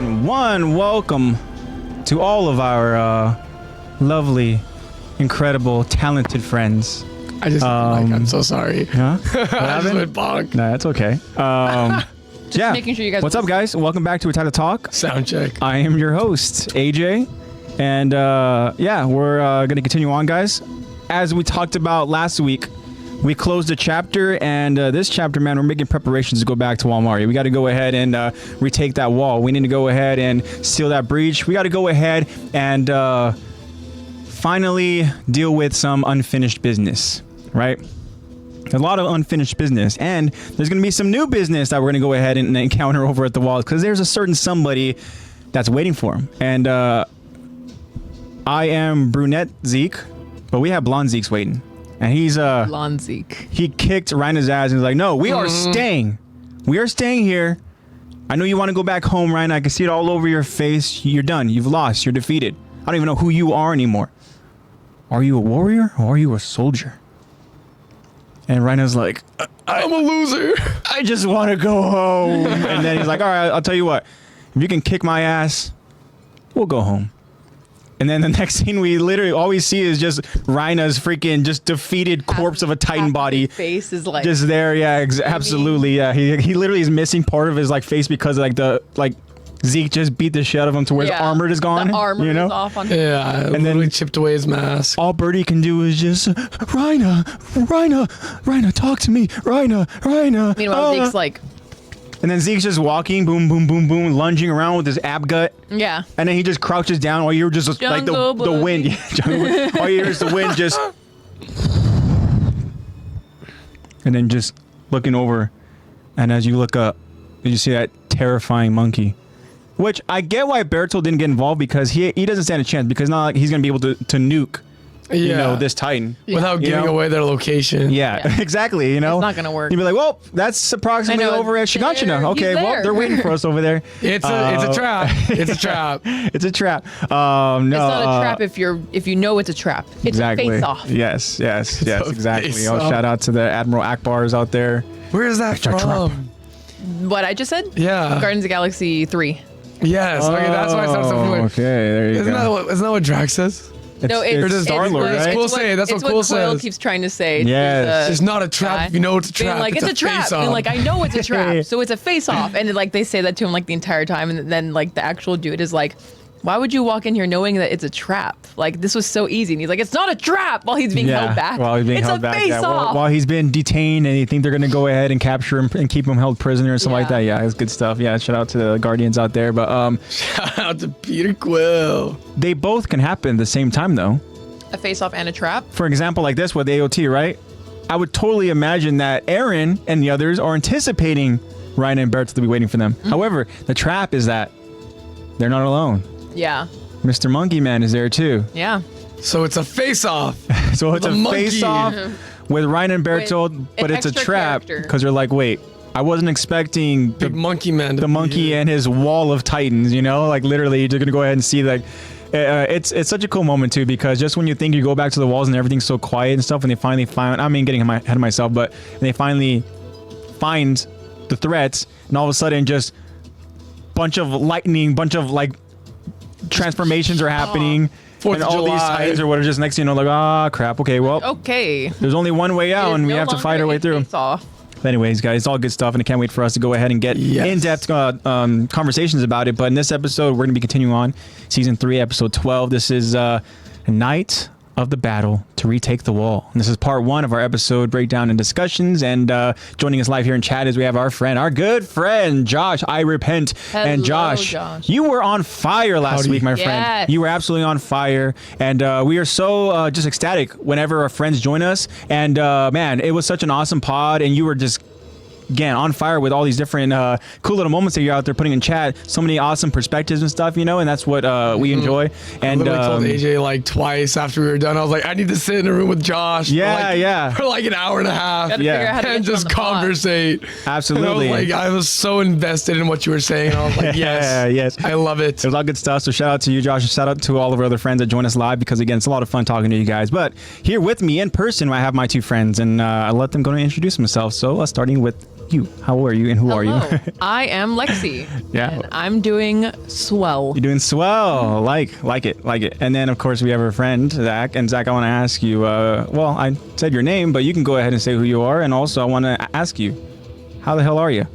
And welcome to all of our lovely, incredible, talented friends. I just I'm so sorry. Huh? I just went bonk. No, that's okay. Yeah. Making sure you guys. What's up, guys? Welcome back to Attack the Talk. Sound check. I am your host, AJ, and yeah, we're gonna continue on, guys. As we talked about last week, we closed the chapter, and this chapter, man, we're making preparations to go back to Walmart. We got to go ahead and retake that wall. We need to go ahead and seal that breach. We got to go ahead and finally deal with some unfinished business, right? A lot of unfinished business, and there's going to be some new business that we're going to go ahead and encounter over at the wall, because there's a certain somebody that's waiting for him. And I am brunette Zeke, but we have blonde Zeke's waiting. And he's Blonde Zeke. he kicked Rhina's ass and was like, no, we are staying. We are staying here. I know you want to go back home, Rhina. I can see it all over your face. You're done. You've lost. You're defeated. I don't even know who you are anymore. Are you a warrior or are you a soldier? And Rhina's like, I'm a loser. I just want to go home. And then he's like, all right, I'll tell you what. If you can kick my ass, we'll go home. And then the next scene we literally always see is just Rhina's freaking just defeated corpse of a Titan body. Face is like Just there, yeah, absolutely, yeah. He literally is missing part of his like face because like Zeke just beat the shit out of him to where his armor is gone. The armor is off on. Yeah, and then we chipped away his mask. All Birdie can do is just Rhina, talk to me, Rhina. Meanwhile, Zeke's like. And then Zeke's just walking, boom, boom, boom, boom, lunging around with his ab gut. Yeah. And then he just crouches down while you're just like the wind. Yeah, all you hear is the wind just. And then just looking over. And as you look up, you see that terrifying monkey. Which I get why Bertolt didn't get involved, because he doesn't stand a chance, because not like he's going to be able to nuke. You know, this Titan. Without giving away their location. Yeah, exactly, you know? It's not going to work. You'd be like, well, that's approximately over at Shiganshina. Okay, well, they're waiting for us over there. It's a trap. It's a trap. It's a trap. No, it's not a trap if you know it's a trap. It's exactly. a face-off. Yes, exactly. Oh, Face-off. shout out to the Admiral Akbars out there. Where is that from? What I just said? Yeah. Guardians of the Galaxy 3. Yes. Okay, that's why I started so familiar. Okay, there you go. Isn't that what Drax says? No, it's Star-Lord, right? Cool say. That's what Cool Quill says. keeps trying to say. Yes. It's not a trap if you know it's a trap. Being like, it's a trap. Being like, I know it's a trap. So it's a face-off. And like they say that to him like the entire time. And then like the actual dude is like, why would you walk in here knowing that it's a trap? Like, this was so easy. And he's like, it's not a trap, while he's being held back. While he's being held back. It's a face-off. While he's been detained and you think they're going to go ahead and capture him and keep him held prisoner or something like that. Yeah, it's good stuff. Yeah, shout out to the Guardians out there. But shout out to Peter Quill. They both can happen at the same time, though. A face-off and a trap? For example, like this with AOT, right? I would totally imagine that Aaron and the others are anticipating Rhina and Bertolt to be waiting for them. However, the trap is that they're not alone. Yeah. Mr. Monkey Man is there too. Yeah. So it's a face-off. So it's a monkey. face-off with Rhina and Bertolt, but it's a trap because they're like, wait, I wasn't expecting Big monkey man. the monkey and his wall of titans, you know? Like literally, you're gonna go ahead and see like. It's such a cool moment too, because just when you think you go back to the walls and everything's so quiet and stuff, and they finally find, I mean, getting ahead of myself, but they finally find the threats, and all of a sudden just bunch of lightning, bunch of like transformations are happening. Fourth and of all July. these titans or what are just next thing you know, like, ah, crap, okay, well, Okay. there's only one way out and we have to fight our way through. But anyways, guys, it's all good stuff, and I can't wait for us to go ahead and get in-depth conversations about it. But in this episode, we're going to be continuing on Season 3, Episode 12. This is Night of the Battle to Retake the Wall. And this is part 1 of our episode breakdown and discussions. And joining us live here in chat is we have our good friend, Josh. I repent. Hello, and Josh, you were on fire last week, my friend. You were absolutely on fire. And we are so just ecstatic whenever our friends join us. And man, it was such an awesome pod. And you were just again on fire with all these different cool little moments that you're out there putting in chat. So many awesome perspectives and stuff, you know, and that's what we enjoy. And I told AJ like twice after we were done, I was like, I need to sit in a room with Josh for like an hour and a half and just conversate. Absolutely. And I was so invested in what you were saying. I was like, yes, I love it. It was all good stuff. So shout out to you, Josh, and shout out to all of our other friends that join us live, because again, it's a lot of fun talking to you guys. But here with me in person, I have my two friends, and I let them go and introduce themselves. So starting with you. How are you and who are you? I am Lexi. Yeah. And I'm doing swell. You're doing swell. Like it. And then, of course, we have our friend, Zach. And Zach, I want to ask you, well, I said your name, but you can go ahead and say who you are. And also, I want to ask you, how the hell are you?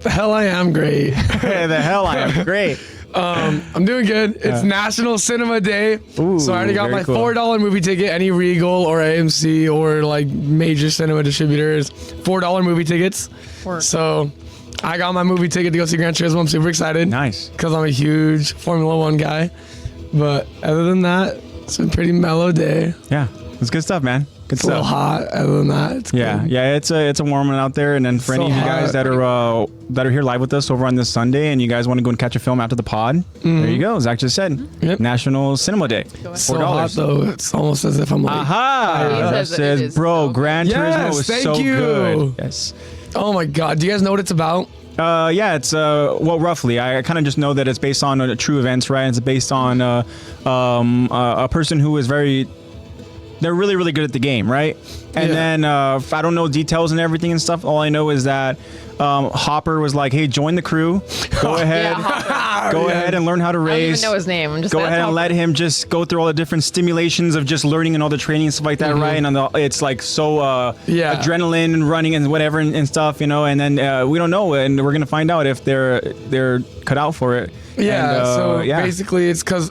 The hell I am great. The hell I am great. I'm doing good. It's National Cinema Day. Ooh, so I already got my cool. $4 movie ticket. Any Regal or AMC or like major cinema distributors, $4 movie tickets. So I got my movie ticket to go see Gran Turismo. I'm super excited. Nice. Because I'm a huge Formula One guy. But other than that, it's a pretty mellow day. Yeah, it's good stuff, man. Good It's a little hot. Other than that, it's good. Yeah. It's a warm one out there. And then for any of you guys that are here live with us over on this Sunday, and you guys want to go and catch a film after the pod, there you go. Zach just said National Cinema Day. So hot though. It's almost as if I'm like. Aha! That says, bro, Gran Turismo was so good. Yes. Oh my God! Do you guys know what it's about? Yeah, it's well, roughly. I kind of just know that it's based on true events, right? It's based on a person who is they're really, really good at the game, right? And then I don't know details and everything and stuff. All I know is that Hopper was like, "Hey, join the crew. Go ahead, go ahead and learn how to race." I don't even know his name. I'm just go ahead and let him just go through all the different stimulations of just learning and all the training and stuff like that, right? And it's like so adrenaline and running and whatever and stuff, you know. And then we don't know, and we're gonna find out if they're cut out for it. Yeah. And, basically, it's because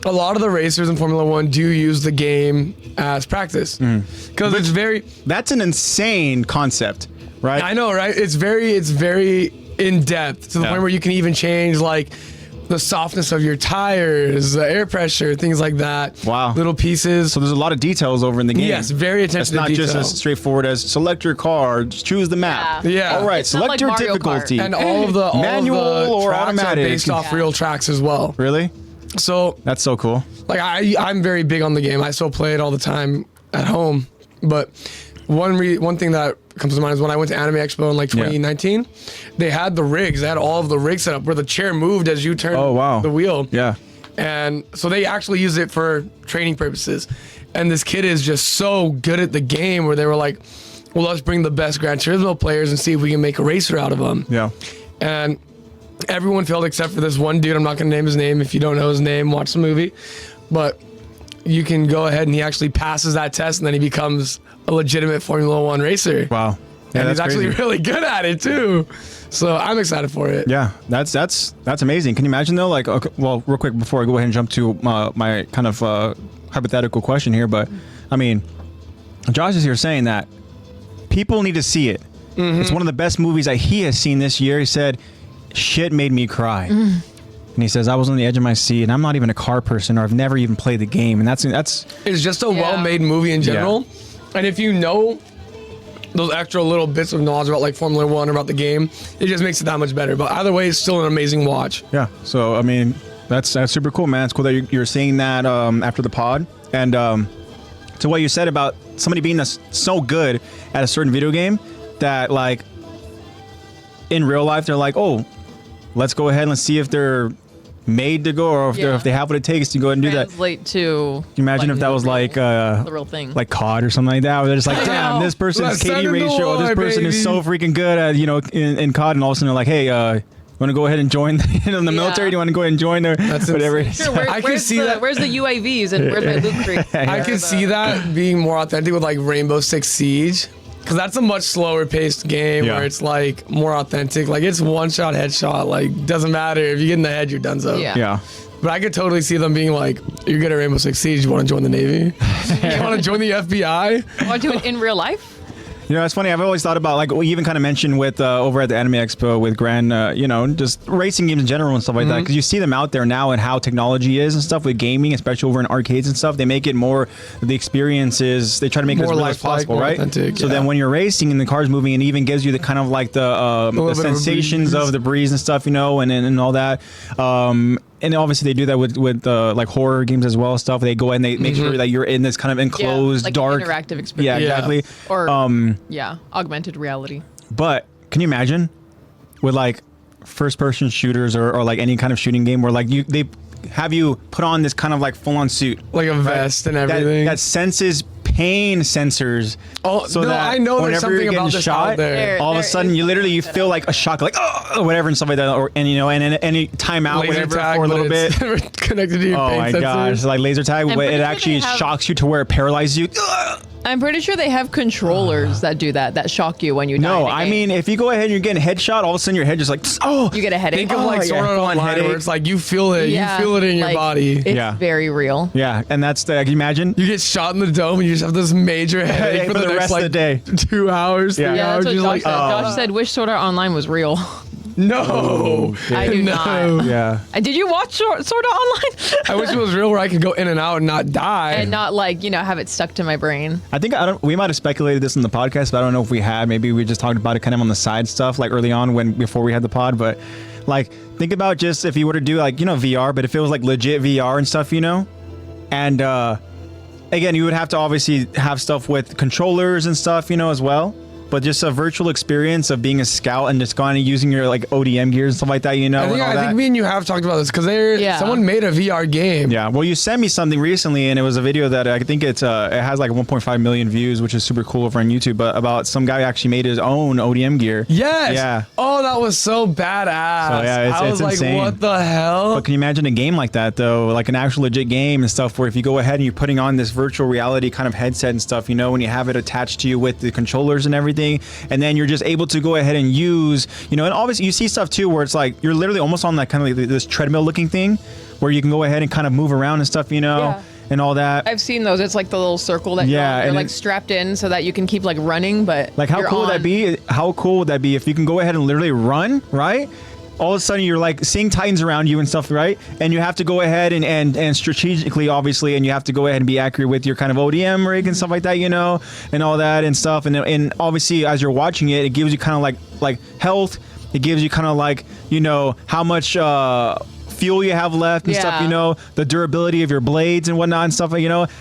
a lot of the racers in Formula One do use the game as practice because it's very. That's an insane concept, right? I know, right? It's very in depth to the point where you can even change like the softness of your tires, the air pressure, things like that. Wow. Little pieces. So there's a lot of details over in the game. Yes, very attention to detail. It's not just as straightforward as select your car, just choose the map. Yeah. All right, it's select like your Mario difficulty. Kart. And all of the manual or tracks automatic are based off real tracks as well. Really? So that's so cool. Like I'm very big on the game. I still play it all the time at home. But one thing that comes to mind is when I went to Anime Expo in like 2019, they had the rigs. They had all of the rigs set up where the chair moved as you turned the wheel. Yeah. And so they actually used it for training purposes. And this kid is just so good at the game where they were like, well, let's bring the best Gran Turismo players and see if we can make a racer out of them. Yeah. And everyone failed except for this one dude. I'm not going to name his name. If you don't know his name, watch the movie. But you can go ahead and he actually passes that test and then he becomes a legitimate Formula One racer. Wow. Yeah, and he's actually really good at it too. So I'm excited for it. Yeah, that's amazing. Can you imagine though? Like, okay, well, real quick before I go ahead and jump to my kind of hypothetical question here, but I mean, Josh is here saying that people need to see it. It's one of the best movies that he has seen this year. He said, "Shit made me cry." And he says, I was on the edge of my seat, and I'm not even a car person, or I've never even played the game. And that's it's just a well-made movie in general. And if you know those extra little bits of knowledge about like Formula One or about the game, it just makes it that much better. But either way, it's still an amazing watch. Yeah. So I mean, that's super cool, man. It's cool that you're seeing that after the pod. And to what you said about somebody being so good at a certain video game that like in real life they're like, oh, let's go ahead and let's see if they're made to go, or if they have what it takes to go ahead and do that. Translate to. Can you imagine if that was like the real thing, like COD or something like that, where they're just like, damn, this person's KD ratio, or this person is so freaking good at in COD, and all of a sudden they're like, hey, you want to go ahead and join in the military? Do you want to go ahead and join their whatever? Sure, I can see that. Where's the UAVs and where's my loot crate? I can see that being more authentic with like Rainbow Six Siege. Because that's a much slower paced game where it's like more authentic. Like it's one shot, headshot. Like doesn't matter if you get in the head, you're done. So yeah. But I could totally see them being like, "You're good at Rainbow Six Siege. You want to join the Navy? You want to join the FBI? Want to do it in real life?" You know, it's funny. I've always thought about, like, we even kind of mentioned with over at the Anime Expo with Gran, you know, just racing games in general and stuff like that. Because you see them out there now and how technology is and stuff with gaming, especially over in arcades and stuff. They make it more, the experiences, they try to make it as real as possible, right? So then when you're racing and the car's moving, it even gives you the kind of like the sensations of the breeze and stuff, you know, and all that. And obviously they do that with like horror games as well, stuff. They go and they make sure that you're in this kind of enclosed, like dark, interactive experience. Yeah, exactly. Or augmented reality. But can you imagine with like first-person shooters or like any kind of shooting game where like they have you put on this kind of like full-on suit, like a vest and everything that senses pain sensors. Oh, so no, I know there's something about this out there. All of a sudden, you feel like a shock, like or whatever and stuff like that, and any timeout, whatever, for a little bit. Connected to your pain my sensors. Gosh, like laser tag, it actually shocks you to where it paralyzes you. I'm pretty sure they have controllers that do that shock you when you die. No, I mean, if you go ahead and you're getting headshot, all of a sudden your head just like, you get a headache. Think of like Sword Art Online, where it's like you feel it, you feel it in your body. It's very real. Yeah, and that's can you imagine? You get shot in the dome and you just have this major headache for the rest of the day. 2 hours, 3 hours. That's what Josh said. Wish Sword Art Online was real. No, I do not. Yeah. Did you watch Sword Art Online? I wish it was real, where I could go in and out and not die, and not like have it stuck to my brain. I think we might have speculated this in the podcast, but I don't know if we had. Maybe we just talked about it kind of on the side stuff, like early on before we had the pod. But like, think about just if you were to do like VR, but if it was like legit VR and stuff, and again, you would have to obviously have stuff with controllers and stuff, as well. But just a virtual experience of being a scout and just going and using your like ODM gears and stuff like that, I think me and you have talked about this because someone made a VR game. Yeah. Well, you sent me something recently, and it was a video that I think it has like 1.5 million views, which is super cool over on YouTube. But about some guy actually made his own ODM gear. Yes. Yeah. Oh, that was so badass. So yeah, I was like, insane. what the hell? But can you imagine a game like that though, like an actual legit game and stuff, where if you go ahead and you're putting on this virtual reality kind of headset and stuff, when you have it attached to you with the controllers and everything. And then you're just able to go ahead and use, and obviously you see stuff too where it's like you're literally almost on that kind of like this treadmill looking thing where you can go ahead and kind of move around and stuff, and all that. I've seen those. It's like the little circle that you're like strapped in so that you can keep like running, but like how cool would that be? How cool would that be if you can go ahead and literally run, right? All of a sudden you're like seeing Titans around you and stuff, right? And you have to go ahead and strategically, obviously, and you have to go ahead and be accurate with your kind of ODM rig and stuff like that, and all that and stuff. And obviously, as you're watching it, it gives you kind of like health. It gives you kind of like, how much fuel you have left and stuff, the durability of your blades and whatnot and stuff,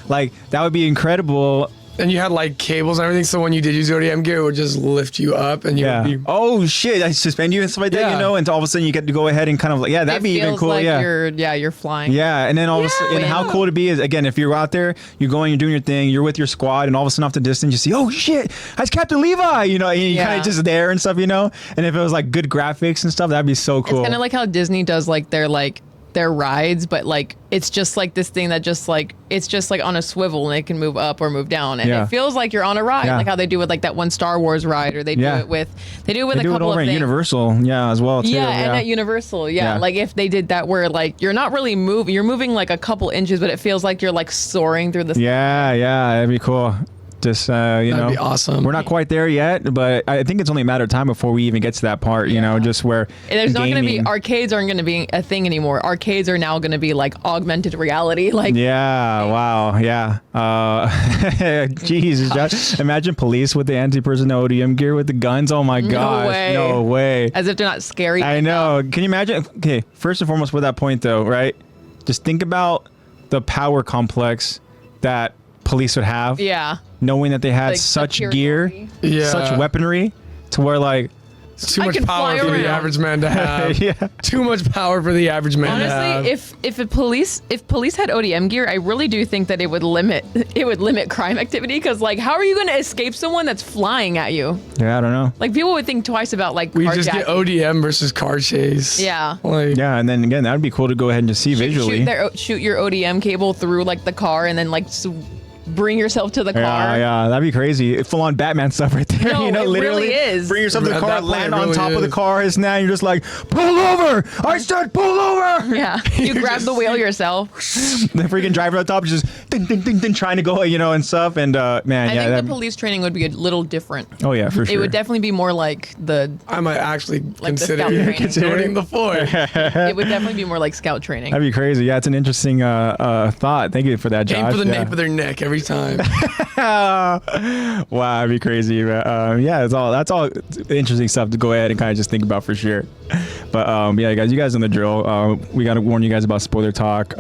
like that would be incredible. And you had like cables and everything, so when you did use ODM gear, it would just lift you up, and you would be, oh shit, I suspend you and stuff like that, and all of a sudden you get to go ahead and kind of like, that'd be even cool. Like you're flying. Yeah, and then all of a sudden, and how cool would it be is, again, if you're out there, you're going, you're doing your thing, you're with your squad, and all of a sudden off the distance you see, oh shit, that's Captain Levi, and you kind of just there and stuff, and if it was like good graphics and stuff, that'd be so cool. It's kind of like how Disney does like their rides, but like it's just like this thing that just like it's just like on a swivel and it can move up or move down, and it feels like you're on a ride, like how they do with like that one Star Wars ride, or they do it with a couple of things. Universal, as well too. And at Universal, like if they did that where like you're not really moving, you're moving like a couple inches, but it feels like you're like soaring through the sky. That'd be cool. Just that'd be awesome. We're not quite there yet, but I think it's only a matter of time before we even get to that part. Just where there's not going to be arcades aren't going to be a thing anymore. Arcades are now going to be like augmented reality. Like Jesus, Josh. Imagine police with the anti-personnel ODM gear with the guns. Oh my gosh, no way. As if they're not scary. I know. Can you imagine? Okay, first and foremost, with that point though, right? Just think about the power complex that police would have, knowing that they had like such gear, such weaponry, to where like too much power for the average man to have. Too much power for the average man to have. Honestly, if police had ODM gear, I really do think that it would limit crime activity, because like how are you going to escape someone that's flying at you? I don't know. Like people would think twice about like we just get ODM versus car chase. And then again, that would be cool to go ahead and just see visually. Shoot your ODM cable through like the car, and then like bring yourself to the car. That'd be crazy. Full on Batman stuff right there. No, it literally really is. Bring yourself to the car, land on top of the car, and now you're just like, pull over! I said pull over! Yeah, you grab the wheel yourself. The freaking driver on top is just ding, ding, ding, ding, trying to go, and stuff. And I think the police training would be a little different. Oh yeah, for sure. It would definitely be more like I might actually like consider joining the force. It would definitely be more like scout training. That'd be crazy. Yeah, it's an interesting thought. Thank you for that, Josh. Aim for the nape of their neck every time. Wow, that'd be crazy. But that's all interesting stuff to go ahead and kind of just think about for sure. But guys, you guys know the drill. We got to warn you guys about spoiler talk.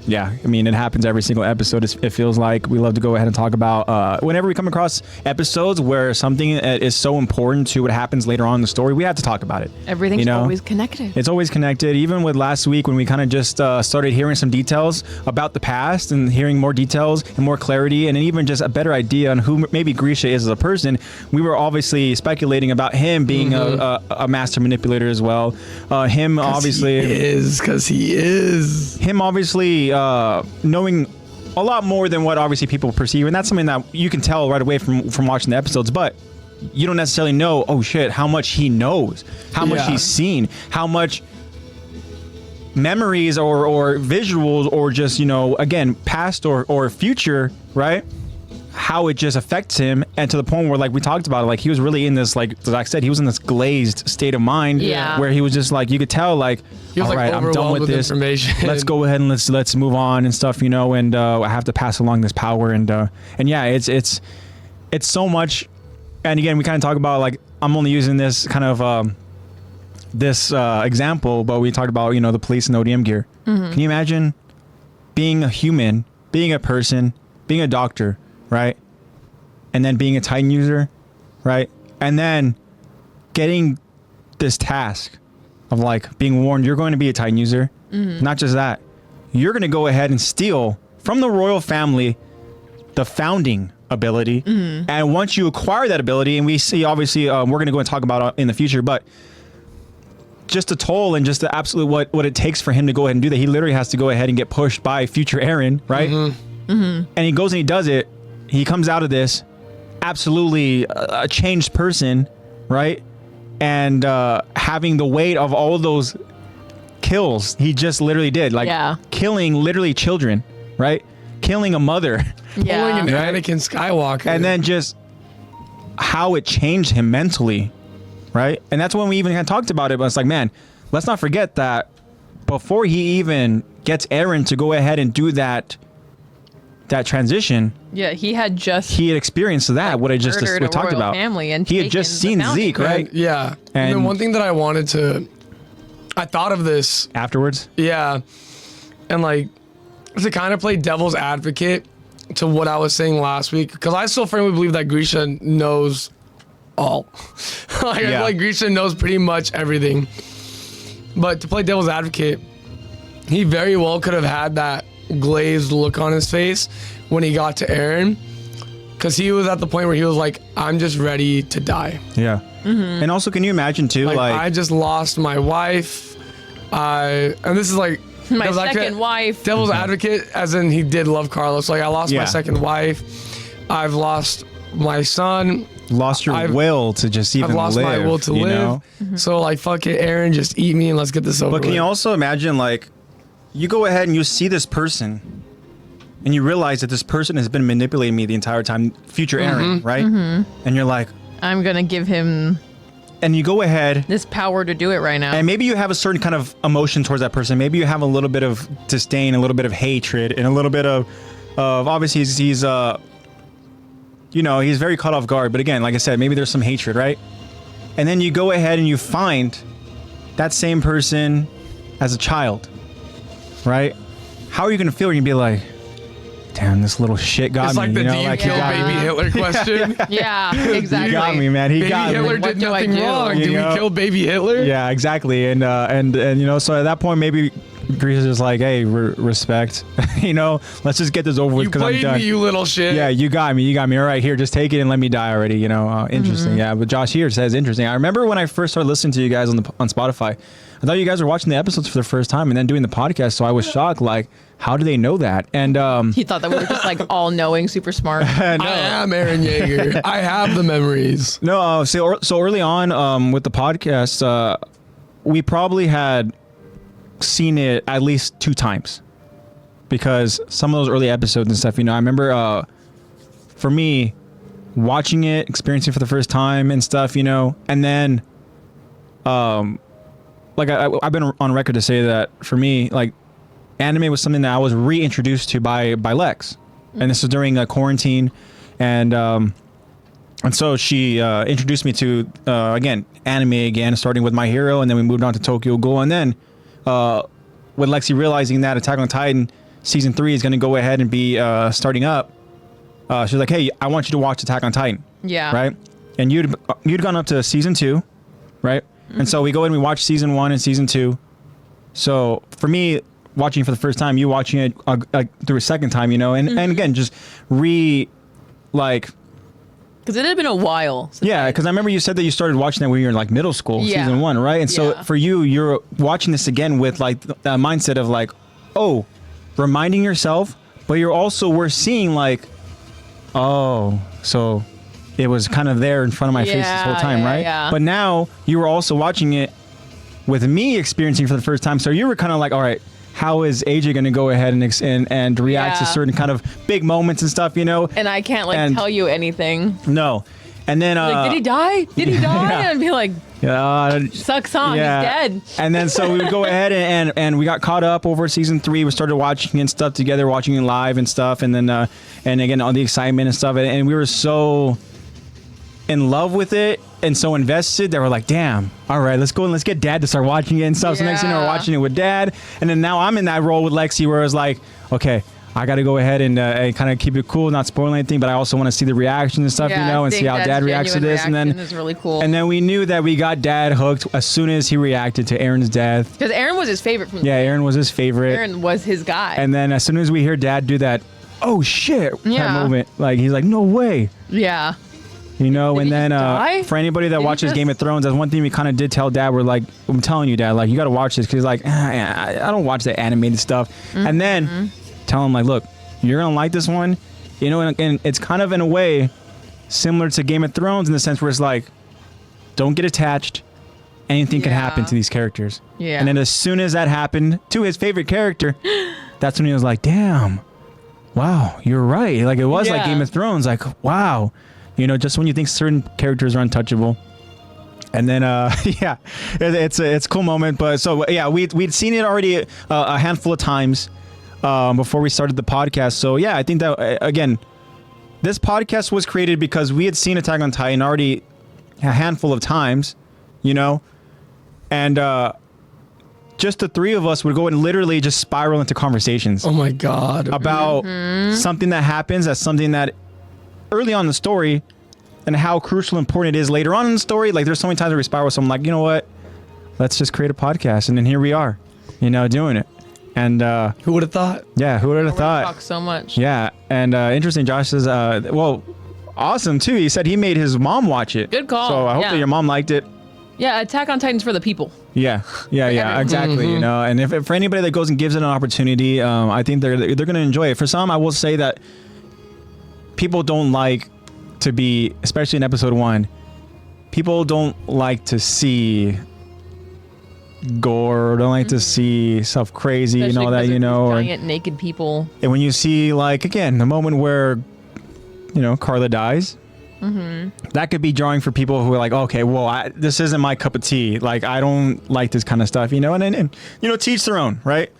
yeah, I mean, it happens every single episode. It feels like we love to go ahead and talk about whenever we come across episodes where something is so important to what happens later on in the story, we have to talk about it. Everything's always connected. It's always connected. Even with last week when we kind of just started hearing some details about the past and hearing more details and more clarity and even just a better idea on who maybe Grisha is as a person, we were obviously speculating about him being a master manipulator as well. Him obviously he is. Him obviously knowing a lot more than what obviously people perceive, and that's something that you can tell right away from watching the episodes, but you don't necessarily know, oh shit, how much he knows, how much he's seen, how much memories or visuals or just, again, past or future, right? How it just affects him, and to the point where, like we talked about it, like he was really in this, like I said, he was in this glazed state of mind where he was just like, you could tell, like, he was, all right, I'm done with this. Let's go ahead and let's move on and stuff, and I have to pass along this power, and yeah, it's so much. And again, we kind of talk about, like, I'm only using this kind of this example, but we talked about the police and ODM gear. Can you imagine being a human, being a person, being a doctor, right? And then being a Titan user, right? And then getting this task of, like, being warned you're going to be a Titan user. Not just that, you're going to go ahead and steal from the royal family the founding ability. And once you acquire that ability, and we see, obviously, we're going to go and talk about it in the future, but just the toll and just the absolute what it takes for him to go ahead and do that. He literally has to go ahead and get pushed by future Eren, right? And he goes and he does it. He comes out of this absolutely a changed person, right? And having the weight of all of those kills he just literally did, like killing literally children, right? Killing a mother, pulling an Anakin Skywalker, and then just how it changed him mentally, right? And that's when we even had talked about it. But it's like, man, let's not forget that before he even gets Eren to go ahead and do that transition, he had experienced that, like, what I just we talked about. Family and he had just seen Zeke, right? Yeah. And then one thing that I thought of this afterwards. Yeah. And, like, to kind of play devil's advocate to what I was saying last week, because I still firmly believe that Grisha knows all. I feel like Grisha knows pretty much everything. But to play devil's advocate, he very well could have had that glazed look on his face when he got to Eren, because he was at the point where he was like, I'm just ready to die. Yeah. And also, can you imagine too, like I just lost my wife, and this is like my second wife. Devil's advocate, as in he did love Carlos. Like, I lost my second wife, I've lost my son, lost your will to just even live. I've lost my will to live. So, like, fuck it, Eren, just eat me and let's get this over with. But can you also imagine, like, you go ahead and you see this person and you realize that this person has been manipulating me the entire time, future Eren, right? And you're like, I'm gonna give him, and you go ahead, this power to do it right now. And maybe you have a certain kind of emotion towards that person. Maybe you have a little bit of disdain, a little bit of hatred, and a little bit of obviously he's he's very caught off guard. But again, like I said, maybe there's some hatred, right? And then you go ahead and you find that same person as a child, right? How are you gonna feel when you be like, damn, this little shit got me. It's like the do you kill baby Hitler question. Yeah, exactly. He got me, man. He got me. Baby Hitler did nothing wrong. Do we kill baby Hitler? Yeah, exactly. And so at that point, maybe Grease is just like, hey, respect. Let's just get this over with because I'm done. Me, you little shit. Yeah, you got me. All right, here, just take it and let me die already. Interesting. Yeah, but Josh here says interesting. I remember when I first started listening to you guys on Spotify, I thought you guys were watching the episodes for the first time and then doing the podcast. So I was shocked, like, how do they know that? And he thought that we were just like all knowing, super smart. No. I am Eren Yeager. I have the memories. No, so early on with the podcast, we probably had seen it at least 2 times because some of those early episodes and stuff. I remember for me watching it, experiencing it for the first time and stuff. And then like I've been on record to say that for me, like, anime was something that I was reintroduced to by Lex, and this was during quarantine, and so she introduced me to again anime again, starting with My Hero, and then we moved on to Tokyo Ghoul, and then with Lexi realizing that Attack on Titan season 3 is going to go ahead and be starting up, she's like, hey, I want you to watch Attack on Titan. Yeah. Right? And you'd gone up to season 2, right? Mm-hmm. And so we go in and we watch season 1 and season 2. So for me, watching for the first time, you watching it through a second time, you know, and again, just because it had been a while. Yeah, because I remember you said that you started watching that when you were in like middle school, season 1, right? And so for you, you're watching this again with like the mindset of like, oh, reminding yourself, but we're seeing like, oh, so it was kind of there in front of my face this whole time, right? Yeah. But now you were also watching it with me experiencing for the first time. So you were kind of like, all right, how is AJ going to go ahead and react to certain kind of big moments and stuff, you know? And I can't tell you anything. No. And then did he die? Did he die? Yeah. And be like, sucks on. He's dead. And then so we would go ahead and we got caught up over season 3. We started watching and stuff together, watching it live and stuff, and then and again all the excitement and stuff, and we were so in love with it and so invested that we're like, damn, all right, let's go and let's get Dad to start watching it and stuff. So next thing we're watching it with Dad, and then now I'm in that role with Lexi where it's like, okay, I got to go ahead and kind of keep it cool, not spoil anything, but I also want to see the reaction and stuff, you know, and see how Dad reacts to this. And then is really cool. And then we knew that we got Dad hooked as soon as he reacted to Aaron's death. Because Aaron was his favorite from the beginning. Aaron was his favorite. Aaron was his guy. And then as soon as we hear Dad do that, oh shit, that moment, like he's like, no way. Yeah. You know, and then for anybody that watches Game of Thrones, that's one thing we kind of did tell Dad. We're like, I'm telling you, Dad, like, you got to watch this. Because he's like, I don't watch that animated stuff. Mm-hmm. And then tell him, like, look, you're going to like this one. You know, and it's kind of in a way similar to Game of Thrones in the sense where it's like, don't get attached. Anything can happen to these characters. Yeah. And then as soon as that happened to his favorite character, that's when he was like, damn, wow, you're right. Like, it was like Game of Thrones. Like, wow. You know, just when you think certain characters are untouchable. And then, it's a cool moment. But so, we'd seen it already a handful of times before we started the podcast. So, I think that, again, this podcast was created because we had seen Attack on Titan already a handful of times, you know? And just the three of us would go and literally just spiral into conversations. Oh, my God. About something that happens as something that early on in the story and how crucial and important it is later on in the story. Like, there's so many times where we spiral, so I'm like, you know what? Let's just create a podcast. And then here we are, you know, doing it. And who would have thought? Yeah, who would have thought? Talk so much. Yeah. And interesting, Josh says, well, awesome too. He said he made his mom watch it. Good call. So I hope that your mom liked it. Yeah, Attack on Titan's for the people. Yeah, exactly. You know, and if for anybody that goes and gives it an opportunity, I think they're going to enjoy it. For some, I will say that people don't like to be, especially in episode 1, people don't like to see gore, don't like to see stuff crazy, especially and all that, you know. Giant naked people. And when you see, like, again, the moment where, you know, Carla dies, that could be jarring for people who are like, okay, well, this isn't my cup of tea. Like, I don't like this kind of stuff, you know, and you know, to each their own, right?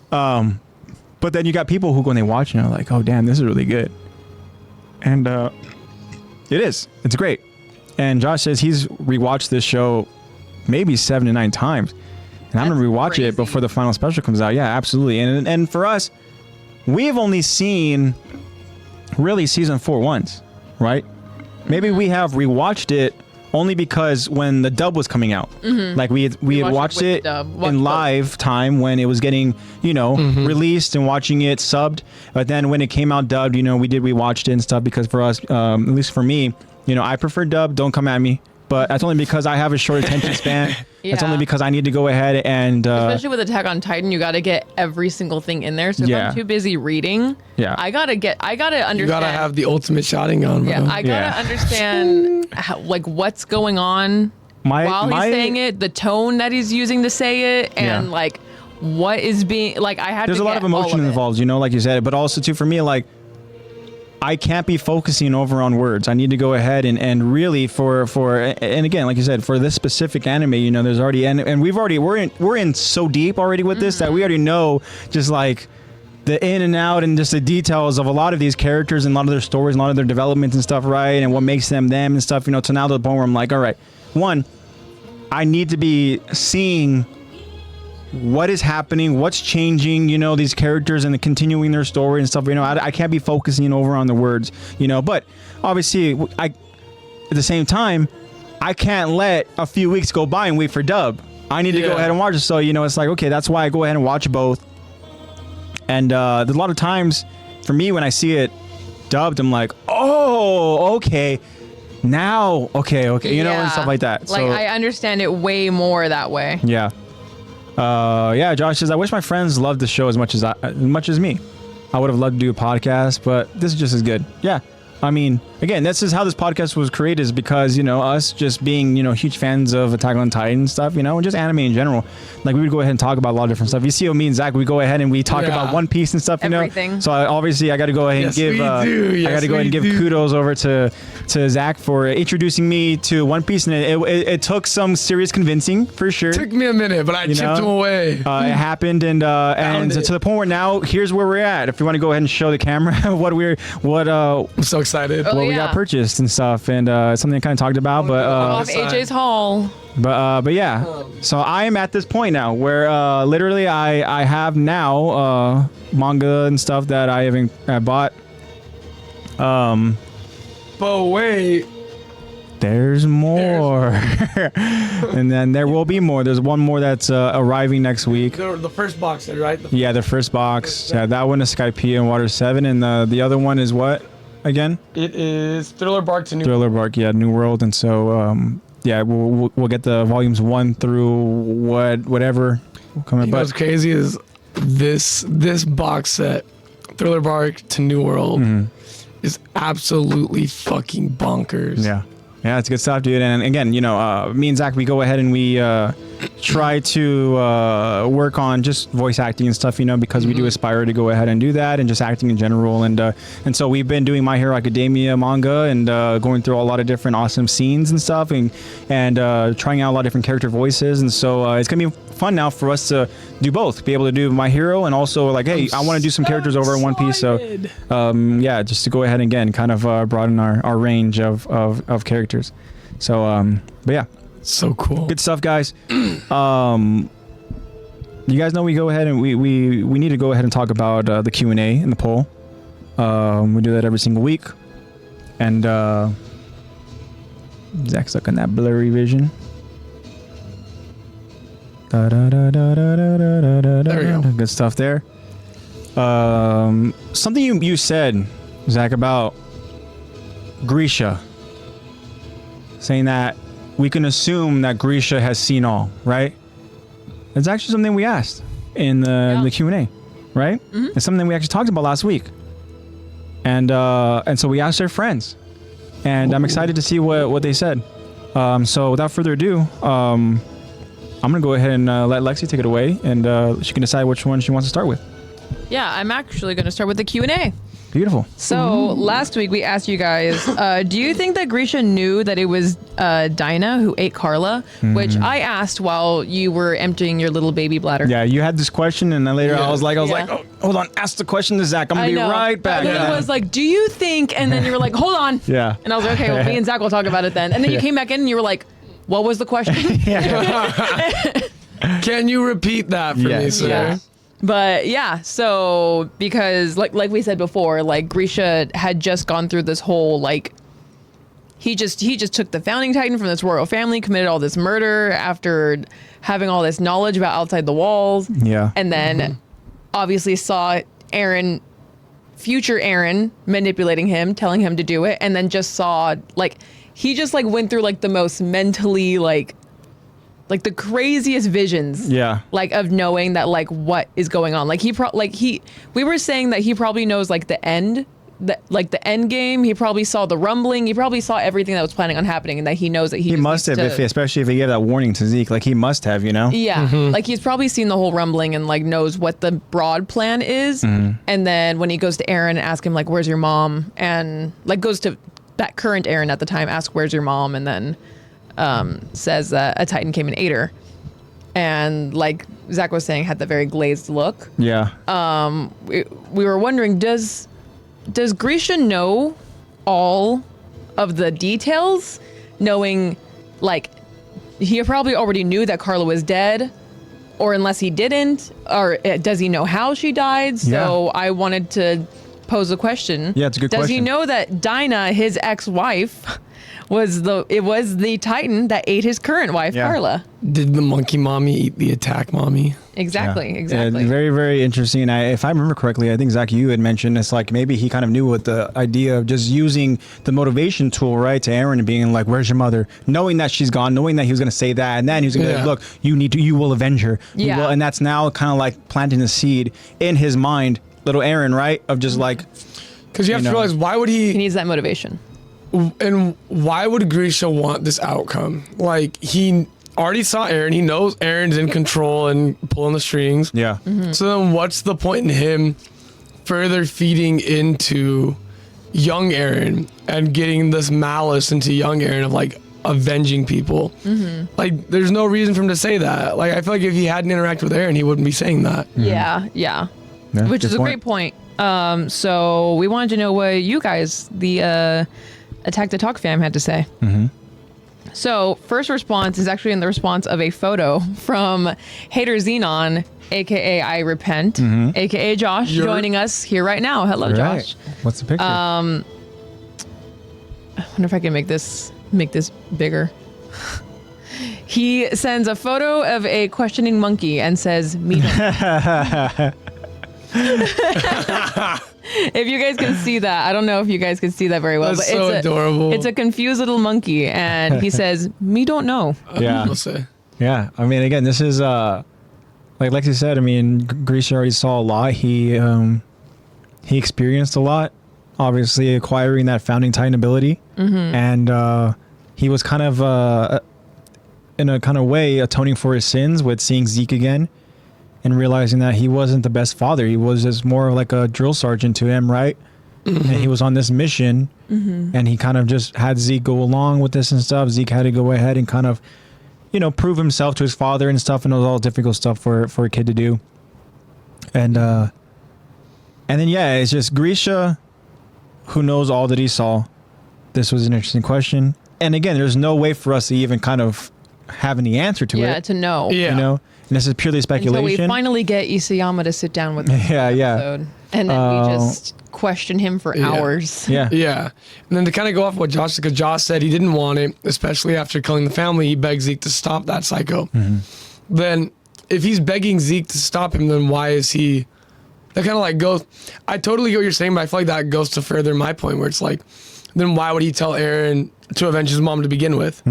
But then you got people who, when they watch, you know, like, oh, damn, this is really good. And it's great. And Josh says he's rewatched this show maybe 7 to 9 times, and I'm gonna rewatch it before the final special comes out. Yeah, absolutely. And for us, we've only seen really season 4 once, right? Maybe we have rewatched it only because when the dub was coming out, like we had watched it in live time when it was getting, you know, released, and watching it subbed. But then when it came out dubbed, you know, we watched it and stuff, because for us, at least for me, you know, I prefer dub. Don't come at me. But that's only because I have a short attention span. That's only because I need to go ahead and... especially with Attack on Titan, you got to get every single thing in there. So if I'm too busy reading, I got to understand... You got to have the ultimate shotting gun, bro. Yeah, I got to understand like what's going on while he's saying it, the tone that he's using to say it, and like what is being... Like, I had There's a lot of emotion involved, you know, like you said. But also, too, for me, like... I can't be focusing over on words. I need to go ahead and really for and again, like you said, for this specific anime, you know, there's already and we're in so deep already with this that we already know just like the in and out and just the details of a lot of these characters and a lot of their stories and a lot of their developments and stuff, right? And what makes them and stuff, you know, to now to the point where I'm like, all right, one, I need to be seeing what is happening, what's changing, you know, these characters and continuing their story and stuff. You know, I can't be focusing over on the words, you know, but obviously at the same time, I can't let a few weeks go by and wait for dub. I need to go ahead and watch it. So, you know, it's like, okay, that's why I go ahead and watch both. And there's a lot of times for me when I see it dubbed, I'm like, oh, okay. Now, okay, you know, and stuff like that. Like, so, I understand it way more that way. Yeah. Josh says, I wish my friends loved the show as much as me. I would have loved to do a podcast, but this is just as good. Yeah. I mean, again, this is how this podcast was created, is because, you know, us just being, you know, huge fans of Attack on Titan stuff, you know, and just anime in general. Like, we would go ahead and talk about a lot of different stuff. You see, me and Zach, we go ahead and we talk about One Piece and stuff, you Everything. know. So obviously, I got to go ahead and give kudos over to Zach for introducing me to One Piece, and it took some serious convincing for sure. It took me a minute, but I chipped him away. It happened, and to the point where now here's where we're at. If you want to go ahead and show the camera I'm so excited. We got purchased and stuff, and something I kind of talked about, but off AJ's haul. But yeah, so I am at this point now where literally I have now manga and stuff that I bought. But wait, there's more. And then there will be more. There's one more that's arriving next week. The first box, right? The first box. Yeah, that one is Skypiea and Water 7, and the other one is what again? It is Thriller Bark to New Thriller Bark, New World. And so we'll get the volumes 1 through whatever coming. But what's crazy is this box set, Thriller Bark to New World, is absolutely fucking bonkers. Yeah, it's good stuff, dude. And again, you know, me and Zach, we go ahead and we try to work on just voice acting and stuff, you know, because we do aspire to go ahead and do that, and just acting in general. And so we've been doing My Hero Academia manga and going through a lot of different awesome scenes and stuff, and trying out a lot of different character voices. And so it's gonna be fun now for us to do both, be able to do My Hero and also like, hey, I want to do some characters over in One Piece. So just to go ahead and again kind of broaden our range of characters. So but yeah, so cool, good stuff, guys. You guys know we go ahead and we need to go ahead and talk about the Q&A and the poll. We do that every single week, and Zach's stuck on that blurry vision. There we go. Good stuff there. Something you said, Zach, about Grisha, saying that we can assume that Grisha has seen all, right? It's actually something we asked in the Q&A, right? It's something we actually talked about last week. And so we asked our friends, and I'm excited to see what they said. So without further ado, I'm going to go ahead and let Lexi take it away, and she can decide which one she wants to start with. Yeah, I'm actually going to start with the Q&A. Beautiful. So last week we asked you guys, do you think that Grisha knew that it was Dinah who ate Carla? Which I asked while you were emptying your little baby bladder. Yeah, you had this question, and then later I was like, oh, hold on, ask the question to Zach. I'm going to be right back. And then it was like, do you think? And then you were like, hold on. Yeah. And I was like, okay, well, me and Zach will talk about it then. And then you came back in and you were like, what was the question? Can you repeat that for me, sir? Yeah. But yeah, so because like we said before, like Grisha had just gone through this whole like he just took the founding titan from this royal family, committed all this murder after having all this knowledge about outside the walls. Yeah. And then obviously saw Eren, future Eren, manipulating him, telling him to do it, and then just saw like he just like went through like the most mentally like the craziest visions, like of knowing that like what is going on. Like we were saying that he probably knows like the end, the end game. He probably saw the rumbling. He probably saw everything that was planning on happening, and that he knows that he must have, especially if he gave that warning to Zeke. Like he must have, you know. Yeah, like he's probably seen the whole rumbling and like knows what the broad plan is. And then when he goes to Eren and asks him like, "Where's your mom?" and like goes to that current Eren at the time, asks, "Where's your mom?" and then says that a Titan came and ate her, and like Zach was saying, had the very glazed look. Yeah. We were wondering, does Grisha know all of the details, knowing like he probably already knew that Carla was dead, or unless he didn't, or does he know how she died? So I wanted to pose a question. Yeah, it's a good question. Does he know that Dinah, his ex-wife, was the Titan that ate his current wife, Carla? Did the monkey mommy eat the attack mommy? Exactly. Yeah, very, very interesting. And if I remember correctly, I think, Zach, you had mentioned it's like maybe he kind of knew what the idea of just using the motivation tool, right, to Aaron and being like, where's your mother? Knowing that she's gone, knowing that he was going to say that. And then he was going to be like, look, you will avenge her. You will. And that's now kind of like planting the seed in his mind, little Aaron, right, of just like. Because you have to realize, why would he needs that motivation. And why would Grisha want this outcome? Like, he already saw Aaron. He knows Aaron's in control and pulling the strings. Yeah. Mm-hmm. So then what's the point in him further feeding into young Aaron and getting this malice into young Aaron of, like, avenging people? Mm-hmm. Like, there's no reason for him to say that. Like, I feel like if he hadn't interacted with Aaron, he wouldn't be saying that. Mm-hmm. Yeah. Which is a great point. So we wanted to know what you guys, the Attack the Talk fam, had to say. Mm-hmm. So first response is actually in the response of a photo from Hater Xenon, aka I Repent, aka Josh, joining us here right now. Hello, Josh. What's the picture? I wonder if I can make this bigger. He sends a photo of a questioning monkey and says, "Me." If you guys can see that, I don't know if you guys can see that very well. That's but so adorable. It's a confused little monkey, and he says, "Me don't know." Yeah. We'll say. Yeah. I mean, again, this is like Lexi said. I mean, Grisha already saw a lot. He experienced a lot. Obviously, acquiring that founding Titan ability, and he was kind of in a kind of way atoning for his sins with seeing Zeke again. And realizing that he wasn't the best father. He was just more like a drill sergeant to him, right? And he was on this mission, and he kind of just had Zeke go along with this and stuff. Zeke had to go ahead and kind of, prove himself to his father and stuff, and it was all difficult stuff for a kid to do. And then, it's just Grisha, who knows all that he saw. This was an interesting question. And again, there's no way for us to even kind of have any answer to it. Yeah, to know. Yeah. And this is purely speculation. Until we finally get Isayama to sit down with us. Yeah. And then we just question him for hours. Yeah. And then to kind of go off what Josh said, because Josh said he didn't want it, especially after killing the family, he begged Zeke to stop that psycho. Then if he's begging Zeke to stop him, then why is he... That kind of like goes... I totally get what you're saying, but I feel like that goes to further my point, where it's like, then why would he tell Aaron to avenge his mom to begin with?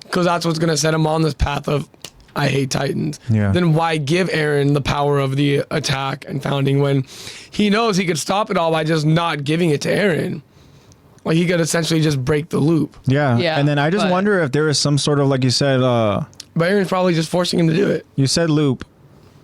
Because that's what's going to set him on this path of, I hate Titans. Yeah. Then why give Aaron the power of the attack and founding when he knows he could stop it all by just not giving it to Aaron? Like, he could essentially just break the loop. Yeah. And then I just wonder if there is some sort of, like you said... but Aaron's probably just forcing him to do it. You said loop.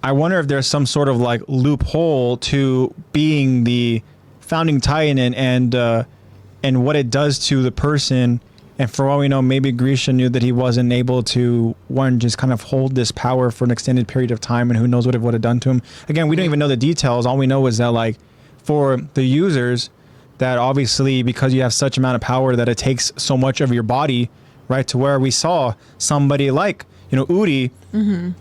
I wonder if there's some sort of, like, loophole to being the founding Titan and what it does to the person... And for all we know, maybe Grisha knew that he wasn't able to, just kind of hold this power for an extended period of time, and who knows what it would have done to him. Again, we don't even know the details. All we know is that, like, for the users, that obviously because you have such amount of power that it takes so much of your body, right, to where we saw somebody like, Udi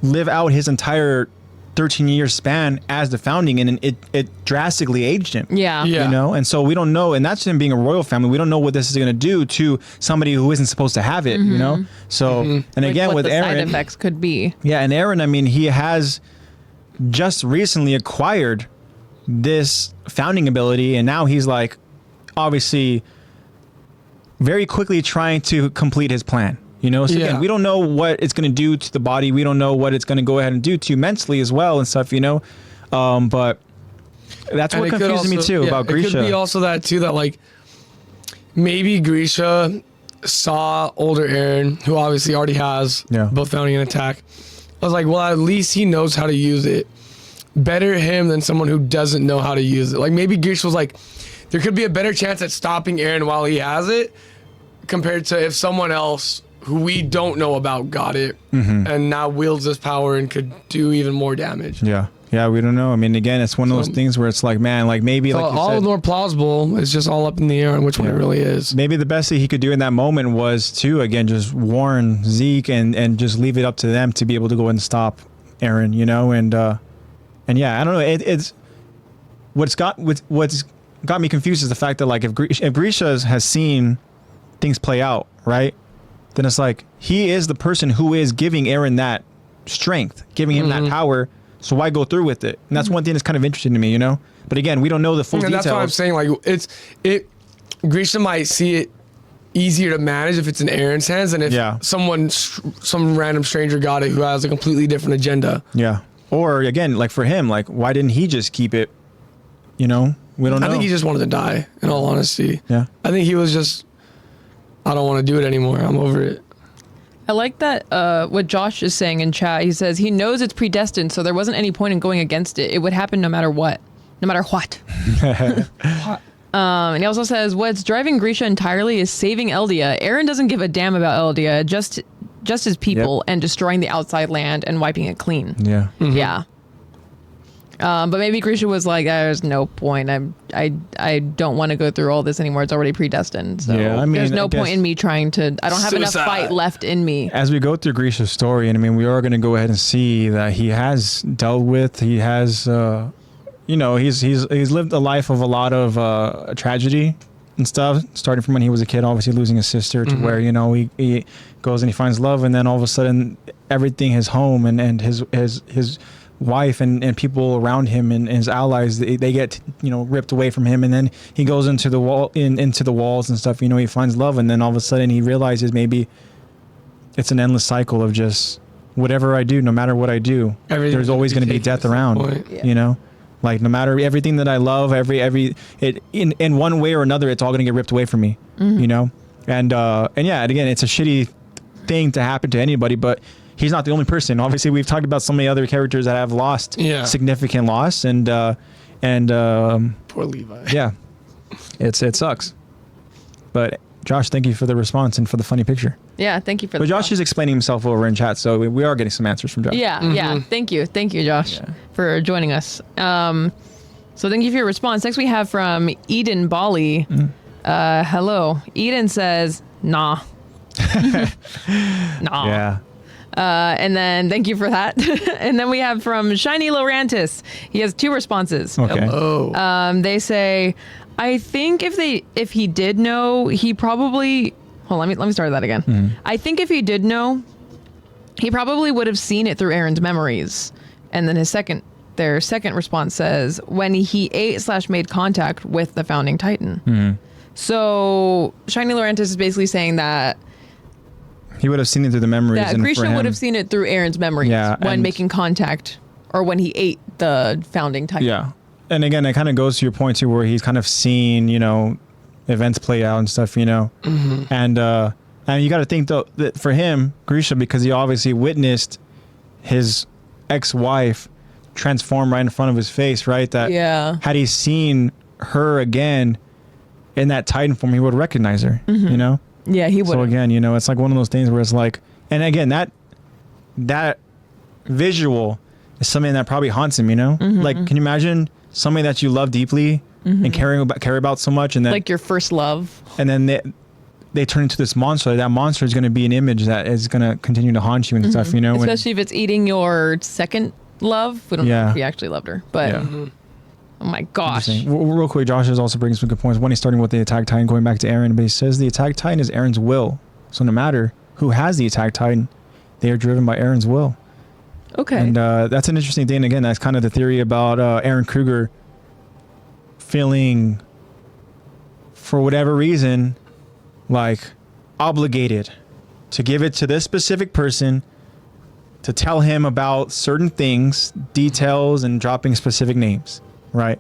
live out his entire 13-year span as the founding, and it drastically aged him. Yeah. And so we don't know, and that's him being a royal family. We don't know what this is going to do to somebody who isn't supposed to have it. So and like again what with the Aaron, side effects could be. Yeah, and Aaron, I mean, he has just recently acquired this founding ability, and now he's like, obviously, very quickly trying to complete his plan. So again, we don't know what it's going to do to the body. We don't know what it's going to go ahead and do to you mentally as well and stuff, but that's what confuses me too about Grisha. It could be also that too, that like maybe Grisha saw older Aaron, who obviously already has both founding and attack. I was like, well, at least he knows how to use it. Better him than someone who doesn't know how to use it. Like, maybe Grisha was like, there could be a better chance at stopping Aaron while he has it compared to if someone else who we don't know about got it and now wields this power and could do even more damage. Yeah, we don't know. I mean, again, it's one of those things where it's like, man, like maybe like you all said, more plausible. It's just all up in the air on which one it really is. Maybe the best thing he could do in that moment was to, again, just warn Zeke and just leave it up to them to be able to go and stop Eren, you know, and yeah, I don't know. It's what's got me confused is the fact that like if Grisha has seen things play out, right, then it's like he is the person who is giving Eren that strength, giving him that power. So why go through with it? And that's one thing that's kind of interesting to me, you know. But again, we don't know the full details. That's why I'm saying like Grisha might see it easier to manage if it's in Eren's hands than if some random stranger got it who has a completely different agenda. Yeah. Or again, like for him, like why didn't he just keep it? You know, we don't know. I think he just wanted to die, in all honesty. Yeah. I think he was just, I don't want to do it anymore. I'm over it. I like that what Josh is saying in chat. He says he knows it's predestined, so there wasn't any point in going against it. It would happen no matter what. No matter what. And he also says what's driving Grisha entirely is saving Eldia. Eren doesn't give a damn about Eldia, just his people and destroying the outside land and wiping it clean. Yeah. Mm-hmm. Yeah. But maybe Grisha was like, there's no point. I don't want to go through all this anymore. It's already predestined. So yeah, I mean, there's no point in me trying to. I don't have enough fight left in me. As we go through Grisha's story, and I mean, we are going to go ahead and see that he has dealt with. He has, you know, he's lived a life of a lot of tragedy and stuff. Starting from when he was a kid, obviously losing his sister, to where, you know, he goes and he finds love, and then all of a sudden, everything, his home and his wife and people around him and his allies, they get, you know, ripped away from him, and then he goes into the into the walls and stuff, you know, he finds love, and then all of a sudden he realizes maybe it's an endless cycle of just whatever I do, no matter what I do, there's always going to be death around, you know, like no matter everything that I love, in one way or another, it's all going to get ripped away from me, you know, and yeah, and again, it's a shitty thing to happen to anybody, but he's not the only person. Obviously, we've talked about so many other characters that have lost significant loss, and poor Levi. Yeah, it sucks. But Josh, thank you for the response and for the funny picture. Yeah, thank you for. But Josh is explaining himself over in chat, so we are getting some answers from Josh. Yeah, yeah. Thank you, Josh, for joining us. So thank you for your response. Next, we have from Eden Bali. Hello, Eden says, "Nah, nah." Yeah. And then thank you for that. And then we have from Shiny Laurantis. He has 2 responses. Okay. Oh. They say, I think if he did know, he probably. Hold on, let me start that again. I think if he did know, he probably would have seen it through Eren's memories. And then their second response says, when he ate/made contact with the founding Titan. So Shiny Laurantis is basically saying that he would have seen it through the memories. Yeah, Grisha would have seen it through Eren's memories when making contact, or when he ate the founding Titan. Yeah, and again, it kind of goes to your point too, where he's kind of seen, you know, events play out and stuff, you know, and you got to think though that for him, Grisha, because he obviously witnessed his ex-wife transform right in front of his face, right? That had he seen her again in that Titan form, he would recognize her, you know. Yeah, he would. So again, you know, it's like one of those things where it's like, and again, that visual is something that probably haunts him, you know? Like, can you imagine somebody that you love deeply and care about so much, and then like your first love, and then they turn into this monster. That monster is going to be an image that is going to continue to haunt you and stuff, you know? Especially if it's eating your second love. We don't know if he actually loved her, but oh my gosh. Real quick, Josh is also bringing some good points. One, he's starting with the Attack Titan, going back to Eren, but he says the Attack Titan is Eren's will. So no matter who has the Attack Titan, they are driven by Eren's will. Okay. And that's an interesting thing. Again, that's kind of the theory about Eren Kruger feeling, for whatever reason, like obligated to give it to this specific person to tell him about certain things, details, and dropping specific names. Right.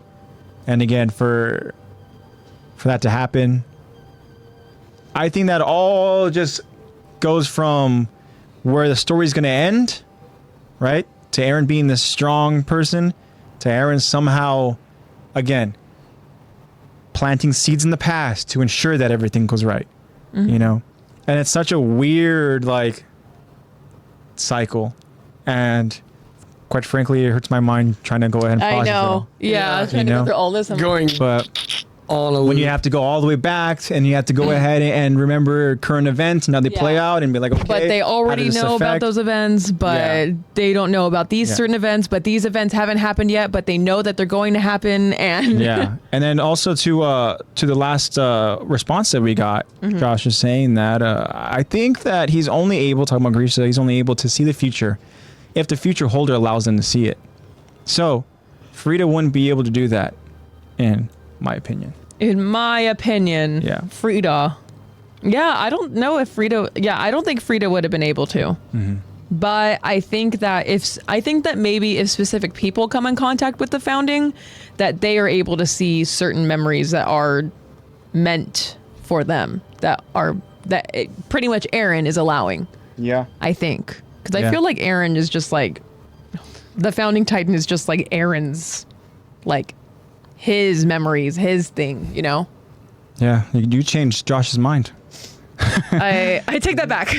And again, for that to happen, I think that all just goes from where the story's going to end, right? To Eren being this strong person, to Eren somehow, again, planting seeds in the past to ensure that everything goes right, you know? And it's such a weird, like, cycle. And quite frankly, it hurts my mind trying to go ahead and process I know. it all. Trying to go through all this. Going but on a loop. When you have to go all the way back and you have to go ahead and remember current events and how they play out and be like, okay. But they already know about those events, but they don't know about these certain events, but these events haven't happened yet, but they know that they're going to happen. And and then also to the last response that we got, Josh is saying that I think that he's only able, talking about Grisha, he's only able to see the future if the future holder allows them to see it. So Frida wouldn't be able to do that, in my opinion. Frida. Yeah, I don't know if Frida. Yeah, I don't think Frida would have been able to. But I think that maybe if specific people come in contact with the founding, that they are able to see certain memories that are meant for them. Pretty much Aaron is allowing. Yeah. I think, because I feel like Aaron is just like, the founding Titan is just like Aaron's, like, his memories, his thing, you know? Yeah, you changed Josh's mind. I take that back.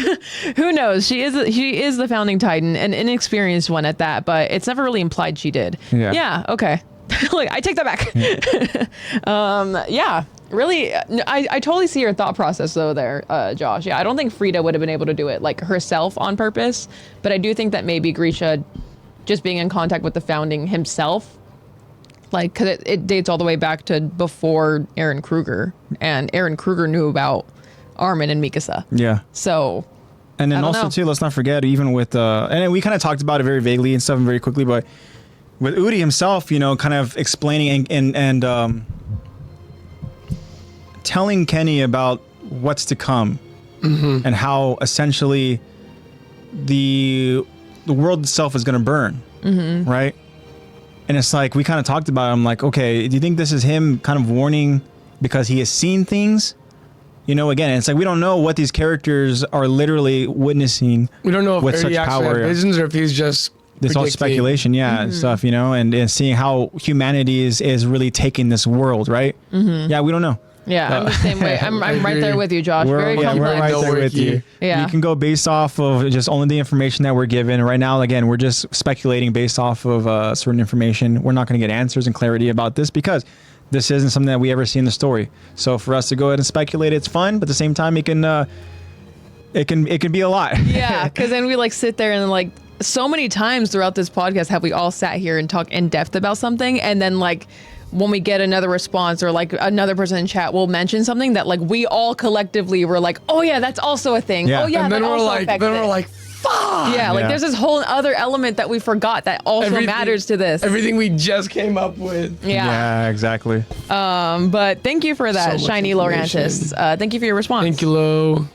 Who knows? She is the founding Titan, an inexperienced one at that, but it's never really implied she did. Yeah, okay. Like, I take that back. Really, I totally see your thought process though there, Josh. Yeah, I don't think Frida would have been able to do it like herself on purpose, but I do think that maybe Grisha just being in contact with the founding himself, like, because it dates all the way back to before Aaron Kruger, and Aaron Kruger knew about Armin and Mikasa. Yeah. So, and then also too, let's not forget, even with and we kind of talked about it very vaguely and stuff and very quickly, but with Udi himself, you know, kind of explaining and telling Kenny about what's to come, and how essentially the world itself is going to burn, right? And it's like, we kind of talked about it. I'm like, okay, do you think this is him kind of warning because he has seen things? You know, again, it's like, we don't know what these characters are literally witnessing. We don't know if with he such actually power. had visions or if he's just It's all speculation, and stuff, you know, and seeing how humanity is really taking this world, right? Yeah, we don't know. Yeah, I'm the same way. I'm right there with you, Josh. We're right there with you. Yeah. We can go based off of just only the information that we're given. Right now, again, we're just speculating based off of certain information. We're not going to get answers and clarity about this because this isn't something that we ever see in the story. So for us to go ahead and speculate, it's fun, but at the same time, it can be a lot. Yeah, because then we like sit there and like, so many times throughout this podcast have we all sat here and talked in depth about something, and then like when we get another response or like another person in chat will mention something that like we all collectively were like, oh yeah, that's also a thing. Yeah. Oh yeah, and then that we're also like, affects it. fuck. Yeah, like there's this whole other element that we forgot that also matters to this. Everything we just came up with. Yeah, exactly. But thank you for that, So Shiny Laurantis. Thank you for your response. Thank you, Lo.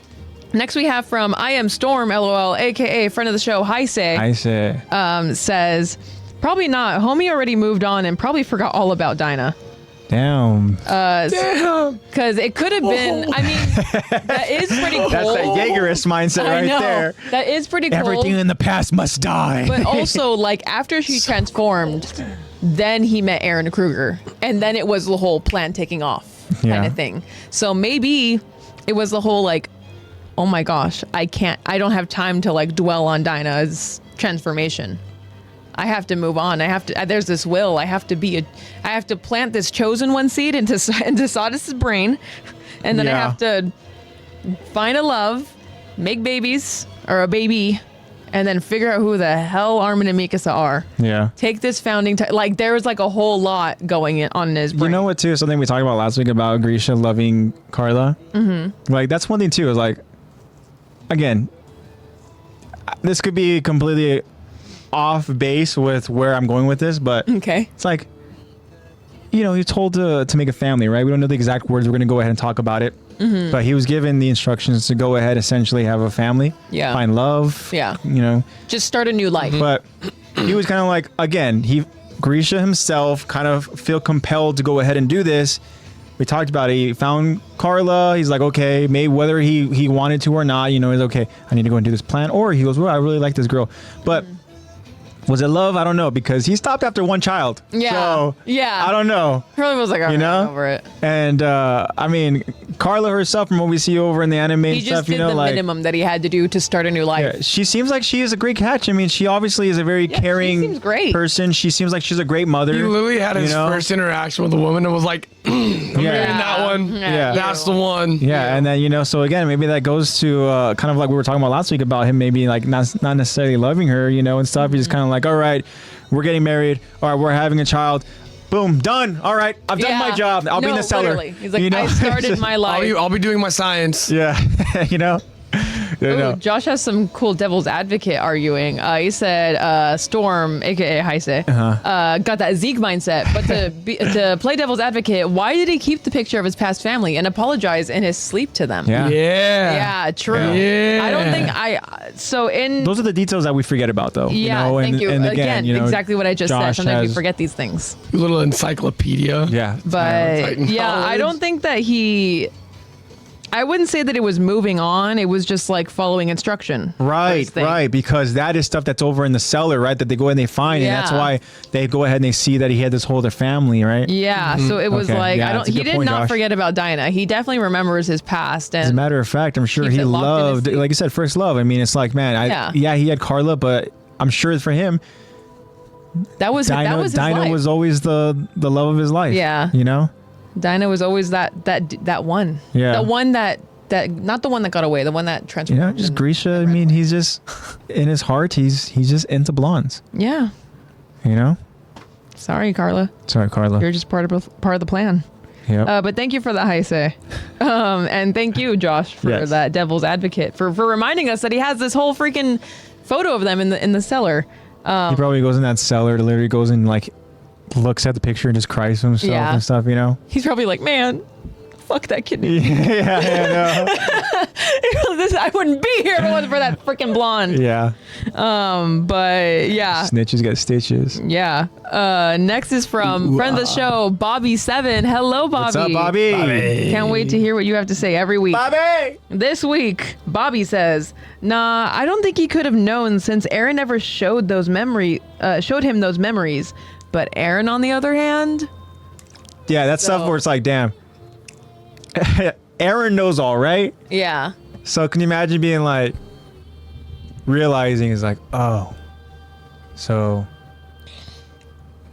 Next we have from I Am Storm, LOL, aka friend of the show, Heise. Says, probably not. Homie already moved on and probably forgot all about Dinah. Damn. Damn. Because it could have been, I mean, that is pretty cool. That's that Jaegerist mindset right there. That is pretty cool. Everything in the past must die. But also, like, after she transformed, then he met Aaron Kruger. And then it was the whole plan taking off kind of thing. So maybe it was the whole, like, oh my gosh, I don't have time to like dwell on Dinah's transformation. I have to move on. There's this will. I have to plant this chosen one seed into Sodus's brain. And then I have to find a love, make babies or a baby, and then figure out who the hell Armin and Mikasa are. Yeah. Take this founding, like there was like a whole lot going on in his brain. You know what too? Something we talked about last week about Grisha loving Carla. Like that's one thing too, is like, again, this could be completely off base with where I'm going with this, but it's like, you know, he's told to make a family, right? We don't know the exact words. We're going to go ahead and talk about it. But he was given the instructions to go ahead, essentially have a family, find love, you know. Just start a new life. But he was kind of like, again, Grisha himself kind of feel compelled to go ahead and do this. We talked about it. He found Carla. He's like, okay, maybe whether he wanted to or not, you know, he's okay. I need to go and do this plan. Or he goes, well, I really like this girl. But was it love? I don't know, because he stopped after one child. Yeah. So, I don't know. Really was like, I'm over it. And I mean, Carla herself, from what we see over in the anime he stuff, just did the minimum that he had to do to start a new life. Yeah, she seems like she is a great catch. I mean, she obviously is a very caring person. She seems like she's a great mother. He literally had his first interaction with a woman and was like, I'm marrying that one. Yeah. That's the one. Yeah, and then so again, maybe that goes to kind of like we were talking about last week about him maybe like not necessarily loving her, and stuff. He's just kind of like, all right, we're getting married, all right, we're having a child. Boom, done. All right, I've done my job. I'll be in the cellar. Literally. He's like, I started my life. I'll be doing my science. Yeah, Ooh, Josh has some cool devil's advocate arguing. He said, Storm, aka Heise, got that Zeke mindset. But to play devil's advocate, why did he keep the picture of his past family and apologize in his sleep to them? Yeah, true. Yeah. I don't think those are the details that we forget about, though. Yeah, thank you. And again, exactly what I just Josh said. Sometimes we forget these things. A little encyclopedia. Yeah, but I don't think that I wouldn't say that it was moving on. It was just like following instruction. Right, because that is stuff that's over in the cellar, right? That they go and they find, and that's why they go ahead and they see that he had this whole other family, right? Yeah, so it was he did not forget about Dinah. He definitely remembers his past. And as a matter of fact, I'm sure he loved, like you said, first love. I mean, it's like, man, he had Carla, but I'm sure for him, that was Dinah his life. was always the love of his life. Yeah, Dinah was always that one. Yeah. The one that not the one that got away, the one that transformed. Just Grisha. I mean, he's just in his heart. He's just into blondes. Yeah. Sorry, Carla. You're just part of the plan. Yeah. But thank you for the Heise. And thank you, Josh, for that devil's advocate for reminding us that he has this whole freaking photo of them in the cellar. He probably goes in that cellar, literally goes in like. Looks at the picture and just cries to himself and stuff, He's probably like, man, fuck that kidney. I wouldn't be here if it wasn't for that freaking blonde. Yeah. But yeah. Snitches got stitches. Yeah. Next is from friend of the show, Bobby7. Hello, Bobby. What's up, Bobby? Can't wait to hear what you have to say every week. Bobby! This week, Bobby says, nah, I don't think he could have known since Aaron never showed him those memories. But Aaron, on the other hand... Yeah, that's stuff where it's like, damn. Aaron knows all, right? Yeah. So can you imagine being like... Realizing is like, oh. So...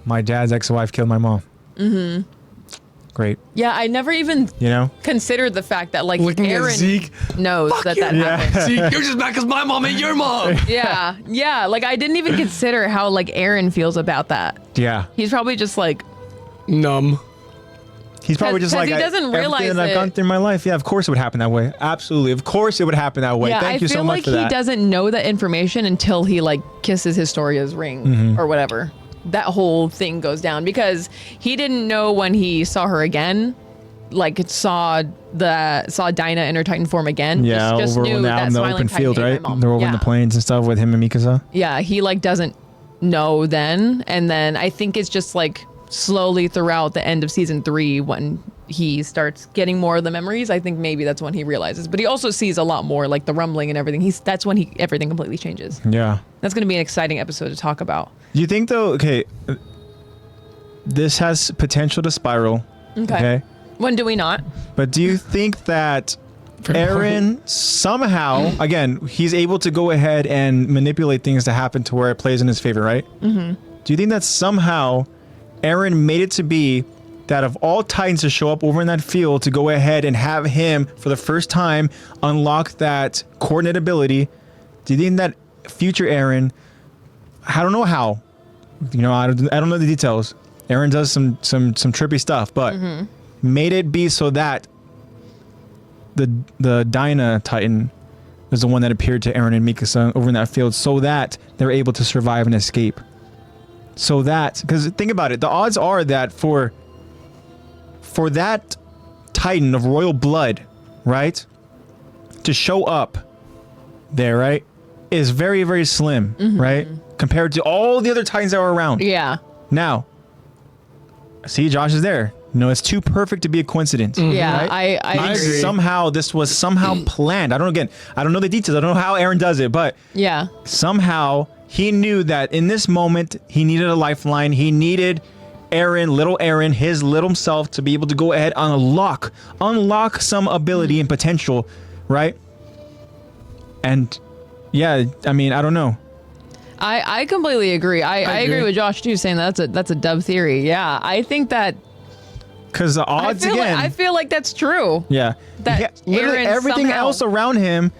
My dad's ex-wife killed my mom. Mm-hmm. Great. Yeah, I never even... considered the fact that, like, looking Aaron at Zeke, knows that happened. Zeke, you're just mad because my mom ain't your mom. Yeah. Like, I didn't even consider how, like, Aaron feels about that. Yeah. He's probably just, like... numb. He's probably just like, he doesn't realize everything that I've gone through in my life. Yeah, of course it would happen that way. Absolutely. Of course it would happen that way. Thank you so much for that. I feel like he doesn't know that information until he, like, kisses Historia's ring or whatever. That whole thing goes down because he didn't know when he saw her again, like saw Dinah in her Titan form again. Yeah, just over knew now that in the open field, right? They're over in the plains and stuff with him and Mikasa. Yeah, he like doesn't know then, and then I think it's just like slowly throughout the end of season 3 when he starts getting more of the memories. I think maybe that's when he realizes, but he also sees a lot more, like the rumbling and everything. That's when everything completely changes. Yeah, that's going to be an exciting episode to talk about. Do you think though? Okay, this has potential to spiral. Okay. When do we not? But do you think that Aaron somehow, again, he's able to go ahead and manipulate things to happen to where it plays in his favor, right? Mm-hmm. Do you think that somehow Aaron made it to be that of all Titans to show up over in that field to go ahead and have him for the first time unlock that coordinate ability? Do you think that future Aaron, I don't know how, I don't know the details. Aaron does some trippy stuff, but made it be so that the Dinah Titan is the one that appeared to Aaron and Mikasa over in that field so that they're able to survive and escape. So that, because think about it, the odds are that for that Titan of royal blood, right, to show up there, right, is very, very slim, right, compared to all the other Titans that were around. Yeah. Now, see, Josh is there. No, it's too perfect to be a coincidence. Yeah, right? I agree. Somehow this was planned. I don't know the details. I don't know how Aaron does it, but yeah, somehow he knew that in this moment he needed a lifeline. He needed Aaron, little Aaron, his little self to be able to go ahead and unlock some ability and potential, right? And yeah, I mean, I don't know. I completely agree. I agree with Josh too, saying that's a dub theory. Yeah, I think that Because the odds again. I feel like that's true. Yeah. That literally Aaron everything somehow- else around him.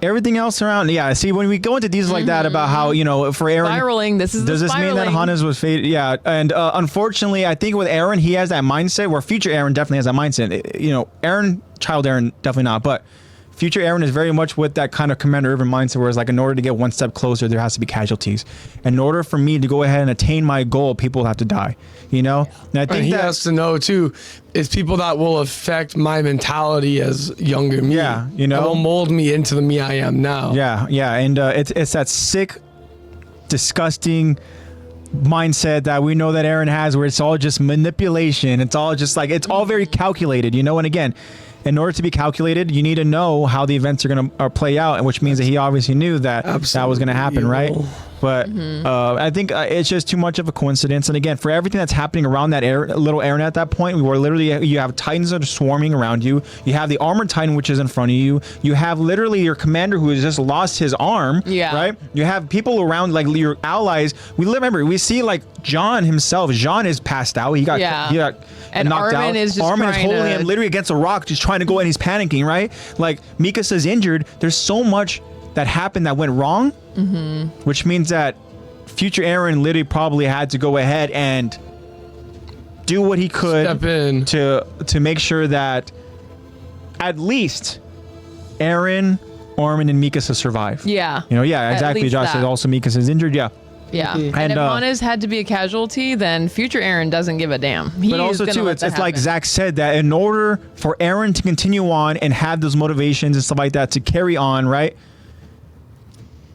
Everything else around, yeah. See, when we go into details like that about how, you know, for Aaron, spiraling. Does this mean that Hannes was faded? Yeah, and unfortunately, I think with Aaron, he has that mindset. Where future Aaron definitely has that mindset. You know, child Aaron, definitely not. But future Aaron is very much with that kind of Commander Erwin mindset, where it's like, in order to get one step closer, there has to be casualties. In order for me to go ahead and attain my goal, people have to die. You know, and I think he has to know too. It's people that will affect my mentality as younger me. Yeah, you know, that will mold me into the me I am now. Yeah, yeah, and it's that sick, disgusting mindset that we know that Aaron has, where it's all just manipulation. It's all just like, it's all very calculated, you know. And again, in order to be calculated, you need to know how the events are going to play out, and which means that he obviously knew that that was going to happen, right? But I think it's just too much of a coincidence. And again, for everything that's happening around that little Aaron at that point, where literally you have Titans that are swarming around you. You have the armored Titan, which is in front of you. You have literally your commander who has just lost his arm. Yeah. Right? You have people around, like your allies. Remember, we see like John himself. John is passed out. He got and knocked Armin out. is just Armin is holding him literally against a rock, just trying to go, and he's panicking, right? Like Mikasa's injured. There's so much that happened that went wrong, which means that future Aaron literally probably had to go ahead and do what he could Step in to make sure that at least Aaron, Armin, and Mikasa survive. Yeah. You know, yeah, exactly. Josh said also Mikasa's injured. Yeah. Yeah. And if Hannes had to be a casualty, then future Aaron doesn't give a damn. But also too, it's like Zach said, that in order for Aaron to continue on and have those motivations and stuff like that to carry on, right?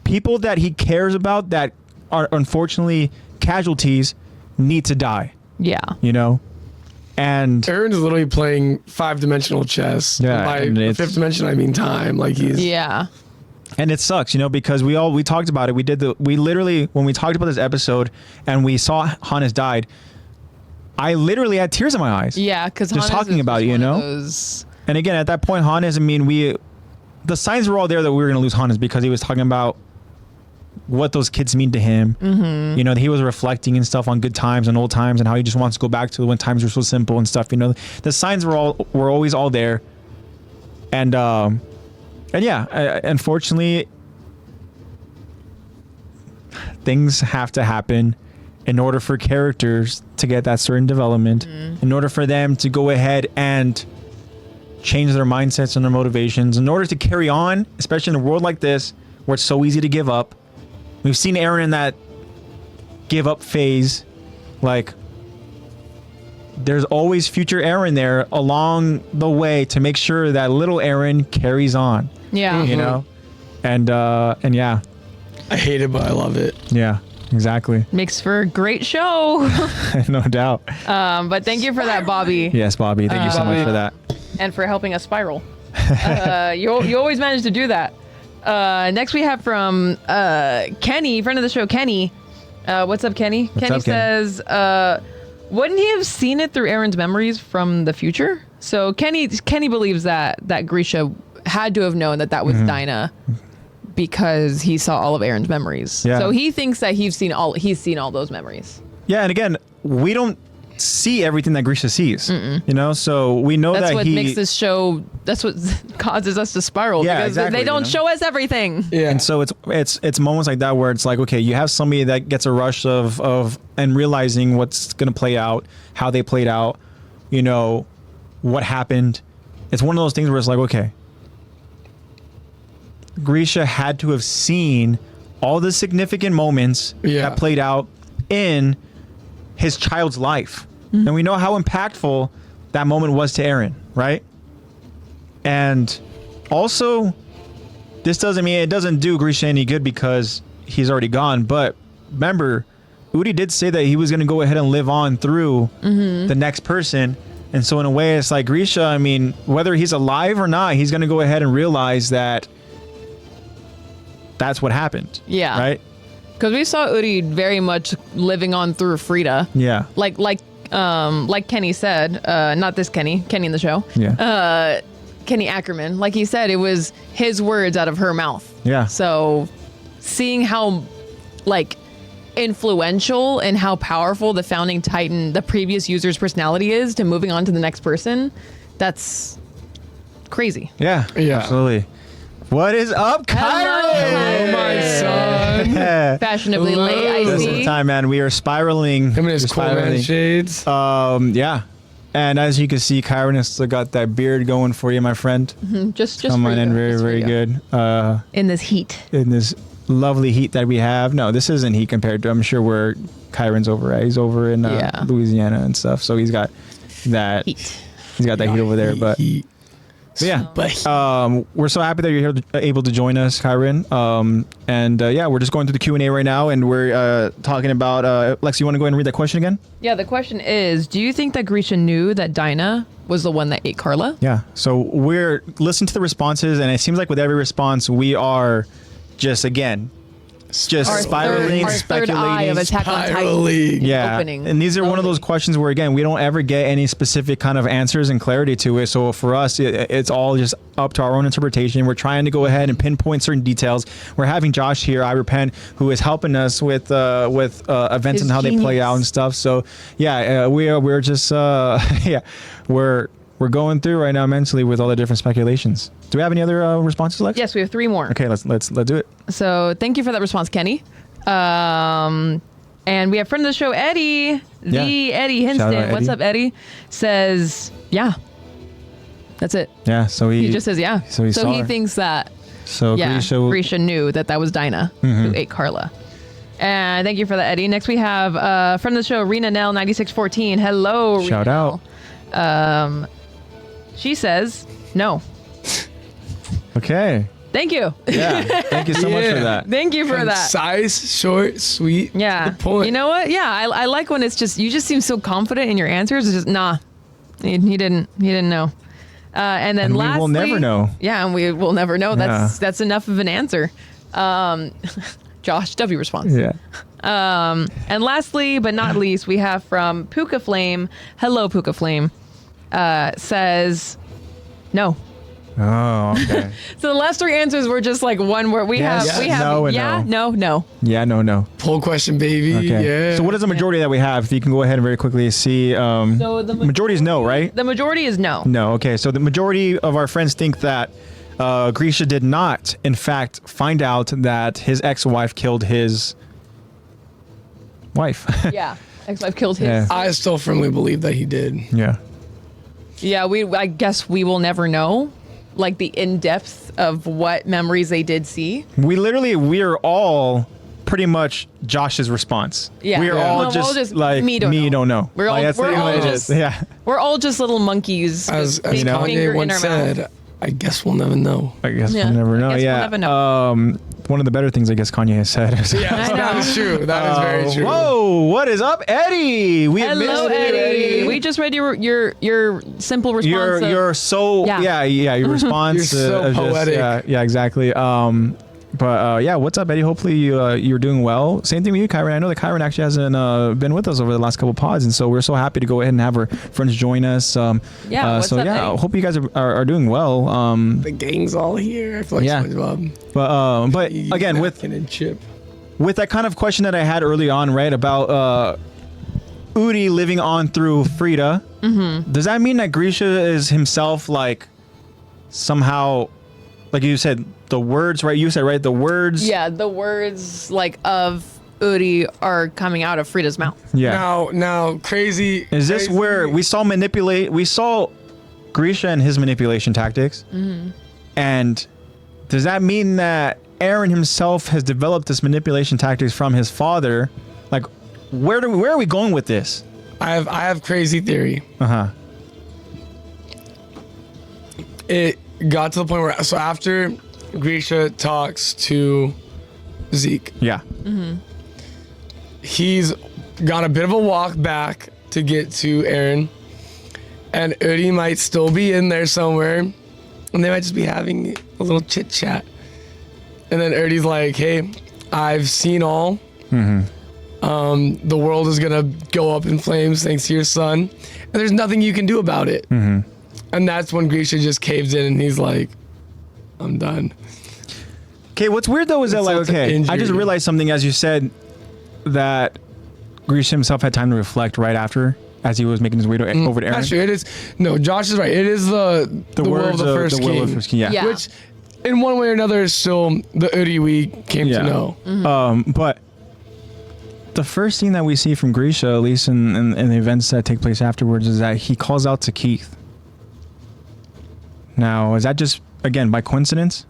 People that he cares about that are unfortunately casualties need to die. Yeah. You know? And Aaron's literally playing 5-dimensional chess. Yeah. By fifth dimension, I mean time. Like he's. Yeah. And it sucks, you know, because we talked about it. We literally, when we talked about this episode and we saw Hannes died, I literally had tears in my eyes. Yeah, because just talking about it, you know. And again, at that point, Hannes, I mean, the signs were all there that we were going to lose Hannes, because he was talking about what those kids mean to him. You know, he was reflecting and stuff on good times and old times and how he just wants to go back to when times were so simple and stuff. You know, the signs were always all there. And yeah, unfortunately, things have to happen in order for characters to get that certain development, in order for them to go ahead and change their mindsets and their motivations, in order to carry on, especially in a world like this where it's so easy to give up. We've seen Aaron in that give up phase. Like, there's always future Aaron there along the way to make sure that little Aaron carries on. Yeah. You know? And yeah. I hate it, but I love it. Yeah, exactly. Makes for a great show. No doubt. But thank you for that, Bobby. Yes, Bobby. Thank you so much for that. And for helping us spiral. You always manage to do that. Next we have from Kenny, friend of the show, Kenny. What's up, Kenny? Kenny says, wouldn't he have seen it through Aaron's memories from the future? So Kenny believes that Grisha had to have known that was Dinah, because he saw all of Aaron's memories. Yeah. So he thinks that he's seen all those memories. Yeah, and again, we don't see everything that Grisha sees. You know, so we know that's that what makes this show. That's what causes us to spiral. Yeah, because exactly, they don't show us everything. Yeah, and so it's moments like that where it's like, okay, you have somebody that gets a rush of and realizing what's gonna play out, how they played out, you know, what happened. It's one of those things where it's like, okay, Grisha had to have seen all the significant moments that played out in his child's life. And we know how impactful that moment was to Aaron, right? And also, this doesn't mean it doesn't do Grisha any good because he's already gone. But remember, Udi did say that he was going to go ahead and live on through the next person. And so in a way, it's like Grisha, I mean, whether he's alive or not, he's going to go ahead and realize that that's what happened. Yeah. Right? Because we saw Udi very much living on through Frida. Yeah. Like Kenny said, not this Kenny in the show. Yeah. Kenny Ackerman, like he said, it was his words out of her mouth. Yeah. So seeing how, like, influential in how powerful the founding Titan, the previous user's personality is to moving on to the next person, that's crazy. Yeah, absolutely. What is up, Kyron? Oh, my son. Fashionably late, I This see. is the time, man. We are spiraling. Him and his cool man shades. Yeah. And as you can see, Kyron has still got that beard going for you, my friend. Just coming for in you. very, Just for very you. good. In this heat. In this lovely heat that we have. No, this isn't heat compared to, I'm sure, where Kyron's over at. He's over in Louisiana and stuff. So he's got that Heat. He's got that heat over there. But yeah, we're so happy that you're here able to join us, Kyron. We're just going through the Q&A right now, and we're talking about Lex, you want to go ahead and read that question again? Yeah, the question is, do you think that Grisha knew that Dinah was the one that ate Carla? Yeah. So we're listening to the responses, and it seems like with every response, we are just, again, spiraling, our third eye of AttackOnTitan. Yeah, opening. and these are one of those questions where, again, we don't ever get any specific kind of answers and clarity to it. So for us, it's all just up to our own interpretation. We're trying to go ahead and pinpoint certain details. We're having Josh here, I Repent, who is helping us with events and how they play out and stuff. So yeah, we're just we're going through right now mentally with all the different speculations. Do we have any other responses, Lex? Yes, we have 3 more. Okay, let's do it. So thank you for that response, Kenny. And we have friend of the show, Eddie. Eddie Hinston. Eddie. What's up, Eddie? Says, yeah. That's it. Yeah, so he just says, yeah. So he thinks that, so Grisha knew that was Dinah who ate Carla. And thank you for that, Eddie. Next we have friend of the show, Rena Nell 9614. Hello, Rena. Shout out. She says, no. Okay. Thank you. Yeah. Thank you so much for that. Thank you for that. Concise, short, sweet. Yeah. Good point. You know what? Yeah, I like when it's just, you just seem so confident in your answers. It's just, nah, he didn't know. And then lastly, we will never know. Yeah, and we will never know. That's enough of an answer. Josh W response. Yeah. And lastly, but not least, we have from Puka Flame. Hello, Puka Flame. Says, no. Oh, okay. So the last 3 answers were just like one word. We have no, and yeah, no. no. Yeah, no. Poll question, baby. Okay. Yeah. So what is the majority that we have? If you can go ahead and very quickly see. So the majority is no, right? The majority is no. No. Okay. So the majority of our friends think that Grisha did not, in fact, find out that his ex-wife killed his wife. Yeah, ex-wife killed his. Yeah. I still firmly believe that he did. Yeah. Yeah, I guess we will never know, like the in-depth of what memories they did see. We are all pretty much Josh's response. Yeah. We are all just like me don't know. We're all just little monkeys. As big Kanye finger in once our said, mouth. I guess we'll never know. I guess Yeah. we'll never know. I guess we'll never know. One of the better things I guess Kanye has said. Yeah, that is true. That is very true. Whoa, what is up, Eddie? We have Hello, missed you, Eddie. We just read your simple response. You're so your response. You're so poetic. Yeah, exactly. What's up, Eddie? Hopefully you're doing well. Same thing with you, Kyron. I know that Kyron actually hasn't been with us over the last couple pods, and so we're so happy to go ahead and have our friends join us. What's up, Eddie? Hope you guys are doing well. The gang's all here. I feel like SpongeBob. But again, with that kind of question that I had early on, right, about Udi living on through Frida, does that mean that Grisha is himself like somehow, like you said, the words, right? You said, right, the words. Yeah, the words like of Udi are coming out of Frida's mouth. Yeah. Now, crazy. Is this where we saw Grisha and his manipulation tactics? And does that mean that Aaron himself has developed this manipulation tactics from his father? Like, where are we going with this? I have crazy theory. It got to the point where, so after Grisha talks to Zeke, he's got a bit of a walk back to get to Aaron, and Udi might still be in there somewhere, and they might just be having a little chit chat. And then Udi's like, "Hey, I've seen all. The world is gonna go up in flames thanks to your son, and there's nothing you can do about it." And that's when Grisha just caves in, and he's like, "I'm done." Okay, what's weird though is that, like, okay, I just realized something as you said. that Grisha himself had time to reflect right after, as he was making his way to, over to Eren. That's true. It is. No, Josh is right. It is the will of the first king. Yeah. Which, in one way or another, is still the Uri we came to know. But the first thing that we see from Grisha, at least in the events that take place afterwards, is that he calls out to Keith. Now, is that just, again, by coincidence?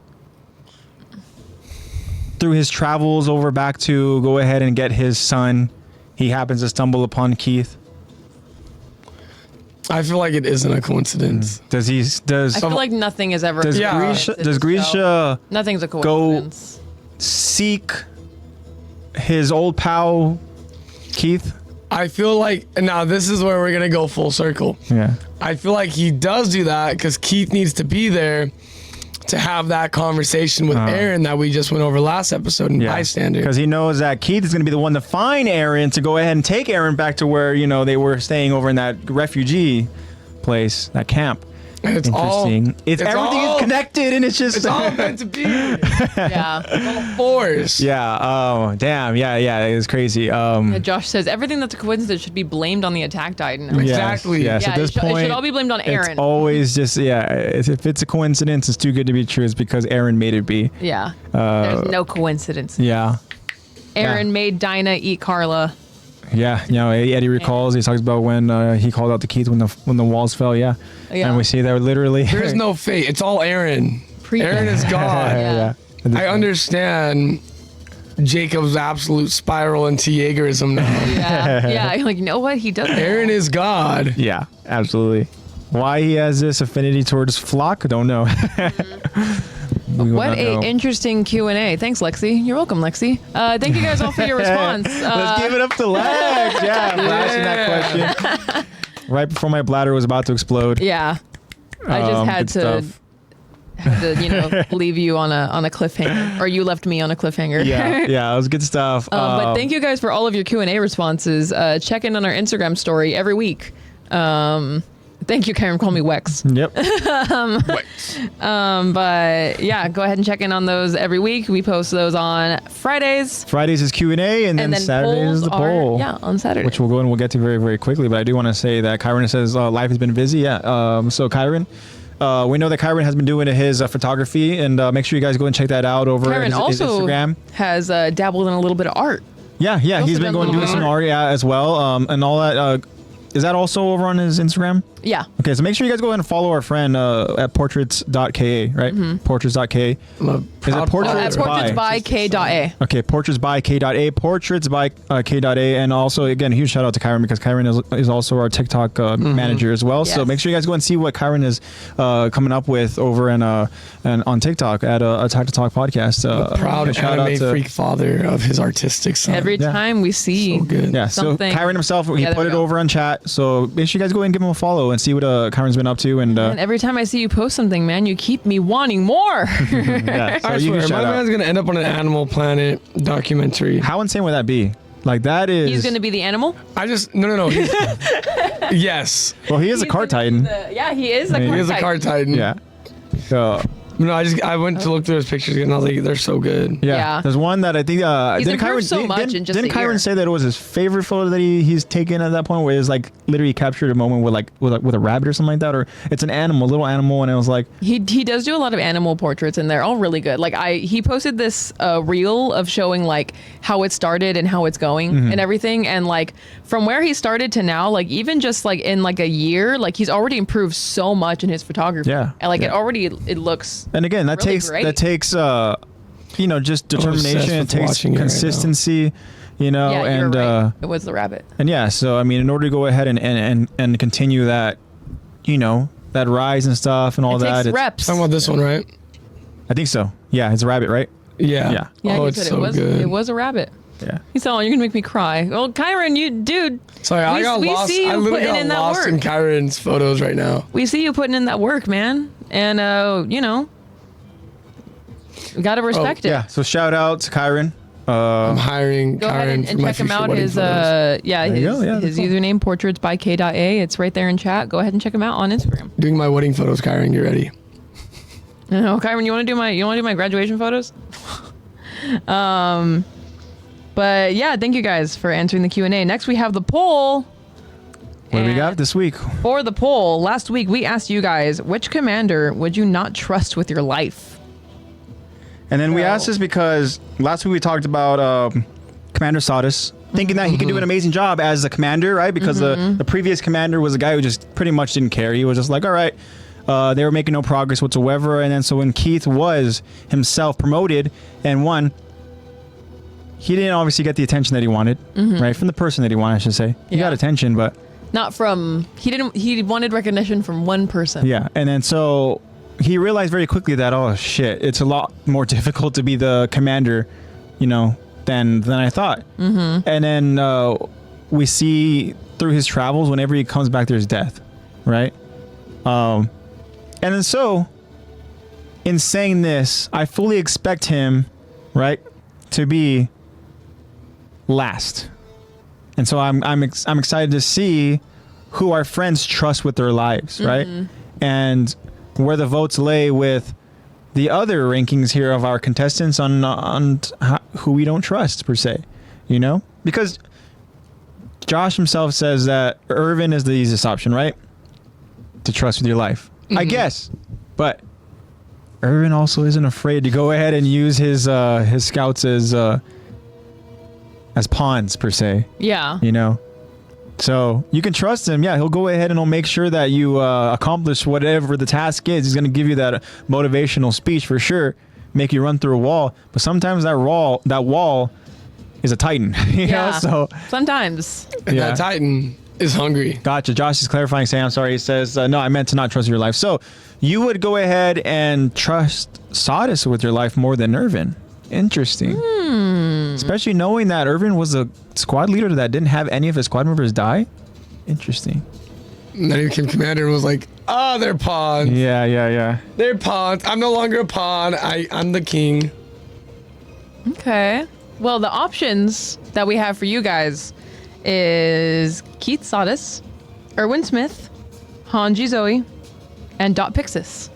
Through his travels over back to go ahead and get his son, he happens to stumble upon Keith. I feel like it isn't a coincidence. I feel like nothing is ever. Does Grisha nothing's a coincidence. Go seek his old pal Keith? I feel like now this is where we're gonna go full circle. Yeah. I feel like he does do that because Keith needs to be there to have that conversation with Eren that we just went over last episode in Bystander. Because he knows that Keith is going to be the one to find Eren to go ahead and take Eren back to where, you know, they were staying over in that refugee place, that camp. It's interesting. Everything is connected, and it's all meant to be. Yeah. It's all fours. Yeah. Oh, damn. Yeah. It's crazy. Josh says everything that's a coincidence should be blamed on the AttackOnTitan. Exactly. Yes. At this point, it should all be blamed on Eren. It's always just if it's a coincidence, it's too good to be true. It's because Eren made it be. Yeah. There's no coincidence. Yeah. Eren made Dinah eat Carla. Yeah, you know, Eddie recalls. He talks about when he called out to Keith when the walls fell. Yeah, and we see that literally. There's no fate. It's all Eren. Eren is God. Yeah. I understand Jacob's absolute spiral into Jaegerism now. Yeah. Like, you know what? He does. Eren is God. Yeah, absolutely. Why he has this affinity towards Flock, I don't know. What a interesting Q&A. Thanks, Lexi. You're welcome, Lexi. Thank you guys all for your response. Let's give it up to Lex. Yeah, for asking that question. Right before my bladder was about to explode. Yeah. I just had to leave you on a cliffhanger, or you left me on a cliffhanger. Yeah, it was good stuff. But thank you guys for all of your Q&A responses. Check in on our Instagram story every week. Thank you, Karen. Call me Wex. Yep. But yeah, go ahead and check in on those every week. We post those on Fridays. Fridays is Q&A, and then Saturdays is the poll. On Saturday. Which we'll go and we'll get to very, very quickly. But I do want to say that Kyron says life has been busy. Yeah. So Kyron, we know that Kyron has been doing his photography, and make sure you guys go and check that out over his Instagram. Has dabbled in a little bit of art. Yeah. He's been going doing some art as well, and all that. Is that also over on his Instagram? Yeah. Okay, so make sure you guys go ahead and follow our friend at portraits.ka, right? Mm-hmm. Portraits.ka. Is it portraits by K.A? Okay, portraits by K.A, portraits by K.A. And also, again, a huge shout out to Kyron because Kyron is also our TikTok manager as well. Yes. So make sure you guys go and see what Kyron is coming up with over and on TikTok at Attack the Talk podcast. The proud anime freak father of his artistic son. Every time we see something. So Kyron himself, he put it over on chat. So make sure you guys go and give him a follow and see what Kyron's been up to. And every time I see you post something, man, you keep me wanting more. Yeah, so I swear, my man's gonna end up on an Animal Planet documentary. How insane would that be? Like that is. He's gonna be the animal. No. Yes. Well, he is a car titan. He is a car titan. He is a car titan. Yeah. No, I went to look through his pictures and I was like, they're so good. Yeah. There's one that I think didn't Kyron say that it was his favorite photo that he's taken at that point, where it's like literally captured a moment with a rabbit or something like that, or it's an animal, a little animal, and it was like he does do a lot of animal portraits and they're all really good. Like he posted this reel of showing like how it started and how it's going and everything, and like from where he started to now, like even just like in like a year, like he's already improved so much in his photography. Yeah. And like it looks. And again, that really takes just determination. It takes consistency, and right. It was the rabbit. And so I mean, in order to go ahead and continue that, that rise and stuff and all that. Takes reps. Talking about this one, right? I think so. Yeah, it's a rabbit, right? Yeah. Oh, it's so good. It was a rabbit. Yeah. He's saying, you're gonna make me cry. Well, Kyron, dude. Sorry, I got lost. I literally got lost in Kyron's photos right now. We see you putting in that work, man, and we gotta respect it. Yeah. So shout out to Kyron. I'm hiring Go Kyron ahead and check him out. His his username portraits by K.A. It's right there in chat. Go ahead and check him out on Instagram. Doing my wedding photos, Kyron. You ready? No, Kyron, you want to do my graduation photos? But yeah, thank you guys for answering the Q&A. Next, we have the poll. What do we got this week? For the poll, last week we asked you guys, which commander would you not trust with your life? And then we asked this because last week we talked about Commander Sodus, thinking that he could do an amazing job as a commander, right? Because the previous commander was a guy who just pretty much didn't care. He was just like, all right, they were making no progress whatsoever. And then so when Keith was himself promoted and won, he didn't obviously get the attention that he wanted, right? From the person that he wanted, I should say. He got attention, but... Not from... He wanted recognition from one person. Yeah, and then so he realized very quickly that, oh, shit, it's a lot more difficult to be the commander, you know, than I thought. And then we see through his travels, whenever he comes back, there's death, right? And then so, in saying this, I fully expect him, right, to be last. And so I'm excited to see who our friends trust with their lives, right? And where the votes lay with the other rankings here of our contestants on who we don't trust per se, you know? Because Josh himself says that Erwin is the easiest option, right? To trust with your life, I guess. But Erwin also isn't afraid to go ahead and use his scouts as pawns per se. Yeah. You know? So you can trust him. Yeah, he'll go ahead and he'll make sure that you accomplish whatever the task is. He's going to give you that motivational speech for sure, make you run through a wall. But sometimes that wall is a Titan. you know? So sometimes. And that Titan is hungry. Gotcha. Josh is clarifying, saying, I'm sorry. He says, no, I meant to not trust your life. So you would go ahead and trust Sodus with your life more than Erwin. Interesting. Especially knowing that Erwin was a squad leader that didn't have any of his squad members die. Interesting. And then he became commander and was like, oh, they're pawns. Yeah. They're pawns. I'm no longer a pawn. I'm the king. Okay. Well, the options that we have for you guys is Keith Sodus, Erwin Smith, Hanji Zoe, and Dot Pixis.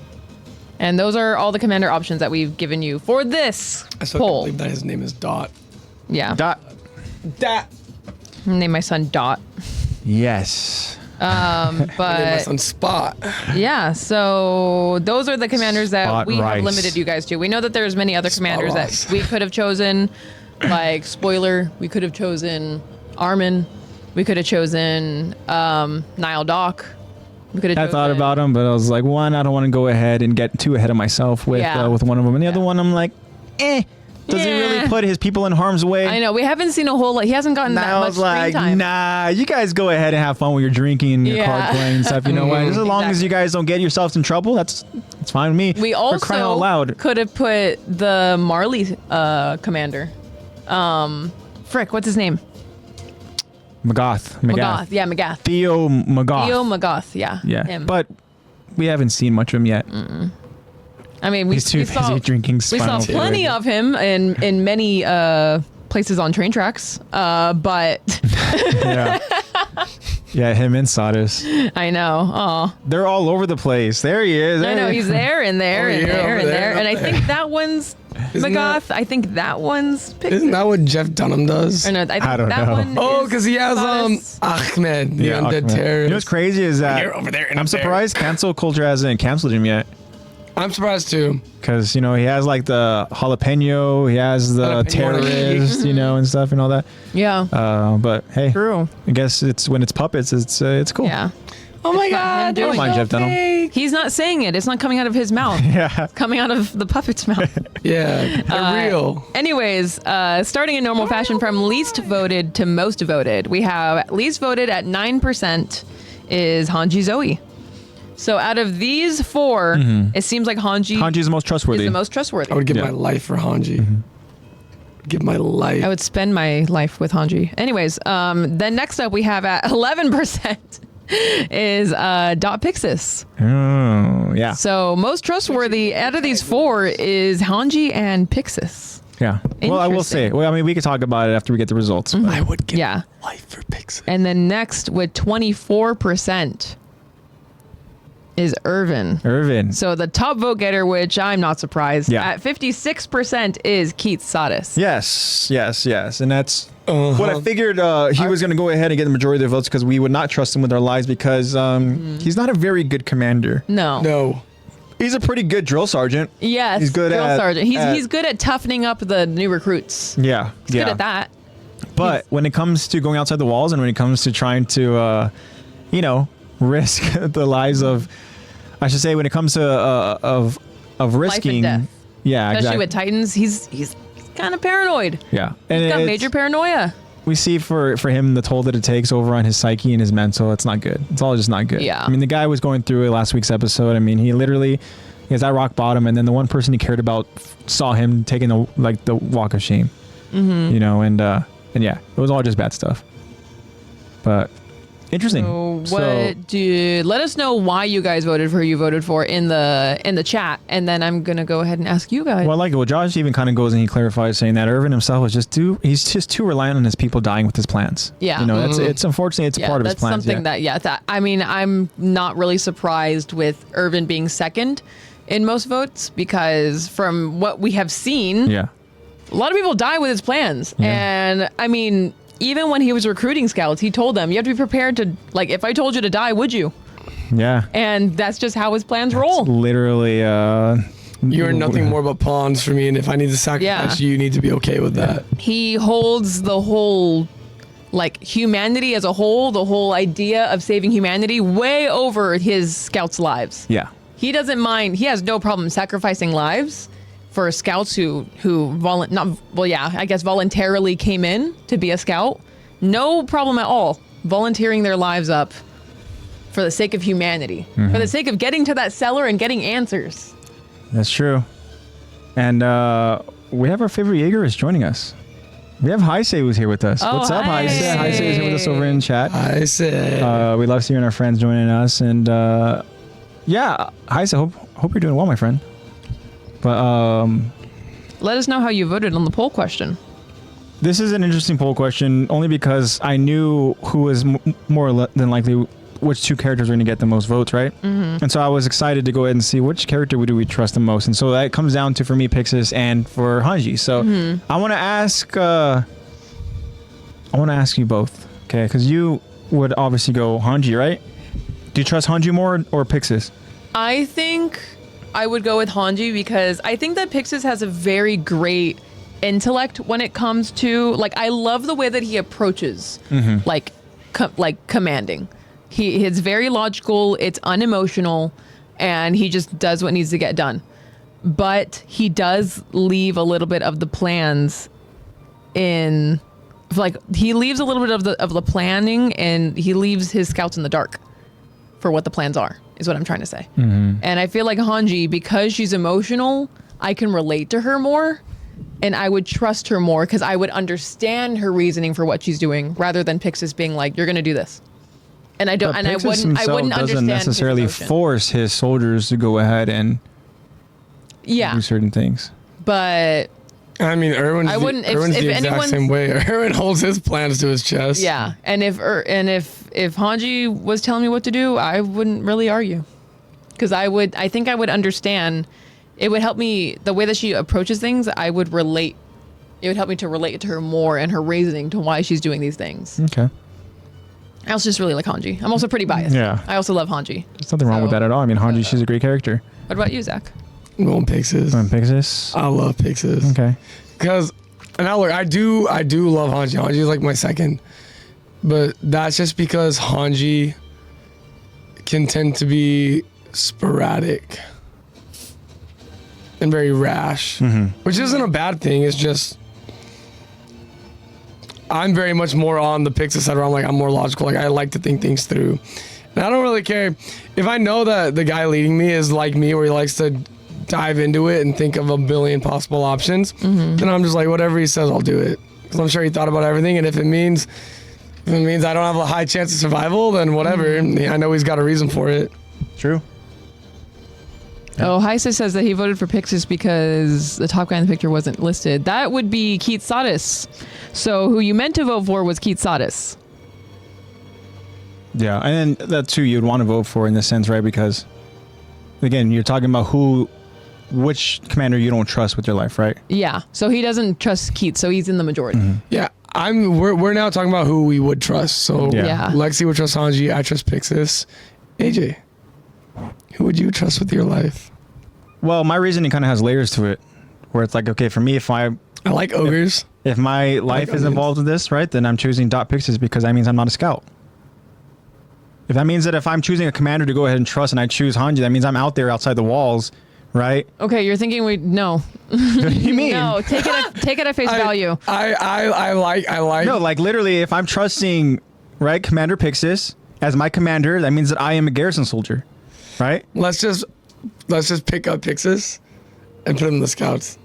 And those are all the commander options that we've given you for this I still poll. can't believe that his name is Dot. Yeah. Dot. Name my son Dot. Yes. But Name my son Spot. Yeah, so those are the commanders that Spot we Rice. have limited you guys to. We know that there's many other commanders that we could have chosen, like Spoiler. We could have chosen Armin. We could have chosen Nile Doc. I thought about him, but I was like, one, I don't want to go ahead and get too ahead of myself with one of them. And the other one, I'm like, Does he really put his people in harm's way? I know. We haven't seen a whole lot. He hasn't gotten that much screen time. Nah, you guys go ahead and have fun with your drinking and your card playing and stuff. You know what? Just as long as you guys don't get yourselves in trouble, that's fine with me. We also could have put the Marley commander. Frick, what's his name? Magath. Yeah, Magath. Theo Magath, yeah. Yeah. Him. But we haven't seen much of him yet. I mean, he's too busy drinking Spinal We saw plenty of him in many places on train tracks, but yeah, him and Sodus. I know. Oh, they're all over the place. There he is. I know he's there and there and there and there, and I think that one's Magath. I think that one's. Isn't that what Jeff Dunham does? Or no, I think don't that know. one. Oh, because he has Ahmed, the undead terrorist. You know what's crazy is that You're over there and I'm surprised cancel culture hasn't canceled him yet. I'm surprised too. Because, you know, he has like the jalapeno, he has the terrorist, you know, and stuff and all that. Yeah. But hey, True. I guess it's when it's puppets, it's cool. Yeah. Oh my God. Don't mind Jeff Dunham. He's not saying it. It's not coming out of his mouth. It's coming out of the puppet's mouth. Yeah, they're real. Anyways, starting in normal fashion from least voted to most voted, we have least voted at 9% is Hanji Zoe. So out of these four, it seems like Hanji is the most trustworthy. I would give my life for Hanji. Give my life. I would spend my life with Hanji. Anyways, then next up we have at 11% is Dot Pixis. Oh, yeah. So most trustworthy out of these four is Hanji and Pixis. Yeah. Well, I will say, I mean, we could talk about it after we get the results. I would give my life for Pixis. And then next with 24%. is Erwin. Erwin. So the top vote getter, which I'm not surprised, at 56% is Quixotis. Yes. And that's what I figured he was going to go ahead and get the majority of the votes because we would not trust him with our lives because he's not a very good commander. No. He's a pretty good drill sergeant. Yes, he's good drill sergeant. He's good at toughening up the new recruits. Yeah. He's good at that. But when it comes to going outside the walls and when it comes to trying to, risk the lives of, I should say, when it comes to of risking, life and death. Yeah, especially with Titans, he's kind of paranoid. Yeah, and he's got major paranoia. We see for him the toll that it takes over on his psyche and his mental. It's not good. It's all just not good. Yeah. I mean, the guy was going through it last week's episode. I mean, he was at rock bottom, and then the one person he cared about saw him taking the walk of shame. Mm-hmm. And yeah, it was all just bad stuff. But interesting. Let us know why you guys voted for who you voted for in the chat, and then I'm gonna go ahead and ask you guys. Well, I like it. Well, Josh even kind of goes and he clarifies saying that Erwin himself was he's just too reliant on his people dying with his plans. Yeah. It's unfortunately it's part of his plans. That's something I mean, I'm not really surprised with Erwin being second in most votes because from what we have seen, a lot of people die with his plans. Yeah. And I mean, even when he was recruiting scouts, he told them, you have to be prepared to, like, if I told you to die, would you? Yeah. And that's just how his plans roll. Literally, you're nothing more but pawns for me, and if I need to sacrifice you need to be okay with that. He holds the whole, like, humanity as a whole, the whole idea of saving humanity way over his scouts' lives. Yeah. He doesn't mind. He has no problem sacrificing lives for scouts who voluntarily came in to be a scout. No problem at all. Volunteering their lives up for the sake of humanity, for the sake of getting to that cellar and getting answers. That's true. And we have our favorite Jaegerist joining us. We have Heise who's here with us. What's up, Heise? Heise is here with us over in chat. Heise. We love seeing our friends joining us. And Heise, hope you're doing well, my friend. But let us know how you voted on the poll question. This is an interesting poll question only because I knew who was more than likely which two characters were going to get the most votes, right? Mm-hmm. And so I was excited to go ahead and see which character do we trust the most. And so that comes down to, for me, Pixis and for Hanji. So I want to ask you both, okay? Because you would obviously go Hanji, right? Do you trust Hanji more or Pixis? I think I would go with Hanji because I think that Pixis has a very great intellect when it comes to, like, I love the way that he approaches like commanding. It's very logical, it's unemotional, and he just does what needs to get done. But he does leave a little bit of the plans in, like, he leaves a little bit of the planning, and he leaves his scouts in the dark for what the plans are, is what I'm trying to say. And I feel like Hanji, because she's emotional, I can relate to her more, and I would trust her more because I would understand her reasoning for what she's doing, rather than Pixis being like, "You're going to do this," and I wouldn't doesn't understand necessarily his emotion. force his soldiers to go ahead and do certain things. But I mean, Erwin's the exact same way. Erwin holds his plans to his chest. Yeah, and if Hanji was telling me what to do, I wouldn't really argue, because I think I would understand. It would help me, the way that she approaches things, I would relate. It would help me to relate to her more and her reasoning to why she's doing these things. Okay. I also just really like Hanji. I'm also pretty biased. Yeah. I also love Hanji. There's nothing wrong with that at all. I mean, Hanji, she's a great character. What about you, Zach? I'm going Pixis. Pixis? I love Pixis. Okay. Because, and now look, I do love Hanji. Hanji is like my second. But that's just because Hanji can tend to be sporadic and very rash, which isn't a bad thing. It's just I'm very much more on the Pixis side, where I'm more logical. Like, I like to think things through, and I don't really care if I know that the guy leading me is like me, where he likes to dive into it and think of a billion possible options. Then I'm just like, whatever he says, I'll do it, because I'm sure he thought about everything. And if it means I don't have a high chance of survival, then whatever. I know he's got a reason for it. True. Yeah. Oh, Heise says that he voted for Pixis because the top guy in the picture wasn't listed. That would be Quixotis. So who you meant to vote for was Quixotis. Yeah, and that's who you'd want to vote for in this sense, right? Because again, you're talking about which commander you don't trust with your life, right? Yeah. So he doesn't trust Keith, so he's in the majority. Yeah. We're now talking about who we would trust. So Yeah. Lexi would trust Hanji. I trust Pixis. AJ, who would you trust with your life? Well, my reasoning kind of has layers to it, where it's like, okay, for me, I like ogres. if my life is involved with this, right, then I'm choosing Pixis because that means I'm not a scout. If that means that if I'm choosing a commander to go ahead and trust and I choose Hanji, that means I'm out there outside the walls, right? Okay, you're thinking no. What do you mean? No, take it at face value. I like. No, like literally, if I'm trusting, right, Commander Pixis as my commander, that means that I am a garrison soldier, right? Let's just pick up Pixis and put him in the scouts.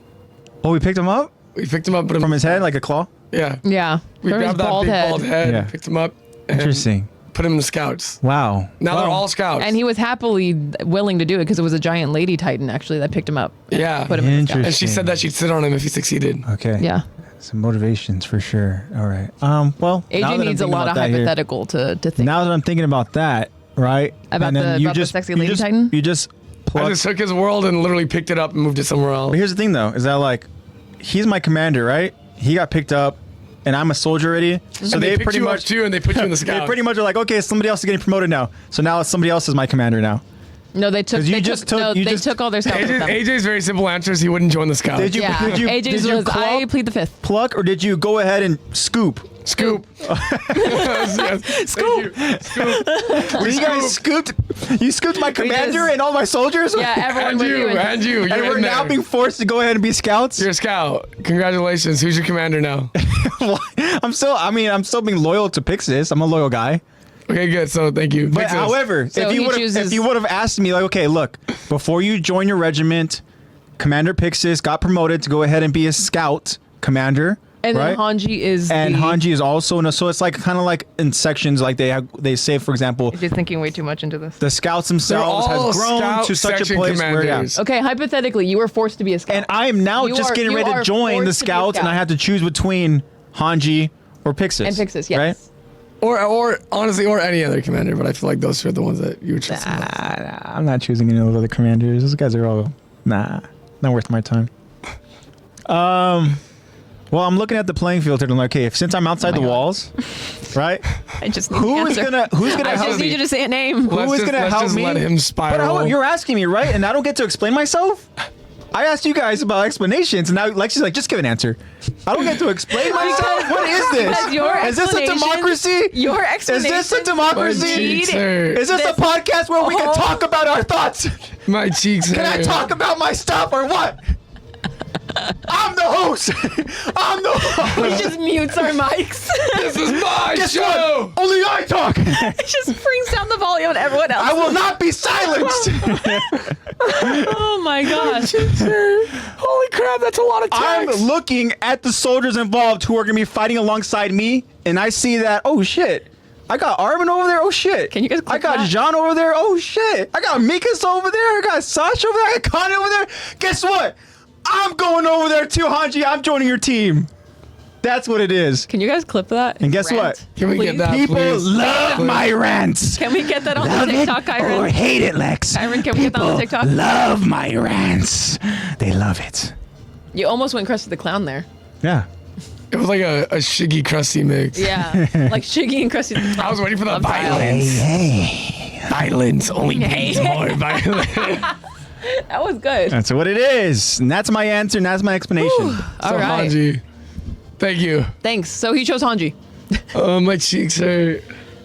Oh, we picked him up? We picked him up, put him From his head, like a claw? Yeah. Yeah. We From his grabbed that bald big head. bald head, Yeah. picked him up, and Interesting. put him in the scouts. Wow. Now Well, they're all scouts. And he was happily willing to do it because it was a giant lady Titan actually that picked him up. Yeah. Put him in the scout. And she said that she'd sit on him if he succeeded. Okay. Yeah. Some motivations for sure. All right. Well, now AJ that I'm needs a thinking lot about of that here- hypothetical to think. Now that I'm thinking about that, right? About and then the sexy lady Titan? You just I plug. just took his world and literally picked it up and moved it somewhere else. But here's the thing, though, is that like, he's my commander, right? He got picked up, and I'm a soldier already. So And they picked pretty you up much, too, and they put you in the they scouts. pretty much are like, okay, somebody else is getting promoted now. So now somebody else is my commander now. No, they took. 'Cause you They just took. took- No, you they just- took all their scouts with them. AJ's very simple answers. He wouldn't join the scouts. Did you? Yeah. Did you? AJ's did you was I club, plead the fifth. pluck, or did you go ahead and scoop? Scoop. Yes. Scoop. Scoop. Were you guys scooped? You scooped my commander just- and all my soldiers? Yeah, everyone And with you. and- And you. And You're we're in now there. being forced to go ahead and be scouts. You're a scout. Congratulations. Who's your commander now? I'm still being loyal to Pixis. I'm a loyal guy. Okay, good. So thank you. But Pixis. however, So if he you chooses- would have asked me like, okay, look, before you join your regiment, Commander Pixis got promoted to go ahead and be a scout commander, And right? then Hanji is. And the, Hanji is also so it's like kind of like in sections, like they say, for example, You're thinking way too much into this. the scouts themselves all has grown scout to such a section place where commanders. Okay, hypothetically, you were forced to be a scout. and I am now You just are- getting you ready to are join the forced to be a scouts, and I scout. have to choose between Hanji or Pixis. and Pixis, yes. Right? Or honestly, or any other commander, but I feel like those two are the ones that you would trust. the most. I'm not choosing any of those other commanders. Those guys are all not worth my time. Well, I'm looking at the playing field here. And I'm like, okay, since I'm outside Oh my the God. walls, right? I just need Who's the answer. gonna I help just need me? you to say a name. Who is gonna let's help just me? let him But spiral. you're asking me, right? And I don't get to explain myself. I asked you guys about explanations, and now Lexi's like, just give an answer. I don't get to explain myself. What is this? Because your Is this a explanation- democracy? Your Is explanation. this a democracy? Cheating. Sir, Is this a This- podcast where we can Oh. talk about our thoughts? my cheeks. Can I hurt. talk about my stuff or what? I'm the host. I'm the He host. just mutes our mics. This is my Guess show. what? Only I talk. He just brings down the volume on everyone else. I will not be silenced. Oh my gosh. Holy crap, that's a lot of I'm text. looking at the soldiers involved who are going to be fighting alongside me, and I see that, oh shit, I got Armin over there, oh shit. Can you guys I click got that? Jean over there, oh shit. I got Mikas over there, I got Sasha over there, I got Connie over there. Guess what? I'm going over there too, Hanji. I'm joining your team. That's what it is. Can you guys clip that? And guess Rant, what? Can we please? get that? People please? love my rants. Can we get that on Love the TikTok, it or Kyron? hate it, Lex. Kyron, can we get that on the TikTok? Love my rants. They love it. You almost went Krusty the Clown there. Yeah. It was like a Shiggy Krusty mix. Yeah. Like Shiggy and Krusty the Clown. I was waiting for the Love that. violence. Hey. Violence only means more violence. That was good. That's what it is. And that's my answer, and that's my explanation. All right. Hanji, thank you. Thanks. So he chose Hanji. Oh, my cheeks hurt.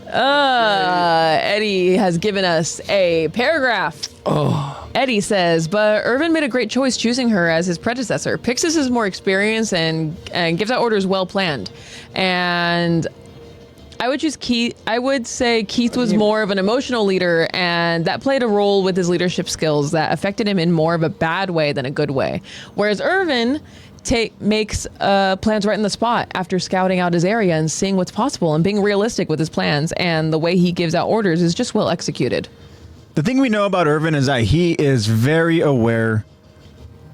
Eddie has given us a paragraph. Oh, Eddie says, but Erwin made a great choice choosing her as his predecessor. Pixis is more experienced and gives out orders well planned. And I would choose Keith. I would say Keith was more of an emotional leader, and that played a role with his leadership skills that affected him in more of a bad way than a good way. Whereas Erwin makes plans right in the spot after scouting out his area and seeing what's possible and being realistic with his plans, and the way he gives out orders is just well executed. The thing we know about Erwin is that he is very aware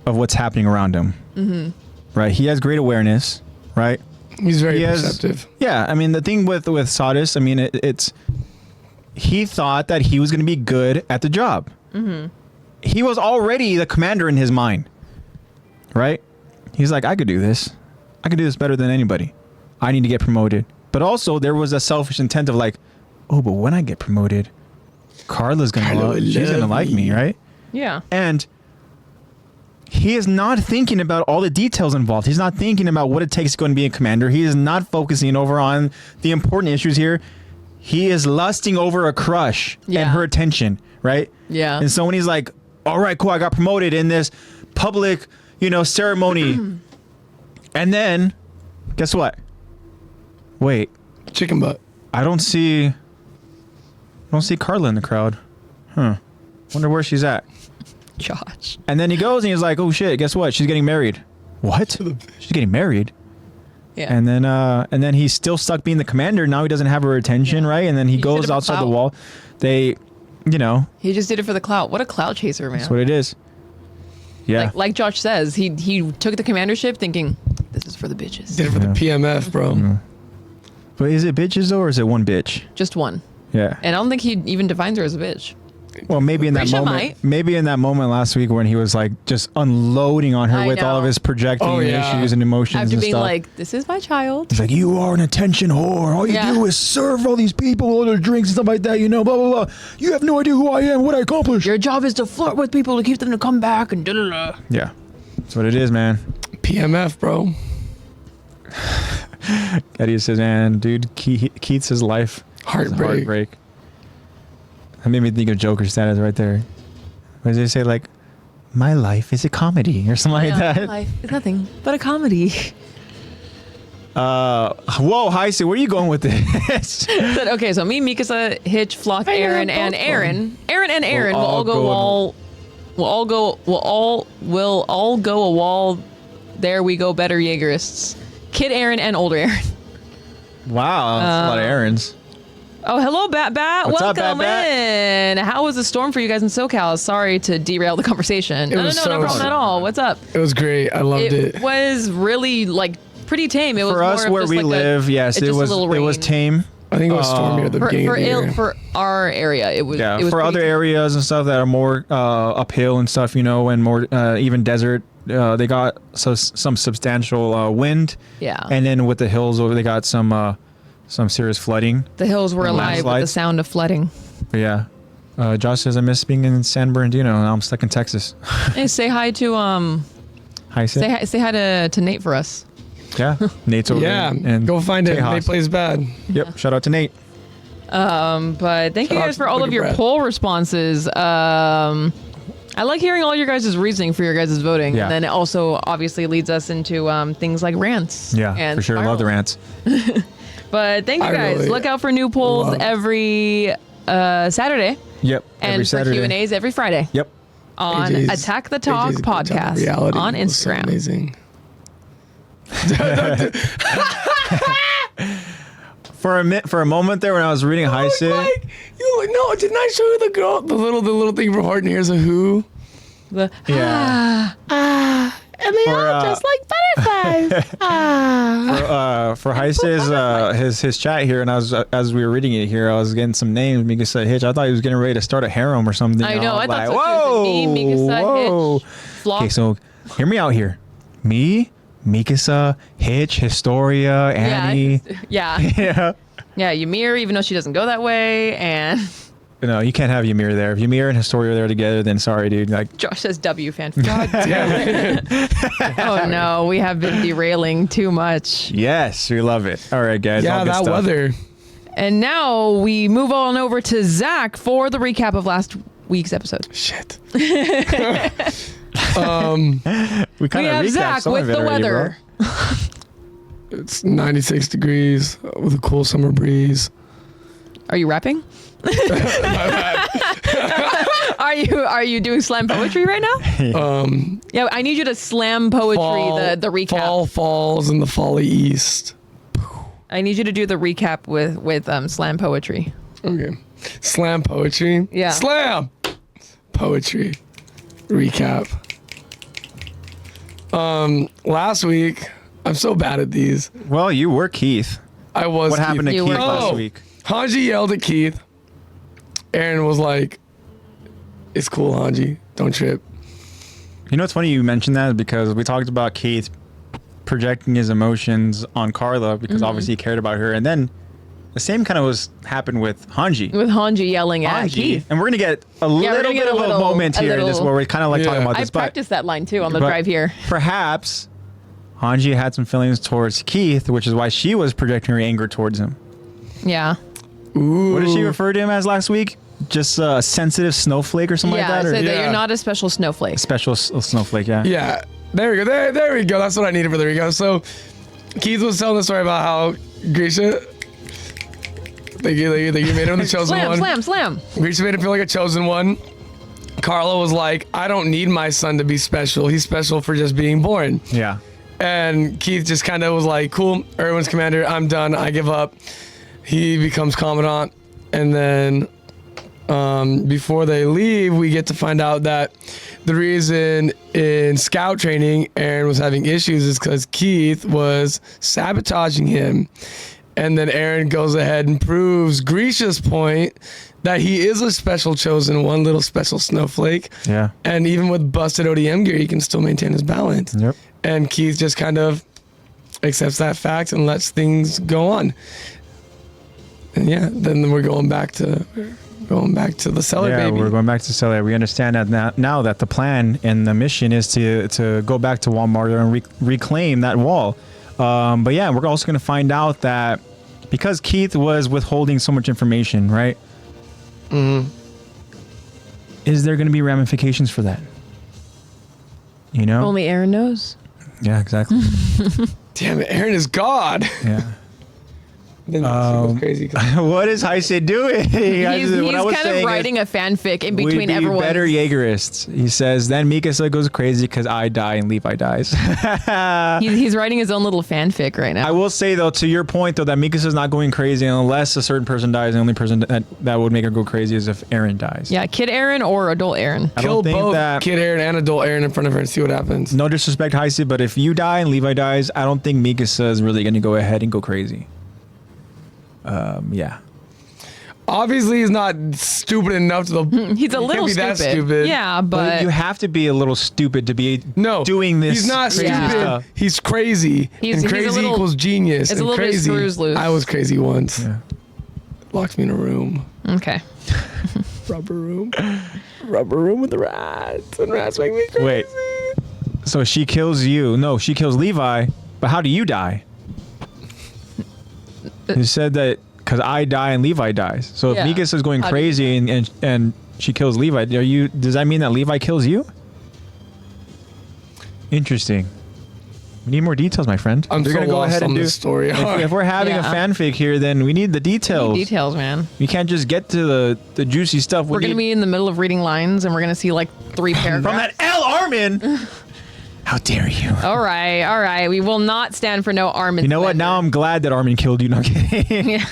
of what's happening around him. Mm-hmm. Right? He has great awareness, right? he's very He has- perceptive. Yeah, I mean, the thing with Sardis, I mean, it's he thought that he was going to be good at the job. Mm-hmm. he was already the commander in his mind, right? He's like, I could do this. I could do this better than anybody. I need to get promoted. But also there was a selfish intent of like, oh, but when I get promoted, Carla's she's gonna like me, right? Yeah. And he is not thinking about all the details involved. He's not thinking about what it takes to go and be a commander. He is not focusing over on the important issues here. He is lusting over a crush and her attention, right? Yeah. And so when he's like, all right, cool, I got promoted in this public, ceremony. And then, guess what? Wait. Chicken butt. I don't see Carla in the crowd. Huh. Wonder where she's at. Josh. And then he goes and he's like, oh shit, guess what? She's getting married. What? She's getting married? Yeah. And then he's still stuck being the commander. Now he doesn't have her attention, right? And then he goes outside the wall. They, He just did it for the clout. What a clout chaser, man. That's what it is. Yeah. Like Josh says, he took the commandership thinking, this is for the bitches. Did it for the PMF, bro. Mm-hmm. But is it bitches though, or is it one bitch? Just one. Yeah. And I don't think he even defines her as a bitch. Well, maybe in that Risha moment. might. Maybe in that moment last week when he was like just unloading on her I with all of know. his projecting issues and emotions After and being stuff. like, this is my child. He's like, you are an attention whore. All you do is serve all these people, all their drinks and stuff like that. Blah blah blah. You have no idea who I am, what I accomplish. Your job is to flirt with people to keep them to come back and da da da. Yeah, that's what it is, man. PMF, bro. Eddie says, man, dude, Keith's life. Heartbreak. That made me think of Joker status right there. What does he say? Like, my life is a comedy or something like that. My life is nothing but a comedy. Whoa, Heisey, where are you going with this? Okay, so me, Mikasa, Hitch, Flock, Aaron, and Aaron. Aaron and Aaron will all go a wall. There we go, better Jaegerists. Kid Aaron and older Aaron. Wow, that's a lot of Aarons. Oh, hello, Bat. What's Welcome up, Bat? in. How was the storm for you guys in SoCal? Sorry to derail the conversation. No problem at all. What's up? It was great. I loved it. It was really pretty tame. It was for us more where of we just live. Yes, it was tame. I think it was stormy at the beginning of the year. For our area, it was. Yeah, it was for other areas and stuff that are more uphill and stuff, and more even desert, they got some substantial wind. Yeah. And then with the hills over, they got some serious flooding. The hills were alive with the sound of flooding. But yeah. Josh says, I miss being in San Bernardino and I'm stuck in Texas. Hey, say hi to Hi, say hi to Nate for us. Yeah, Nate's over there. And go find it. Tejas. Nate Plays Bad. Yep, shout out to Nate. But thank you guys for all of your poll responses. I like hearing all your guys' reasoning for your guys' voting. Yeah. And then it also obviously leads us into things like rants. Yeah, and for sure. spirals. Love the rants. But thank you guys. Really Look out for new polls every Saturday. Yep, every And Saturday. for Q&As every Friday. Yep. On AJ's Attack the Talk AJ's podcast reality on was so Instagram. amazing. For a moment there when I was reading High Sid. No, didn't I show you the girl, the little thing from Heart and Here's a Who? Yeah. And they all just like butterflies. For High Sid's his chat here, and as we were reading it here, I was getting some names. Mika said Hitch. I thought he was getting ready to start a harem or something. I know. I thought so whoa, too. Me, Mikasa, Hitch, Flock. Okay, so hear me out here. Me, Mikasa, Hitch, Historia, Annie. Yeah. Yeah, Ymir, even though she doesn't go that way, and No, you can't have Ymir there. If Ymir and Historia are there together, then sorry, dude. Like Josh says W fan. God damn it. Oh no, we have been derailing too much. yes, we love it. All right, guys. Yeah, all good that stuff. weather. And now we move on over to Zach for the recap of last week's episode. Shit. We kind We of have recapped Zach some with of it the already, bro. weather. It's 96 degrees with a cool summer breeze. Are you rapping? Are you doing slam poetry right now? Yeah, I need you to slam poetry the recap. Fall falls in the folly east. I need you to do the recap with slam poetry. Okay. Slam poetry. Yeah. Slam poetry. Recap. Last week, I'm so bad at these. Well, you were Keith. I was. What happened to You Keith were- last week? Hanji yelled at Keith. Aaron was like, "It's cool, Hanji." don't trip. You know, it's funny you mentioned that because we talked about Keith projecting his emotions on Carla because obviously he cared about her, and then the same kind of happened with Hanji. With Hanji yelling at Keith. And we're going to get a little bit of a moment here in this where we're kind of like talking about this. I practiced that line too on the drive here. Perhaps Hanji had some feelings towards Keith, which is why she was projecting her anger towards him. Yeah. Ooh. What did she refer to him as last week? Just a sensitive snowflake or something like that? So Or? that you're not a special snowflake. A special snowflake, yeah. Yeah. There we go. There we go. That's what I needed for the Rico. So Keith was telling the story about how Grisha... Thank you. Made him the chosen one. Slam. Grisha made him feel like a chosen one. Carla was like, I don't need my son to be special. He's special for just being born. Yeah. And Keith just kind of was like, cool, Erwin's commander, I'm done, I give up. He becomes commandant. And then before they leave, we get to find out that the reason in scout training Aaron was having issues is because Keith was sabotaging him. And then Aaron goes ahead and proves Grisha's point that he is a special chosen one, little special snowflake. Yeah. And even with busted ODM gear, he can still maintain his balance. Yep. And Keith just kind of accepts that fact and lets things go on. And yeah, then we're going back to the cellar, baby. Yeah, we're going back to cellar. We understand that now that the plan and the mission is to go back to Walmart and reclaim that wall. But yeah, we're also going to find out that because Keith was withholding so much information, right? Mm-hmm. Is there going to be ramifications for that? You know? Only Aaron knows. Yeah, exactly. Damn it, Aaron is God. Yeah. Then was crazy. What is Heise doing? He's kind of writing a fanfic in between everyone. Better Jaegerists. He says, then Mikasa goes crazy because I die and Levi dies. he's writing his own little fanfic right now. I will say, though, to your point, though, that Mikasa's not going crazy unless a certain person dies. The only person that would make her go crazy is if Aaron dies. Yeah, Kid Aaron or Adult Aaron. Kill both Kid Aaron and Adult Aaron in front of her and see what happens. No disrespect, Heise, but if you die and Levi dies, I don't think Mikasa is really going to go ahead and go crazy. Yeah. Obviously, he's not stupid enough to the. He's a little stupid. That stupid. Yeah, but you have to be a little stupid to be doing this. He's not stupid. Stuff. He's crazy. And crazy equals genius. It's and a little crazy. bit screws loose. I was crazy once. Yeah. Locked me in a room. Okay. Rubber room with the rats. And rats make me crazy. Wait. So she kills you. No, she kills Levi. But how do you die? You said that because I die and Levi dies. So if Mikasa is going crazy and she kills Levi, does that mean that Levi kills you? Interesting. We need more details, my friend. I'm You're so gonna go lost ahead and on do this story. If we're having a fanfic here, then we need the details. Details, man. You can't just get to the juicy stuff. We're gonna be in the middle of reading lines, and we're gonna see like 3 paragraphs from that L. Armin. How dare you? All right. We will not stand for no Armin. You know what? Now I'm glad that Armin killed you. No kidding. Yeah.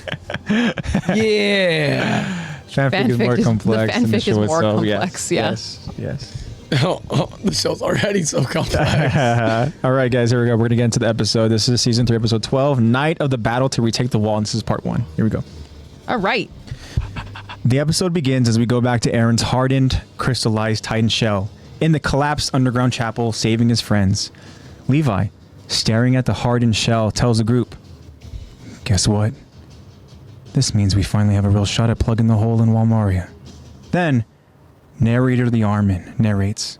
Yeah. Fanfic is more complex. The fanfic than the show is more itself. complex. Yes. The show's already so complex. All right, guys. Here we go. We're going to get into the episode. This is season 3, episode 12, Night of the Battle to Retake the Wall. And this is part 1. Here we go. All right. The episode begins as we go back to Aaron's hardened, crystallized Titan shell in the collapsed underground chapel, saving his friends. Levi, staring at the hardened shell, tells the group, "Guess what? This means we finally have a real shot at plugging the hole in Walmaria." Then, narrator the Armin narrates,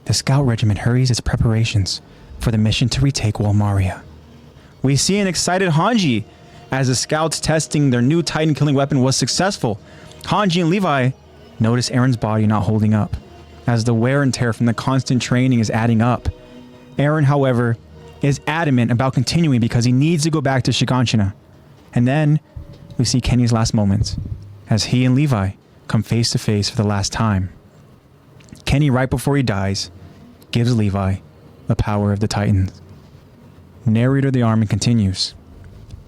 "The scout regiment hurries its preparations for the mission to retake Walmaria." We see an excited Hanji as the scouts testing their new Titan killing weapon was successful. Hanji and Levi notice Aaron's body not holding up, as the wear and tear from the constant training is adding up. Aaron, however, is adamant about continuing because he needs to go back to Shiganshina. And then we see Kenny's last moments as he and Levi come face to face for the last time. Kenny, right before he dies, gives Levi the power of the Titans. Narrator the Armin continues.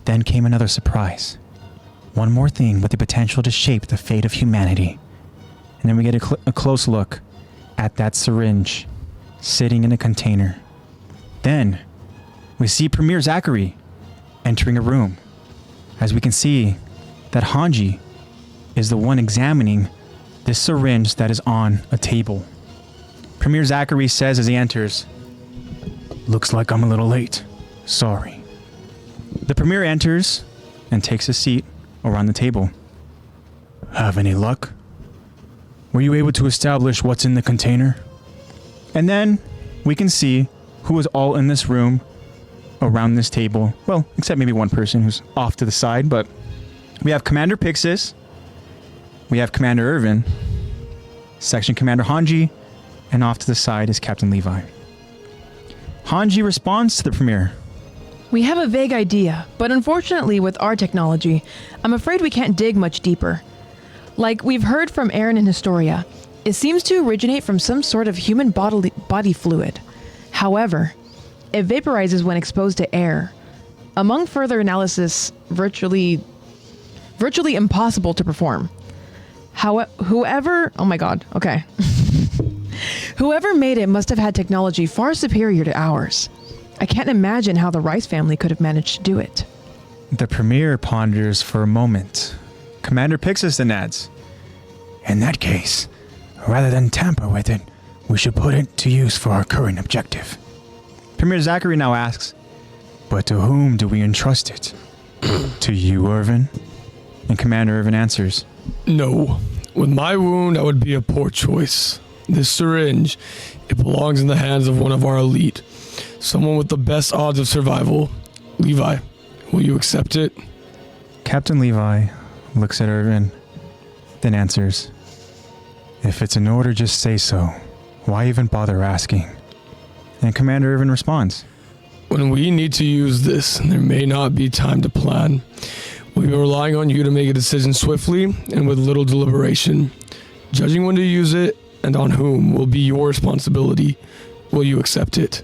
Then came another surprise. One more thing with the potential to shape the fate of humanity. And then we get a close look at that syringe sitting in a container. Then we see Premier Zachary entering a room, as we can see that Hanji is the one examining this syringe that is on a table. Premier Zachary says as he enters, "Looks like I'm a little late. Sorry." The Premier enters and takes a seat around the table. "Have any luck? Were you able to establish what's in the container?" And then we can see who is all in this room around this table. Well, except maybe one person who's off to the side, but we have Commander Pixis, we have Commander Erwin, Section Commander Hanji, and off to the side is Captain Levi. Hanji responds to the Premier. We have a vague idea, but unfortunately with our technology, I'm afraid we can't dig much deeper. Like we've heard from Aaron in Historia, it seems to originate from some sort of human body fluid. However, it vaporizes when exposed to air. Among further analysis, virtually impossible to perform. Whoever made it must have had technology far superior to ours. I can't imagine how the Rice family could have managed to do it. The Premier ponders for a moment. Commander Pixis then adds, "In that case, rather than tamper with it, we should put it to use for our current objective." Premier Zachary now asks, "But to whom do we entrust it?" "To you, Erwin?" And Commander Erwin answers, "No. With my wound, that would be a poor choice. This syringe, it belongs in the hands of one of our elite. Someone with the best odds of survival. Levi, will you accept it?" Captain Levi looks at Erwin, then answers, "If it's an order, just say so. Why even bother asking?" And Commander Erwin responds, "When we need to use this, there may not be time to plan. We'll be relying on you to make a decision swiftly and with little deliberation. Judging when to use it and on whom will be your responsibility. Will you accept it?"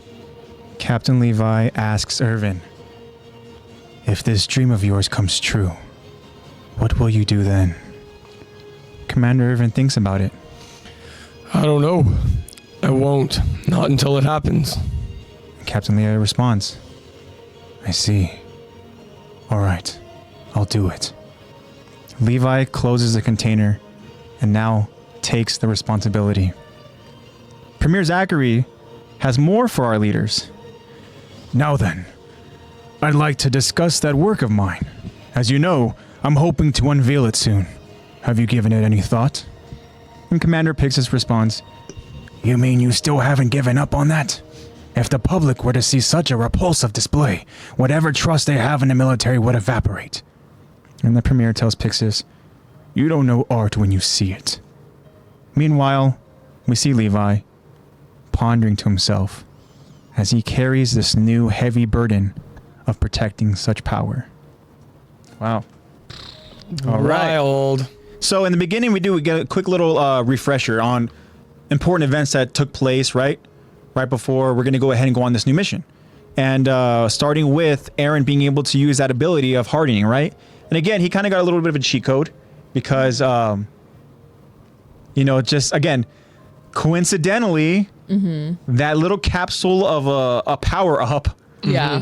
Captain Levi asks Erwin, "If this dream of yours comes true, what will you do then?" Commander Erwin thinks about it. "I don't know. I won't. Not until it happens." Captain Levi responds, "I see. All right, I'll do it." Levi closes the container and now takes the responsibility. Premier Zachary has more for our leaders. "Now then, I'd like to discuss that work of mine. As you know, I'm hoping to unveil it soon. Have you given it any thought?" And Commander Pixis responds, "You mean you still haven't given up on that? If the public were to see such a repulsive display, whatever trust they have in the military would evaporate." And the Premier tells Pixis, "You don't know art when you see it." Meanwhile, we see Levi pondering to himself as he carries this new heavy burden of protecting such power. Wow. All right. Wild. So in the beginning, we get a quick little refresher on important events that took place, right before we're going to go ahead and go on this new mission. And starting with Aaron being able to use that ability of hardening, right? And again, he kind of got a little bit of a cheat code because, just again, coincidentally, that little capsule of a power up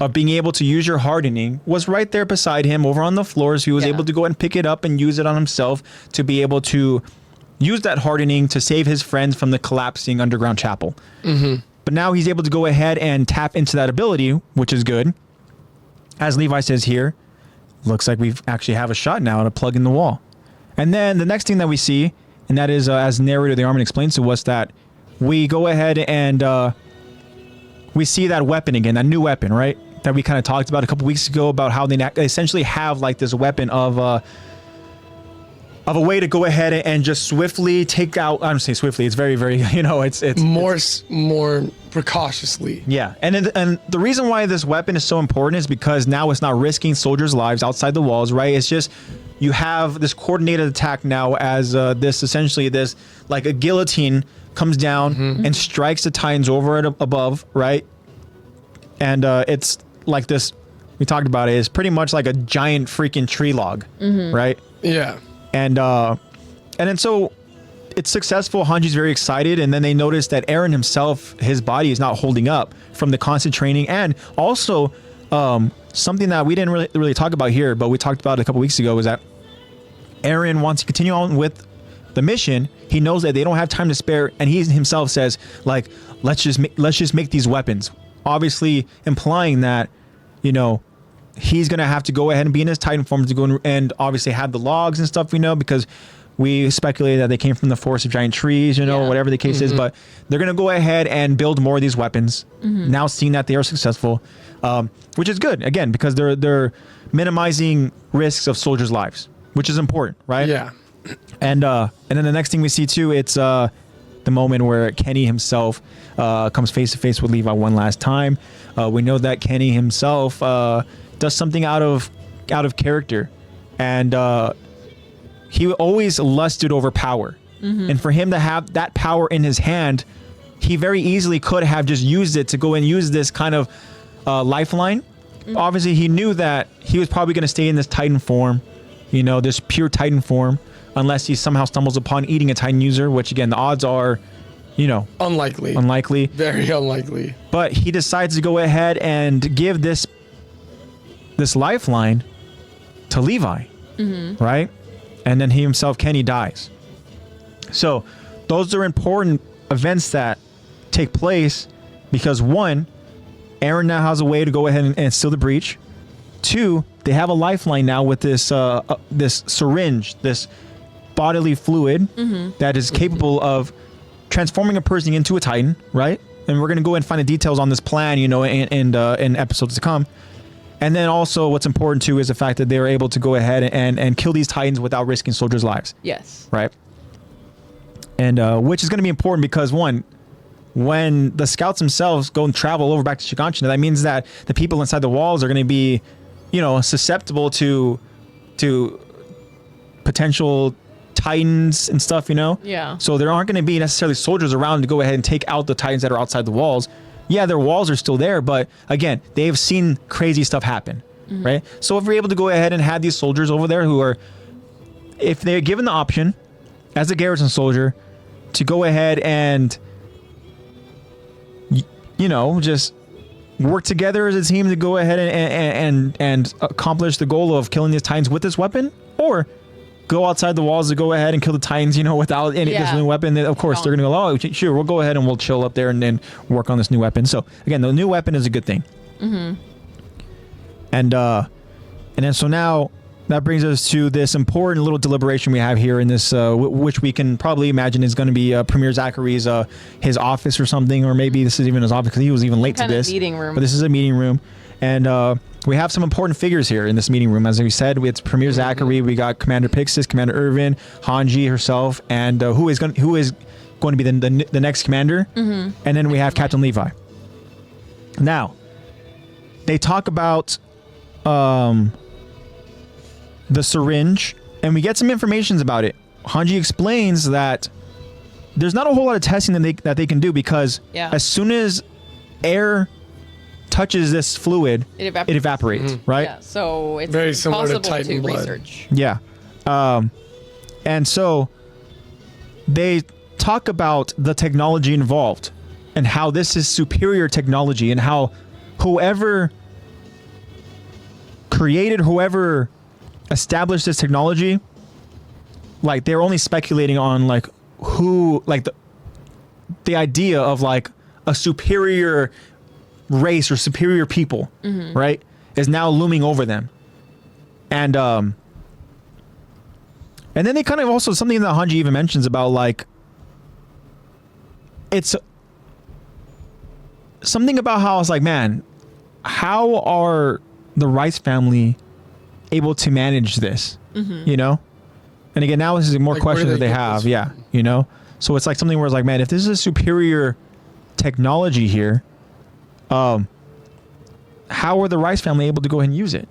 of being able to use your hardening was right there beside him over on the floor. So he was able to go and pick it up and use it on himself to be able to use that hardening to save his friends from the collapsing underground chapel. But now he's able to go ahead and tap into that ability, which is good. As Levi says here, looks like we actually have a shot now to plug in the wall. And then the next thing that we see, and that is as narrator the Armin explains to us, that we go ahead and we see that weapon again, that new weapon, right? That we kind of talked about a couple weeks ago about how they essentially have like this weapon of a way to go ahead and just swiftly take out. I don't say swiftly. It's very, very. It's more precautiously. Yeah, and the reason why this weapon is so important is because now it's not risking soldiers' lives outside the walls, right? It's just you have this coordinated attack now as this like a guillotine comes down and strikes the Titans over it above, right? And it's like this. We talked about it. It's pretty much like a giant freaking tree log, right? Yeah. And then so it's successful. Hanji's very excited, and then they notice that Aaron himself, his body is not holding up from the constant training, and also something that we didn't really talk about here, but we talked about it a couple weeks ago, was that Aaron wants to continue on with the mission, he knows that they don't have time to spare, and he himself says, like, let's just make these weapons. Obviously implying that, you know, he's gonna have to go ahead and be in his Titan form to go and obviously have the logs and stuff, we know, because we speculated that they came from the forest of giant trees, you know, whatever the case is, but they're going to go ahead and build more of these weapons. Now seeing that they are successful, which is good, again, because they're minimizing risks of soldiers' lives, which is important, right? Yeah. And then the next thing we see too, it's the moment where Kenny himself comes face to face with Levi one last time. We know that Kenny himself does something out of character, and he always lusted over power. And for him to have that power in his hand, he very easily could have just used it to go and use this kind of lifeline. Obviously, he knew that he was probably going to stay in this Titan form, you know, this pure Titan form, unless he somehow stumbles upon eating a Titan user, which again, the odds are, you know, unlikely. Very unlikely. But he decides to go ahead and give this lifeline to Levi, right? And then he himself, Kenny, dies. So those are important events that take place because, one, Eren now has a way to go ahead and seal the breach. Two, they have a lifeline now with this this syringe, this bodily fluid that is capable of transforming a person into a Titan, right? And we're going to go and find the details on this plan, you know, in episodes to come. And then also what's important too is the fact that they were able to go ahead and kill these Titans without risking soldiers' lives. Yes. Right. And which is going to be important because, one, when the scouts themselves go and travel over back to Shiganshina, that means that the people inside the walls are going to be, you know, susceptible to potential Titans and stuff, you know? Yeah. So there aren't going to be necessarily soldiers around to go ahead and take out the Titans that are outside the walls. Yeah, their walls are still there, but again, they've seen crazy stuff happen, right? So if we're able to go ahead and have these soldiers over there who are, if they're given the option as a garrison soldier to go ahead and, you know, just work together as a team to go ahead and accomplish the goal of killing these Titans with this weapon, or go outside the walls to go ahead and kill the Titans, you know, without any this new weapon, then of course they're going to go, oh, sure, we'll go ahead and we'll chill up there and then work on this new weapon. So again, the new weapon is a good thing. And then so now that brings us to this important little deliberation we have here in this, which we can probably imagine is going to be Premier Zachary's his office or something, or maybe this is even his office because he was even late to this. Meeting room. But this is a meeting room, and we have some important figures here in this meeting room. As we said, it's Premier Zachary, we got Commander Pixis, Commander Erwin, Hanji herself, and who is going to be the next commander, and then we have Captain Levi. Now, they talk about the syringe, and we get some information about it. Hanji explains that there's not a whole lot of testing that they can do because as soon as air touches this fluid, it evaporates, right? Yeah, so it's very similar to impossible Titan blood. research. Yeah. And so they talk about the technology involved and how this is superior technology and how whoever established this technology, like they're only speculating on like who, like the idea of like a superior race or superior people, right, is now looming over them. And then they kind of also, something that Hanji even mentions about like, it's something about how it's like, man, how are the Rice family able to manage this, you know? And again, now this is more like, questions that they have, you know? So it's like something where it's like, man, if this is a superior technology here, how are the Rice family able to go ahead and use it?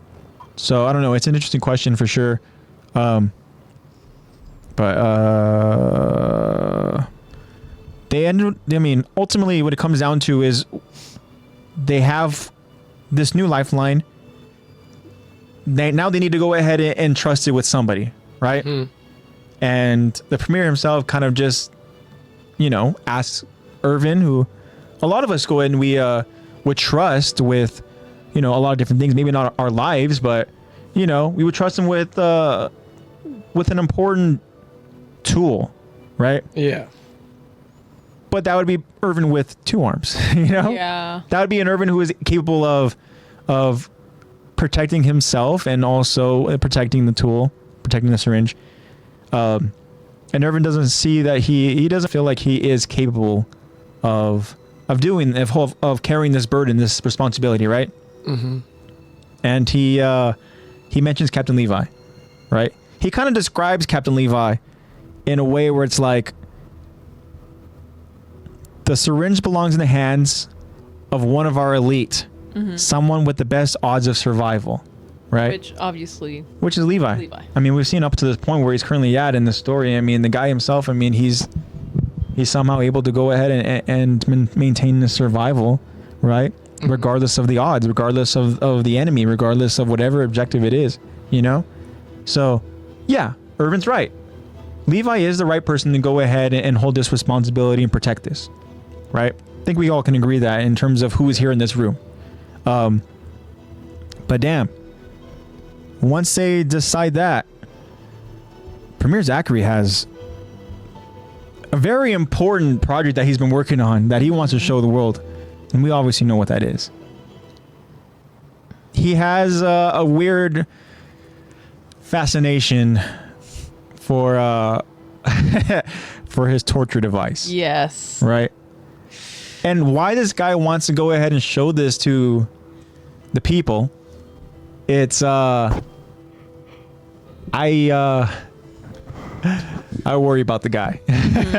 So I don't know. It's an interesting question for sure. But they ended. I mean, ultimately, what it comes down to is they have this new lifeline. Now they need to go ahead and trust it with somebody, right? And the Premier himself kind of just, you know, asks Erwin, who a lot of us go ahead and we would trust with, you know, a lot of different things. Maybe not our lives, but, you know, we would trust him with an important tool, right? Yeah. But that would be Erwin with 2 arms, you know? Yeah. That would be an Erwin who is capable of protecting himself and also protecting the tool, protecting the syringe. And Erwin doesn't see that he doesn't feel like he is capable of carrying this burden, this responsibility, right? Mm-hmm. And he mentions Captain Levi, right? He kind of describes Captain Levi in a way where it's like the syringe belongs in the hands of one of our elite, someone with the best odds of survival, right? Which is Levi. I mean, we've seen up to this point where he's currently at in the story. I mean, the guy himself, I mean, he's somehow able to go ahead and maintain the survival, right? Mm-hmm. Regardless of the odds, regardless of the enemy, regardless of whatever objective it is, you know? So, yeah, Erwin's right. Levi is the right person to go ahead and hold this responsibility and protect this, right? I think we all can agree that in terms of who is here in this room. But damn, once they decide that, Premier Zachary has a very important project that he's been working on that he wants to show the world. And we obviously know what that is. He has a weird fascination for for his torture device. Yes. Right? And why this guy wants to go ahead and show this to the people, it's I worry about the guy.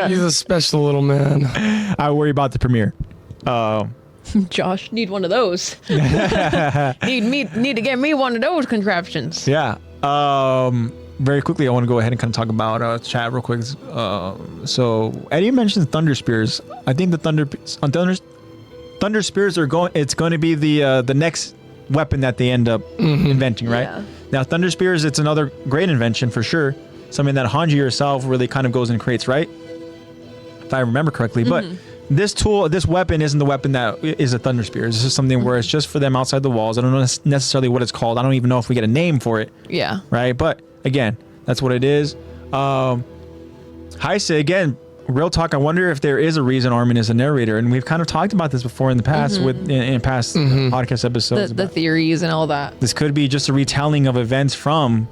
He's a special little man. I worry about the premier. Josh, need one of those. need to get me one of those contraptions. Yeah. Very quickly, I want to go ahead and kind of talk about chat real quick. So Eddie mentions Thunder Spears. I think the Thunder Spears are going. It's going to be the next weapon that they end up inventing, right? Yeah. Now, Thunder Spears, it's another great invention for sure. Something that Hanji herself really kind of goes and creates, right? If I remember correctly, but. This tool, this weapon isn't the weapon that is a Thunder Spear. This is something where it's just for them outside the walls. I don't know necessarily what it's called. I don't even know if we get a name for it. Yeah. Right? But again, that's what it is. Heise, again, real talk. I wonder if there is a reason Armin is a narrator. And we've kind of talked about this before in the past in past podcast episodes. The theories and all that. This could be just a retelling of events from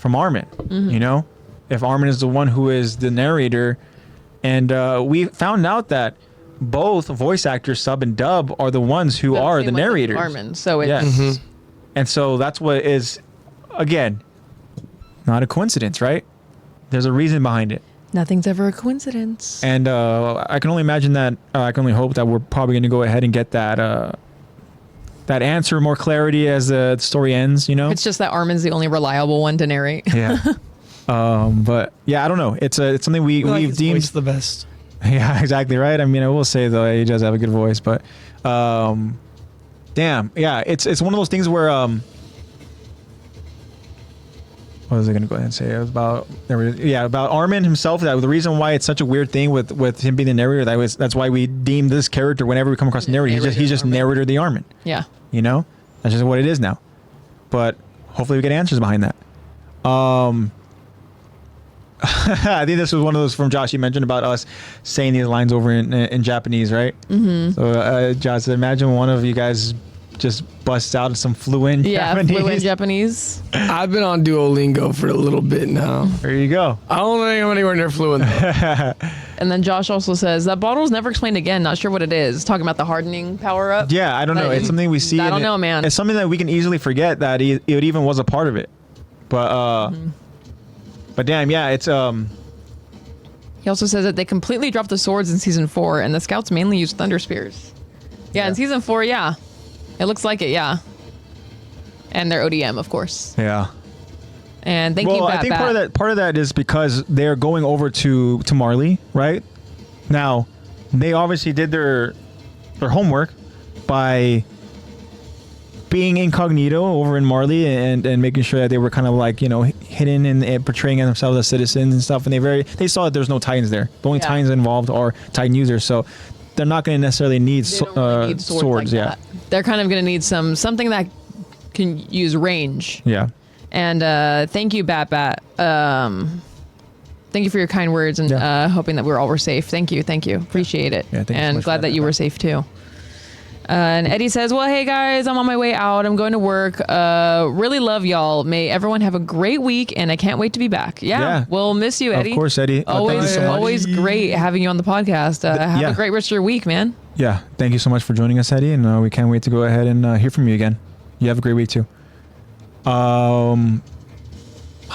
Armin. You know? If Armin is the one who is the narrator. And we found out that both voice actors, sub and dub, are the ones who are the narrators. Armin, so it's and so that's what is, again, not a coincidence, right? There's a reason behind it. Nothing's ever a coincidence. And I can only imagine that. I can only hope that we're probably going to go ahead and get that answer, more clarity as the story ends. You know, it's just that Armin's the only reliable one to narrate. Yeah. But yeah, I don't know. It's something we've deemed the best. Yeah, exactly right. I mean, I will say though, he does have a good voice, but damn, yeah, it's one of those things where what was I gonna go ahead and say? It was about about Armin himself. That the reason why it's such a weird thing with him being the narrator. That's why we deem this character whenever we come across a narrator, he's just narrator the Armin. Yeah, you know, that's just what it is now. But hopefully we get answers behind that. I think this was one of those from Josh you mentioned about us saying these lines over in Japanese, right? So Josh, imagine one of you guys just busts out some fluent Japanese. Yeah, fluent Japanese. I've been on Duolingo for a little bit now. There you go. I don't think I'm anywhere near fluent though. And then Josh also says that bottle's never explained again. Not sure what it is. Talking about the hardening power up. Yeah, I don't know. It's something we see. I don't know, man. It's something that we can easily forget that it even was a part of it. But But damn, yeah, it's He also says that they completely dropped the swords in season 4, and the scouts mainly use Thunder Spears. Yeah, in season 4, yeah, it looks like it, yeah. And their ODM, of course. Yeah. And thank you, I think part of that is because they're going over to Marley, right? Now, they obviously did their homework by being incognito over in Marley and making sure that they were kind of like, you know, hidden and portraying themselves as citizens and stuff. And they saw that there's no Titans there. The only Titans involved are Titan users. So they're not going to necessarily need, need swords. Like that. They're kind of going to need something that can use range. Yeah. And thank you, Bat. thank you for your kind words and hoping that we're all were safe. Thank you. Appreciate it. Yeah, thank you so and much glad that you were safe too. And Eddie says, well, hey guys, I'm on my way out. I'm going to work. Really love y'all. May everyone have a great week, and I can't wait to be back. Yeah. We'll miss you, Eddie. Of course, Eddie. Always great having you on the podcast. Have a great rest of your week, man. Yeah. Thank you so much for joining us, Eddie. And we can't wait to go ahead and hear from you again. You have a great week too.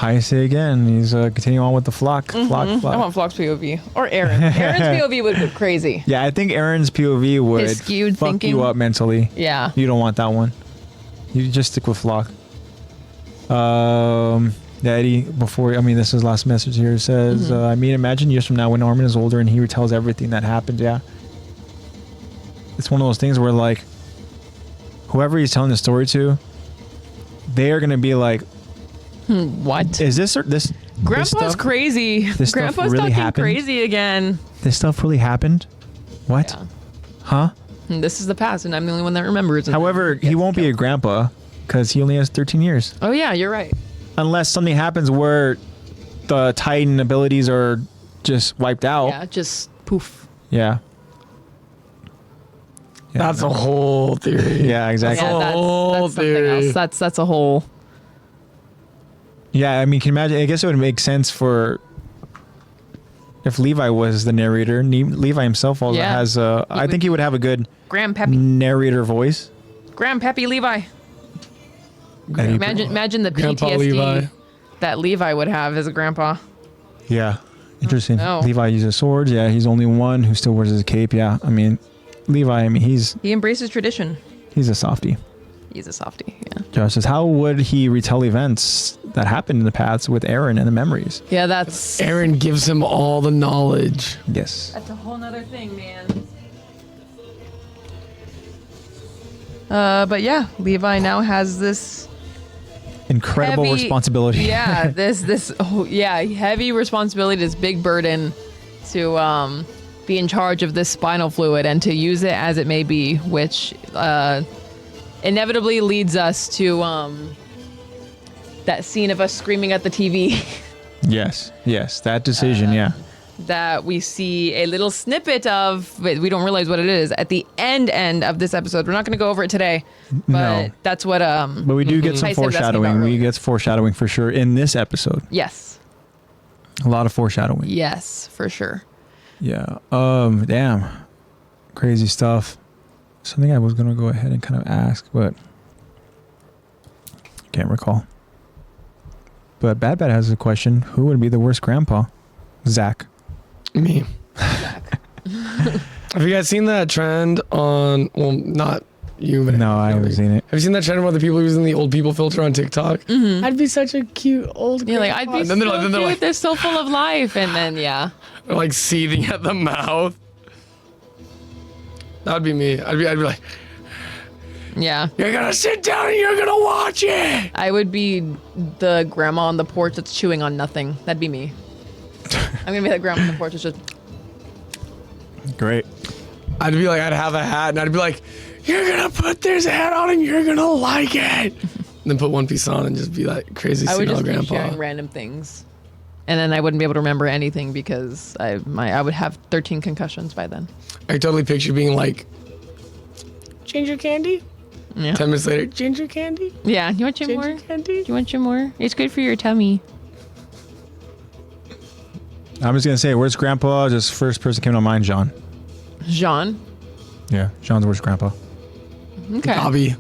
I say again, he's continuing on with the flock. I want Flock's POV. Or Aaron. Aaron's POV would go crazy. Yeah, I think Aaron's POV would His skewed fuck thinking. you up mentally. Yeah. You don't want that one. You just stick with Flock. Eddie, this is his last message here. It says, imagine years from now when Norman is older and he retells everything that happened. Yeah. It's one of those things where, like, whoever he's telling the story to, they are going to be like, what is this Grandpa's stuff, crazy. This Grandpa's really talking happened? crazy again. This stuff really happened? What? Yeah. Huh? And this is the past, and I'm the only one that remembers. However, he won't be a grandpa because he only has 13 years. Oh yeah, you're right. Unless something happens where the Titan abilities are just wiped out. Yeah, just poof. Yeah. That's a whole theory. Yeah, exactly. Yeah, that's something else. That's a whole. Yeah, I mean, can you imagine? I guess it would make sense for if Levi was the narrator. Levi himself also has. I think he would have a good Grandpappy narrator voice. Grandpappy Levi. Imagine the Grandpa PTSD Levi. that Levi would have as a grandpa. Yeah, interesting. No. Levi uses swords. Yeah, he's the only one who still wears his cape. Yeah, I mean, Levi. He embraces tradition. He's a softie. He's a softie. Yeah. Josh says, how would he retell events that happened in the past with Aaron and the memories? Yeah, that's. Aaron gives him all the knowledge. Yes. That's a whole nother thing, man. But yeah, Levi now has this incredible heavy responsibility. Yeah, heavy responsibility, this big burden to be in charge of this spinal fluid and to use it as it may be, which inevitably leads us to that scene of us screaming at the TV. Yes, that decision, that we see a little snippet of, but we don't realize what it is at the end of this episode. We're not going to go over it today, but that's what but we do get some foreshadowing. We get foreshadowing for sure in this episode. Yes. A lot of foreshadowing. Yes, for sure. Yeah. Damn. Crazy stuff. Something I was going to go ahead and kind of ask, but can't recall. But Bad has a question. Who would be the worst grandpa? Zach. Me. Zach. Have you guys seen that trend on, well, not you, but no, I haven't seen it. Have you seen that trend where the people using the old people filter on TikTok? Mm-hmm. I'd be such a cute old grandpa. You're like, I'd be so cute. They're so full of life. And then, yeah. They're like seething at the mouth. That would be me. I'd be like, yeah. You're gonna sit down and you're gonna watch it. I would be the grandma on the porch that's chewing on nothing. That'd be me. I'm gonna be that grandma on the porch that's just. Great. I'd be like, I'd have a hat and I'd be like, you're gonna put this hat on and you're gonna like it. And then put one piece on and just be like crazy I would just grandpa. be sharing random things. And then I wouldn't be able to remember anything because I would have 13 concussions by then. I totally picture being like, ginger candy? Yeah. 10 minutes later, ginger candy? Yeah. You want some Ginger more? candy? You want some more? It's good for your tummy. I'm just going to say, worst grandpa, just first person came to mind, Jean. Jean? Yeah, Jean's worst grandpa. Okay. Gobby.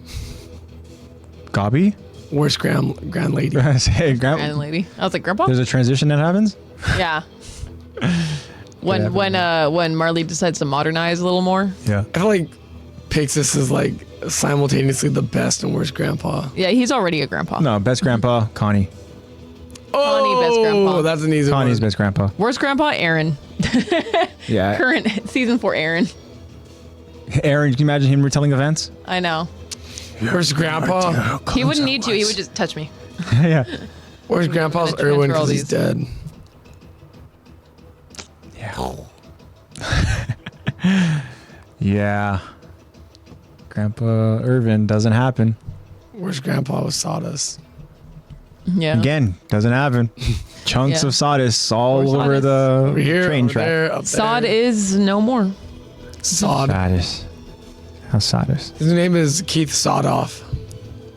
Gobby? Worst grand lady. Hey, Grand lady. I was like, grandpa? There's a transition that happens? Yeah. When Marley decides to modernize a little more. Yeah. I feel like Pixis is like simultaneously the best and worst grandpa. Yeah, he's already a grandpa. No, best grandpa, Connie. Connie, best grandpa. That's an easy one. Connie's best grandpa. Worst grandpa, Aaron. Yeah. Current season 4 Aaron. Aaron, can you imagine him retelling events? I know. Worst grandpa. He wouldn't need to. He would just touch me. Yeah. Worst grandpa's Transfer Erwin all because he's these. dead. Yeah. Yeah. Grandpa Erwin doesn't happen. Worst grandpa was Sawdust. Yeah. Again, doesn't happen. chunks Yeah. of sawdust all Or over sawdust. the Here, train over track. there, up Sod there. is no more. Sod. Sawdust. How's sawdust? His name is Keith Sodoff.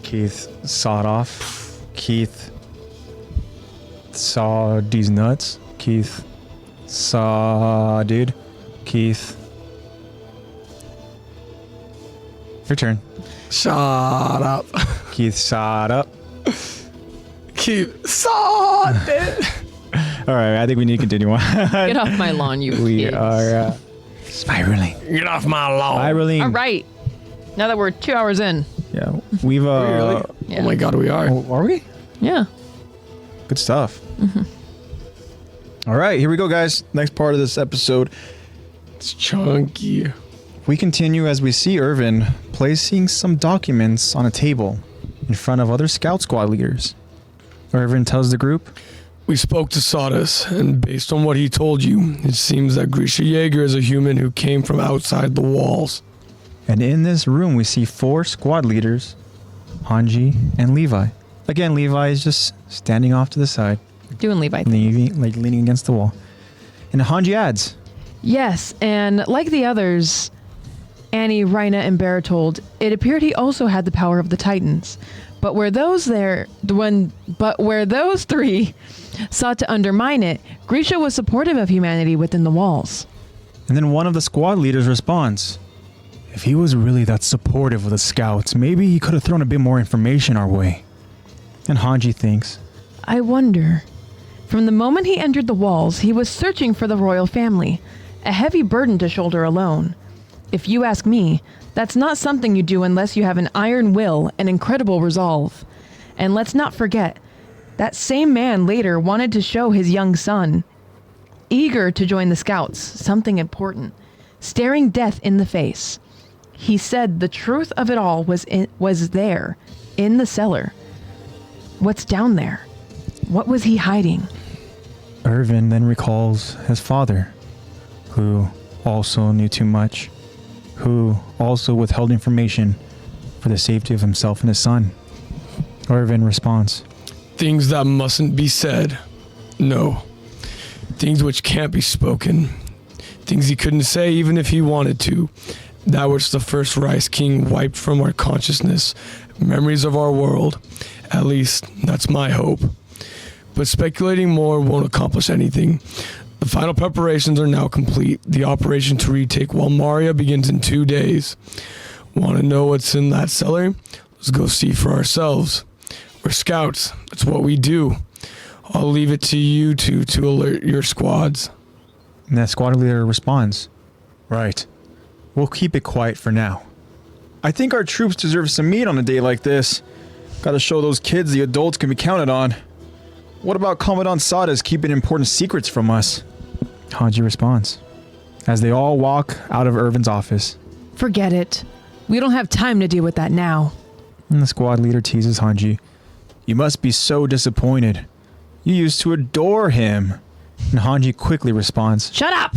Keith sawed off. Keith saw these nuts. Keith saw dude. Keith. Your turn. Shut up. Keith sawed up. Keith Sod it. All right, I think we need to continue on. Get off my lawn, you We kids. are spiraling. Get off my lawn. Spiraling. All right. Now that we're 2 hours in. Yeah, we've Really? Yeah. Oh my God, we are. Oh, are we? Yeah. Good stuff. All right, here we go, guys. Next part of this episode. It's chunky. We continue as we see Erwin placing some documents on a table in front of other scout squad leaders. Erwin tells the group, We spoke to Sawdust, and based on what he told you, it seems that Grisha Yeager is a human who came from outside the walls. and in this room we see 4 squad leaders, Hanji and Levi. Again, Levi is just standing off to the side, Doing Levi thing. leaning against the wall. And Hanji adds, Yes, and like the others, Annie, Rhina, and Bertold, it appeared he also had the power of the Titans. But where those three sought to undermine it, Grisha was supportive of humanity within the walls. and then one of the squad leaders responds, if he was really that supportive of the scouts, maybe he could have thrown a bit more information our way. And Hanji thinks, I wonder. From the moment he entered the walls, he was searching for the royal family, a heavy burden to shoulder alone. If you ask me, that's not something you do unless you have an iron will and incredible resolve. And let's not forget, that same man later wanted to show his young son, eager to join the scouts, something important, staring death in the face. He said the truth of it all was there, in the cellar. What's down there? What was he hiding? Erwin then recalls his father, who also knew too much, who also withheld information for the safety of himself and his son. Erwin responds, Things that mustn't be said. No. Things which can't be spoken. Things he couldn't say even if he wanted to. That which the first Rice King wiped from our consciousness. Memories of our world. At least, that's my hope. But speculating more won't accomplish anything. The final preparations are now complete. The operation to retake Walmaria begins in 2 days. Want to know what's in that cellar? Let's go see for ourselves. We're scouts. That's what we do. I'll leave it to you two to alert your squads. and the squad leader responds, right, we'll keep it quiet for now. I think our troops deserve some meat on a day like this. Gotta show those kids the adults can be counted on. What about Commandant Sawdust keeping important secrets from us? Hanji responds, as they all walk out of Erwin's office. Forget it. We don't have time to deal with that now. And the squad leader teases Hanji, you must be so disappointed. You used to adore him. And Hanji quickly responds, Shut up!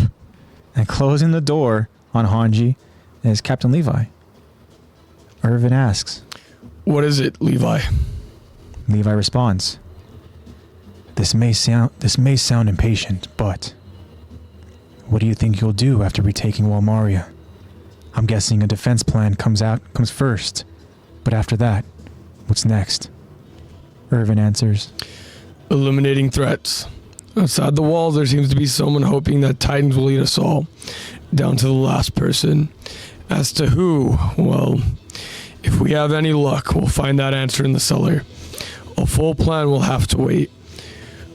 and closing the door on Hanji is Captain Levi. Erwin asks. What is it, Levi? Levi responds, This may sound impatient, but what do you think you'll do after retaking Walmaria? I'm guessing a defense plan comes first, but after that, what's next? Erwin answers, Eliminating threats. Outside the walls, there seems to be someone hoping that Titans will lead us all, down to the last person. As to who, well, if we have any luck, we'll find that answer in the cellar. A full plan will have to wait.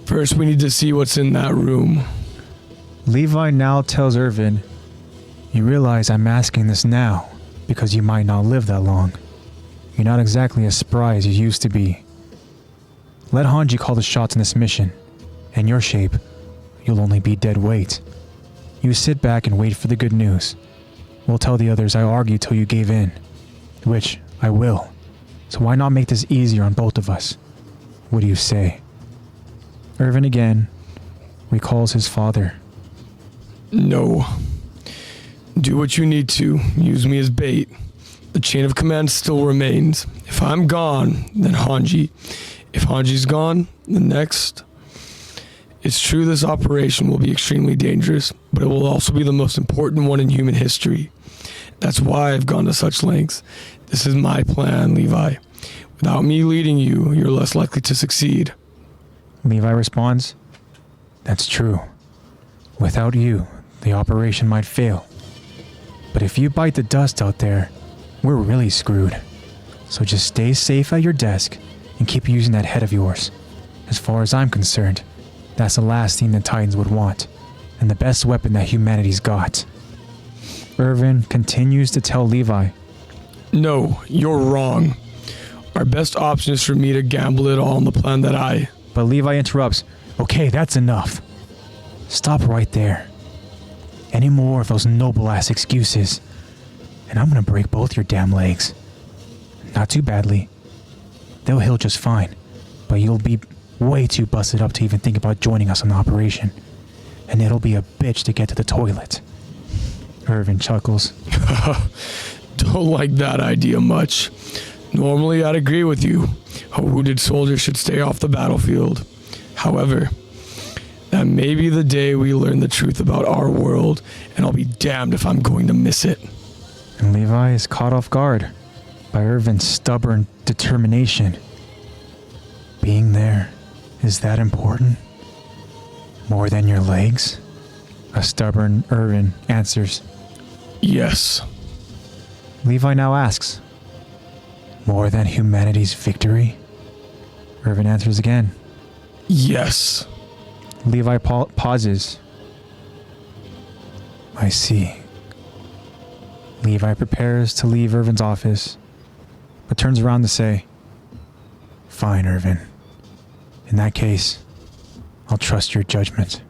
First, we need to see what's in that room. Levi now tells Erwin, you realize I'm asking this now because you might not live that long. You're not exactly as spry as you used to be. Let Hanji call the shots in this mission. In your shape, you'll only be dead weight. You sit back and wait for the good news. We'll tell the others I argued till you gave in. Which I will. So why not make this easier on both of us? What do you say? Erwin again recalls his father. No. Do what you need to. Use me as bait. The chain of command still remains. If I'm gone, then Hanji. If Hanji's gone, the next. It's true this operation will be extremely dangerous, but it will also be the most important one in human history. That's why I've gone to such lengths. This is my plan, Levi. Without me leading you, you're less likely to succeed. Levi responds, "That's true. Without you, the operation might fail. But if you bite the dust out there, we're really screwed. So just stay safe at your desk and keep using that head of yours. As far as I'm concerned, that's the last thing the Titans would want, and the best weapon that humanity's got." Erwin continues to tell Levi, No, you're wrong. Our best option is for me to gamble it all on the plan that I... but Levi interrupts, "Okay, that's enough. Stop right there. Any more of those noble-ass excuses, and I'm gonna break both your damn legs. Not too badly. They'll heal just fine, but you'll be way too busted up to even think about joining us on the operation. And it'll be a bitch to get to the toilet." Erwin chuckles. Don't like that idea much. Normally, I'd agree with you. A wounded soldier should stay off the battlefield. However, that may be the day we learn the truth about our world, and I'll be damned if I'm going to miss it. And Levi is caught off guard by Erwin's stubborn determination. Being there, is that important? More than your legs? A stubborn Erwin answers. Yes. Levi now asks, "More than humanity's victory?" Erwin answers again. Yes. Levi pauses. "I see." Levi prepares to leave Erwin's office, but turns around to say, "Fine, Erwin. In that case, I'll trust your judgment."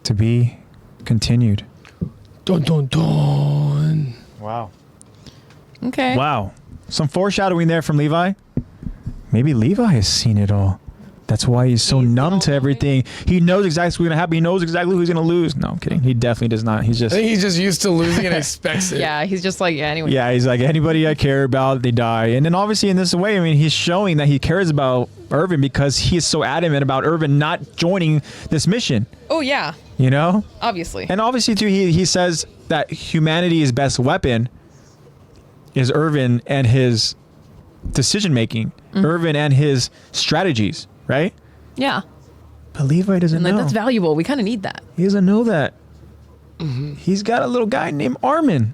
To be continued. Dun dun dun. Wow. Okay. Wow. Some foreshadowing there from Levi. Maybe Levi has seen it all. That's why he's so numb to everything. He knows exactly what's going to happen. He knows exactly who's going to lose. No, I'm kidding. He definitely does not. He's just... I think he's just used to losing and expects it. Yeah, he's just like, yeah, anyway. Yeah, he's like, anybody I care about, they die. And then obviously in this way, I mean, he's showing that he cares about Erwin because he is so adamant about Erwin not joining this mission. Oh, yeah. You know? Obviously. And obviously, too, he says that humanity's best weapon is Erwin and his decision-making. Mm-hmm. Erwin and his strategies, right? Yeah. But Levi doesn't know. That's valuable. We kind of need that. He doesn't know that. Mm-hmm. He's got a little guy named Armin.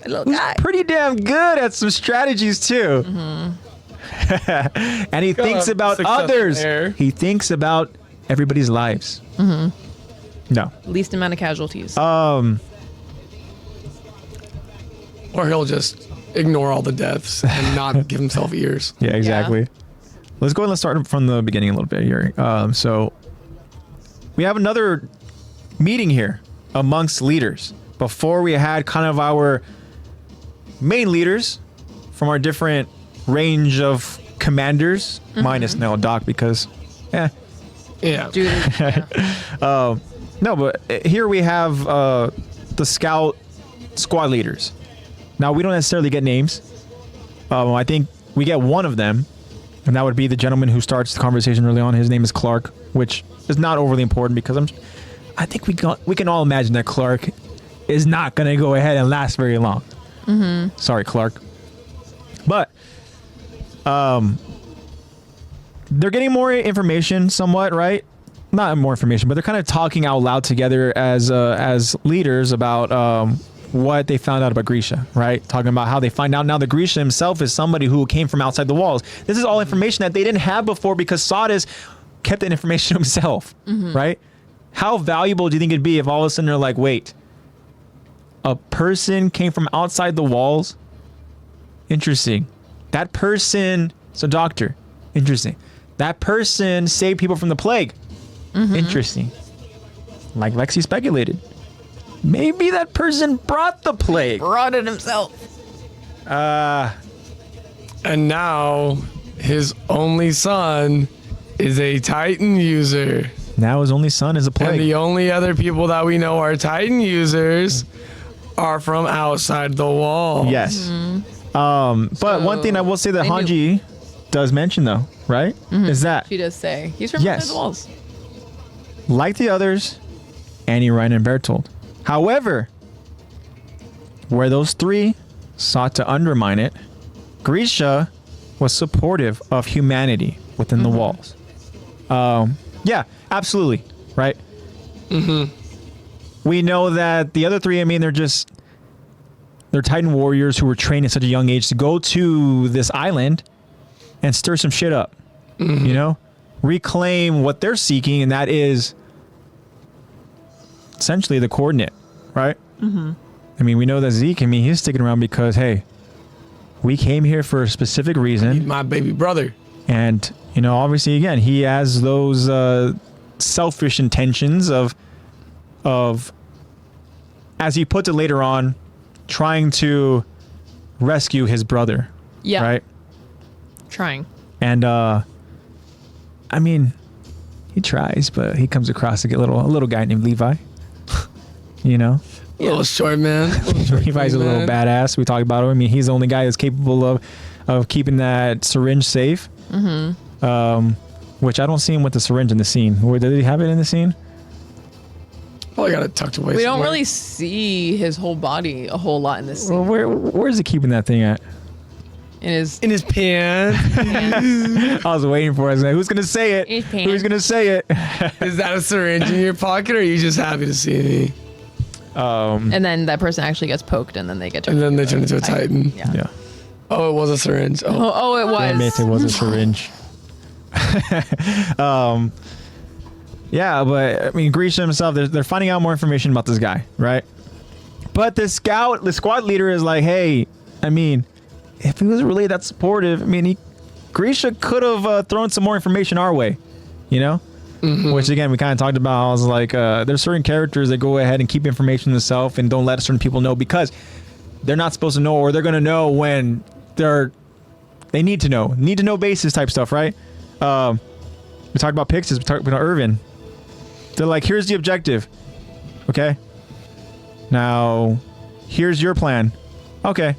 A little Who's guy. pretty damn good at some strategies, too. Mm-hmm. And he thinks about others. There. He thinks about everybody's lives. Mm-hmm. No. Least amount of casualties. Or he'll just ignore all the deaths and not give himself ears. Yeah, exactly. Yeah. Let's go and let's start from the beginning a little bit here. So we have another meeting here amongst leaders. Before we had kind of our main leaders from our different range of commanders, minus Nell Doc because, Yeah. Dude, yeah. no, but here we have the scout squad leaders. Now, we don't necessarily get names. I think we get one of them, and that would be the gentleman who starts the conversation early on. His name is Clark, which is not overly important because I think we can all imagine that Clark is not going to go ahead and last very long. Mm-hmm. Sorry, Clark. But they're getting more information somewhat, right? Not more information, but they're kind of talking out loud together as leaders about what they found out about Grisha, right? Talking about how they find out now that Grisha himself is somebody who came from outside the walls. This is all information that they didn't have before because Sardis kept that information to himself, right? How valuable do you think it'd be if all of a sudden they're like, wait, a person came from outside the walls? Interesting. That person is a doctor. Interesting. That person saved people from the plague. Interesting. Like Lexi speculated. Maybe that person brought the plague. Brought it himself. And now his only son is a Titan user. Now his only son is a plague. And the only other people that we know are Titan users are from outside the wall. Yes. But one thing I will say that Hanji does mention though, right? Is that She does say. He's from Yes. outside the walls. like the others, Annie, Ryan, and Bertold. However, where those three sought to undermine it, Grisha was supportive of humanity within the walls. Yeah, absolutely. Right? We know that the other three, I mean, they're Titan warriors who were trained at such a young age to go to this island and stir some shit up. You know? Reclaim what they're seeking, and that is essentially the coordinate, right? I mean, we know that Zeke, I mean, he's sticking around because, hey, we came here for a specific reason. My baby brother. And, you know, obviously, again, he has those selfish intentions of, as he puts it later on, trying to rescue his brother. Yeah. Right? Trying. And, I mean, he tries, but he comes across a little guy named Levi. You know? A little short man. Levi's a little badass. We talked about him. I mean, he's the only guy that's capable of keeping that syringe safe. Which I don't see him with the syringe in the scene. Did he have it in the scene? Probably got it tucked away. We don't really see his whole body a whole lot in this scene. Well, where's he keeping that thing at? In his pants. I was waiting for it. I was like, who's gonna say it? His pants. Who's gonna say it? Is that a syringe in your pocket, or are you just happy to see me? And then that person actually gets poked, and then they get. And then they turn into a Titan. Yeah. Oh, it was a syringe. Oh, it was. Damn it was a syringe. Yeah, but I mean, Grisha himself, they're finding out more information about this guy, right? But the squad leader is like, hey, I mean, if he was really that supportive, I mean, Grisha could have thrown some more information our way, you know? Which again, we kind of talked about. I was like, there's certain characters that go ahead and keep information to themselves and don't let certain people know because they're not supposed to know, or they're going to know when they need to know basis type stuff, right? We talked about Pixis, we talked about Erwin. They're like, here's the objective. Okay. Now, here's your plan. Okay.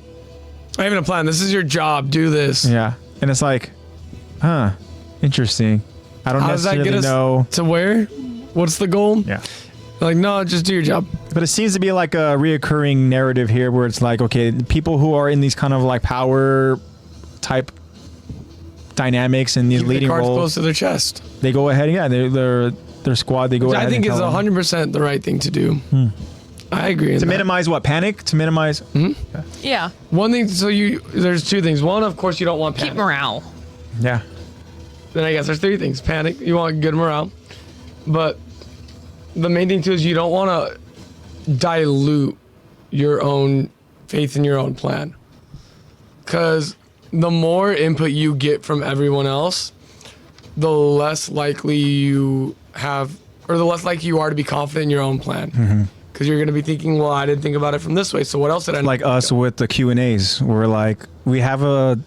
I have a plan. This is your job. Do this. Yeah. And it's like, interesting. I don't necessarily know. To where? What's the goal? Yeah. Like, no, just do your job. But it seems to be like a reoccurring narrative here where it's like, okay, people who are in these kind of like power type dynamics and these Keep leading the cards roles, close to their chest. they go ahead. Yeah, their squad. They go Which ahead. I think and is tell them. 100% the right thing to do. I agree. To minimize what? Panic? To minimize. Yeah. One thing. So there's two things. One, of course, you don't want panic. Keep morale. Yeah. Then I guess there's three things. Panic. You want good morale, but the main thing too is you don't want to dilute your own faith in your own plan, because the more input you get from everyone else, the less likely you have, or the less likely you are to be confident in your own plan. Because you're going to be thinking, well, I didn't think about it from this way, so what else did I Like us with the Q&As. We're like, we have a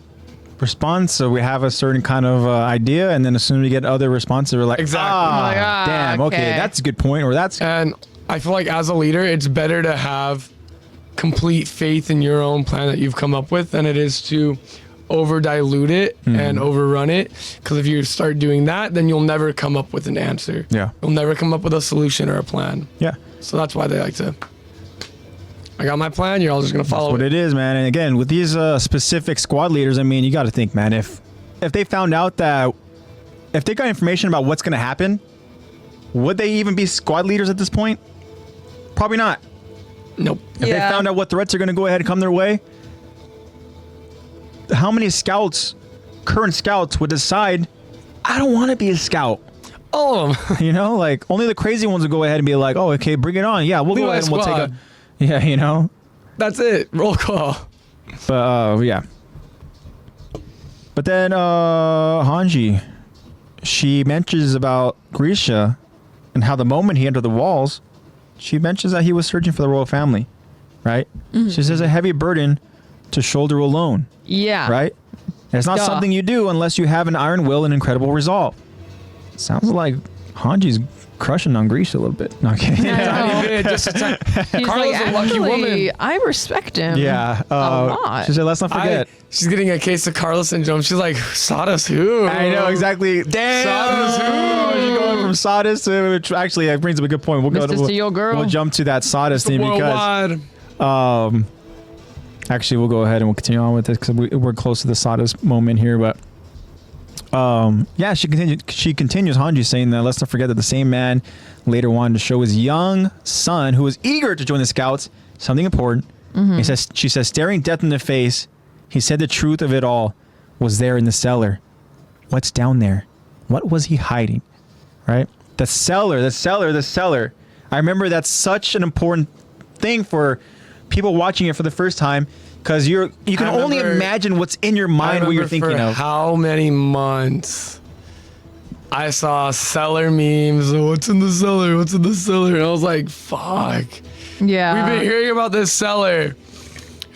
response, so we have a certain kind of idea, and then as soon as we get other responses, we're like, Exactly. damn, okay, that's a good point, or that's... And I feel like as a leader, it's better to have complete faith in your own plan that you've come up with than it is to over dilute it and overrun it. Because if you start doing that, then you'll never come up with an answer. Yeah. You'll never come up with a solution or a plan. Yeah. So that's why they like to, I got my plan, you're all just going to follow That's what it is, man. And again, with these specific squad leaders, I mean, you got to think, man, if they found out that, if they got information about what's going to happen, would they even be squad leaders at this point? Probably not. Nope. If they found out what threats are going to go ahead and come their way, how many current scouts would decide, I don't want to be a scout? All of them. You know, like only the crazy ones would go ahead and be like, oh, okay, bring it on. Yeah, we'll go ahead and we'll take a, yeah, you know. That's it. Roll call. But yeah. But then Hanji, she mentions about Grisha and how the moment he entered the walls, she mentions that he was searching for the royal family, right? She says a heavy burden to shoulder alone. Yeah. Right? And it's not something you do unless you have an iron will and incredible resolve. Sounds like Hanji's crushing on Grisha a little bit. No, okay. Just a time. She's Carla's like, a lucky actually, woman. I respect him. Yeah. A lot. She said, let's not forget. She's getting a case of Carla syndrome. She's like, sawdust who? I know, exactly. Damn. Sawdust who? She going go from sawdust to, which actually that brings up a good point. We'll jump to that sawdust thing because actually we'll go ahead and we'll continue on with this because we're close to the sawdust moment here. But yeah, she continues Hanji saying that let's not forget that the same man later wanted to show his young son who was eager to join the scouts something important. She says staring death in the face, he said the truth of it all was there in the cellar. What's down there? What was he hiding? Right? The cellar. I remember that's such an important thing for people watching it for the first time because you can only imagine what's in your mind, what you're thinking of. How many months I saw cellar memes. What's in the cellar? What's in the cellar? And I was like, fuck. Yeah. We've been hearing about this cellar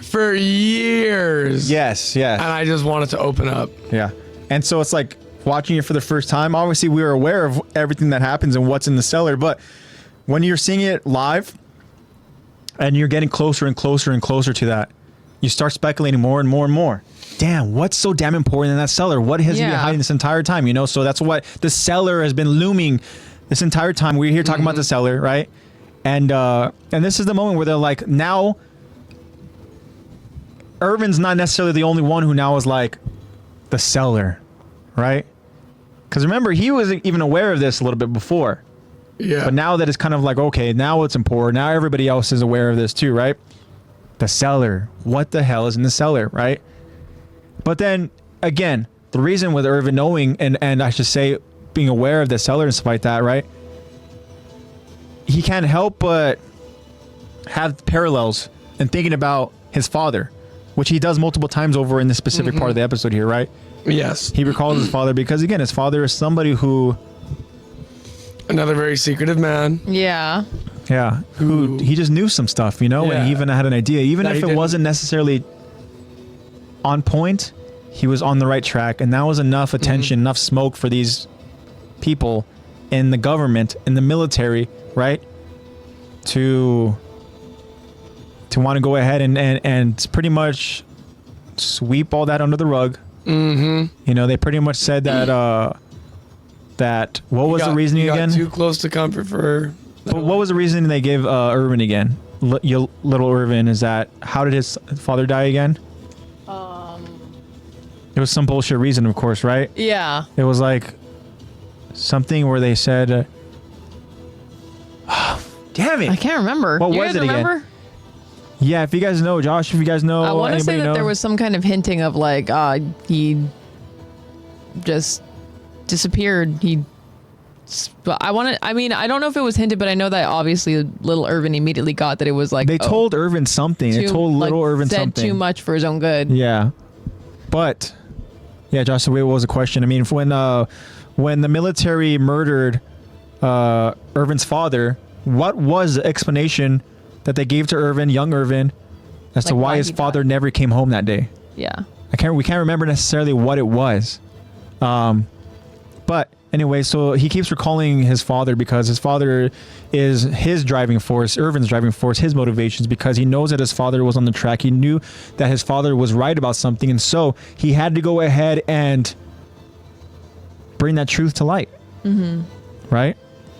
for years. Yes. And I just wanted to open up. Yeah. And so it's like watching it for the first time. Obviously, we were aware of everything that happens and what's in the cellar. But when you're seeing it live and you're getting closer and closer and closer to that, you start speculating more and more and more. Damn, what's so damn important in that cellar? What has he been hiding this entire time? You know, so that's what the cellar has been looming this entire time. We're here talking about the cellar, right? And this is the moment where they're like, now Erwin's not necessarily the only one who now is like the cellar, right? Because remember, he wasn't even aware of this a little bit before. Yeah. But now that it's kind of like, okay, now it's important. Now everybody else is aware of this too, right? The cellar. What the hell is in the cellar, right? But then, again, the reason with Erwin knowing, and I should say being aware of the cellar and stuff like that, right? He can't help but have parallels and thinking about his father, which he does multiple times over in this specific part of the episode here, right? Yes. He recalls his father because, again, his father is somebody who... Another very secretive man. Yeah. Yeah. Who he just knew some stuff, you know, and he even had an idea. Even if it wasn't necessarily on point, he was on the right track. And that was enough attention, enough smoke for these people in the government, in the military, right? To want to go ahead and pretty much sweep all that under the rug. You know, they pretty much said that what was the reasoning again? Too close to comfort for her. But what was the reason they gave Erwin again? Little Erwin, is that how did his father die again? It was some bullshit reason, of course, right? Yeah. It was like something where they said, damn it! I can't remember. What was it again? Yeah, if you guys know, Josh, if you guys know, I want to say that know? there was some kind of hinting of like he just disappeared. I mean, I don't know if it was hinted, but I know that obviously little Erwin immediately got that it was like they told Erwin something. They told little Erwin something. Said too much for his own good. Yeah, but yeah, Josh, what was the question? I mean, when the military murdered Erwin's father, what was the explanation that they gave to Erwin, young Erwin, as to why his father never came home that day? Yeah, we can't remember necessarily what it was, but anyway, so he keeps recalling his father because his father is his driving force, Erwin's driving force, his motivations, because he knows that his father was on the track. He knew that his father was right about something, and so he had to go ahead and bring that truth to light. Right?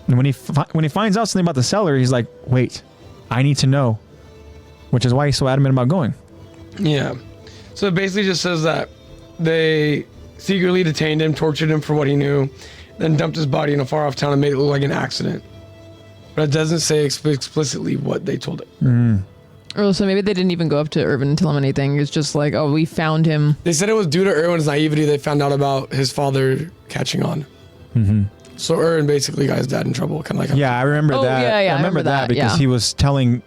And when he finds out something about the cellar, he's like, wait, I need to know, which is why he's so adamant about going. Yeah. So it basically just says that they secretly detained him, tortured him for what he knew, then dumped his body in a far off town and made it look like an accident. But it doesn't say explicitly what they told him. Oh, so maybe they didn't even go up to Erwin and tell him anything. It's just like, oh, we found him. They said it was due to Erwin's naivety they found out about his father catching on. So Erwin basically got his dad in trouble, kind of like. Yeah, I remember that. Yeah, I remember that because he was telling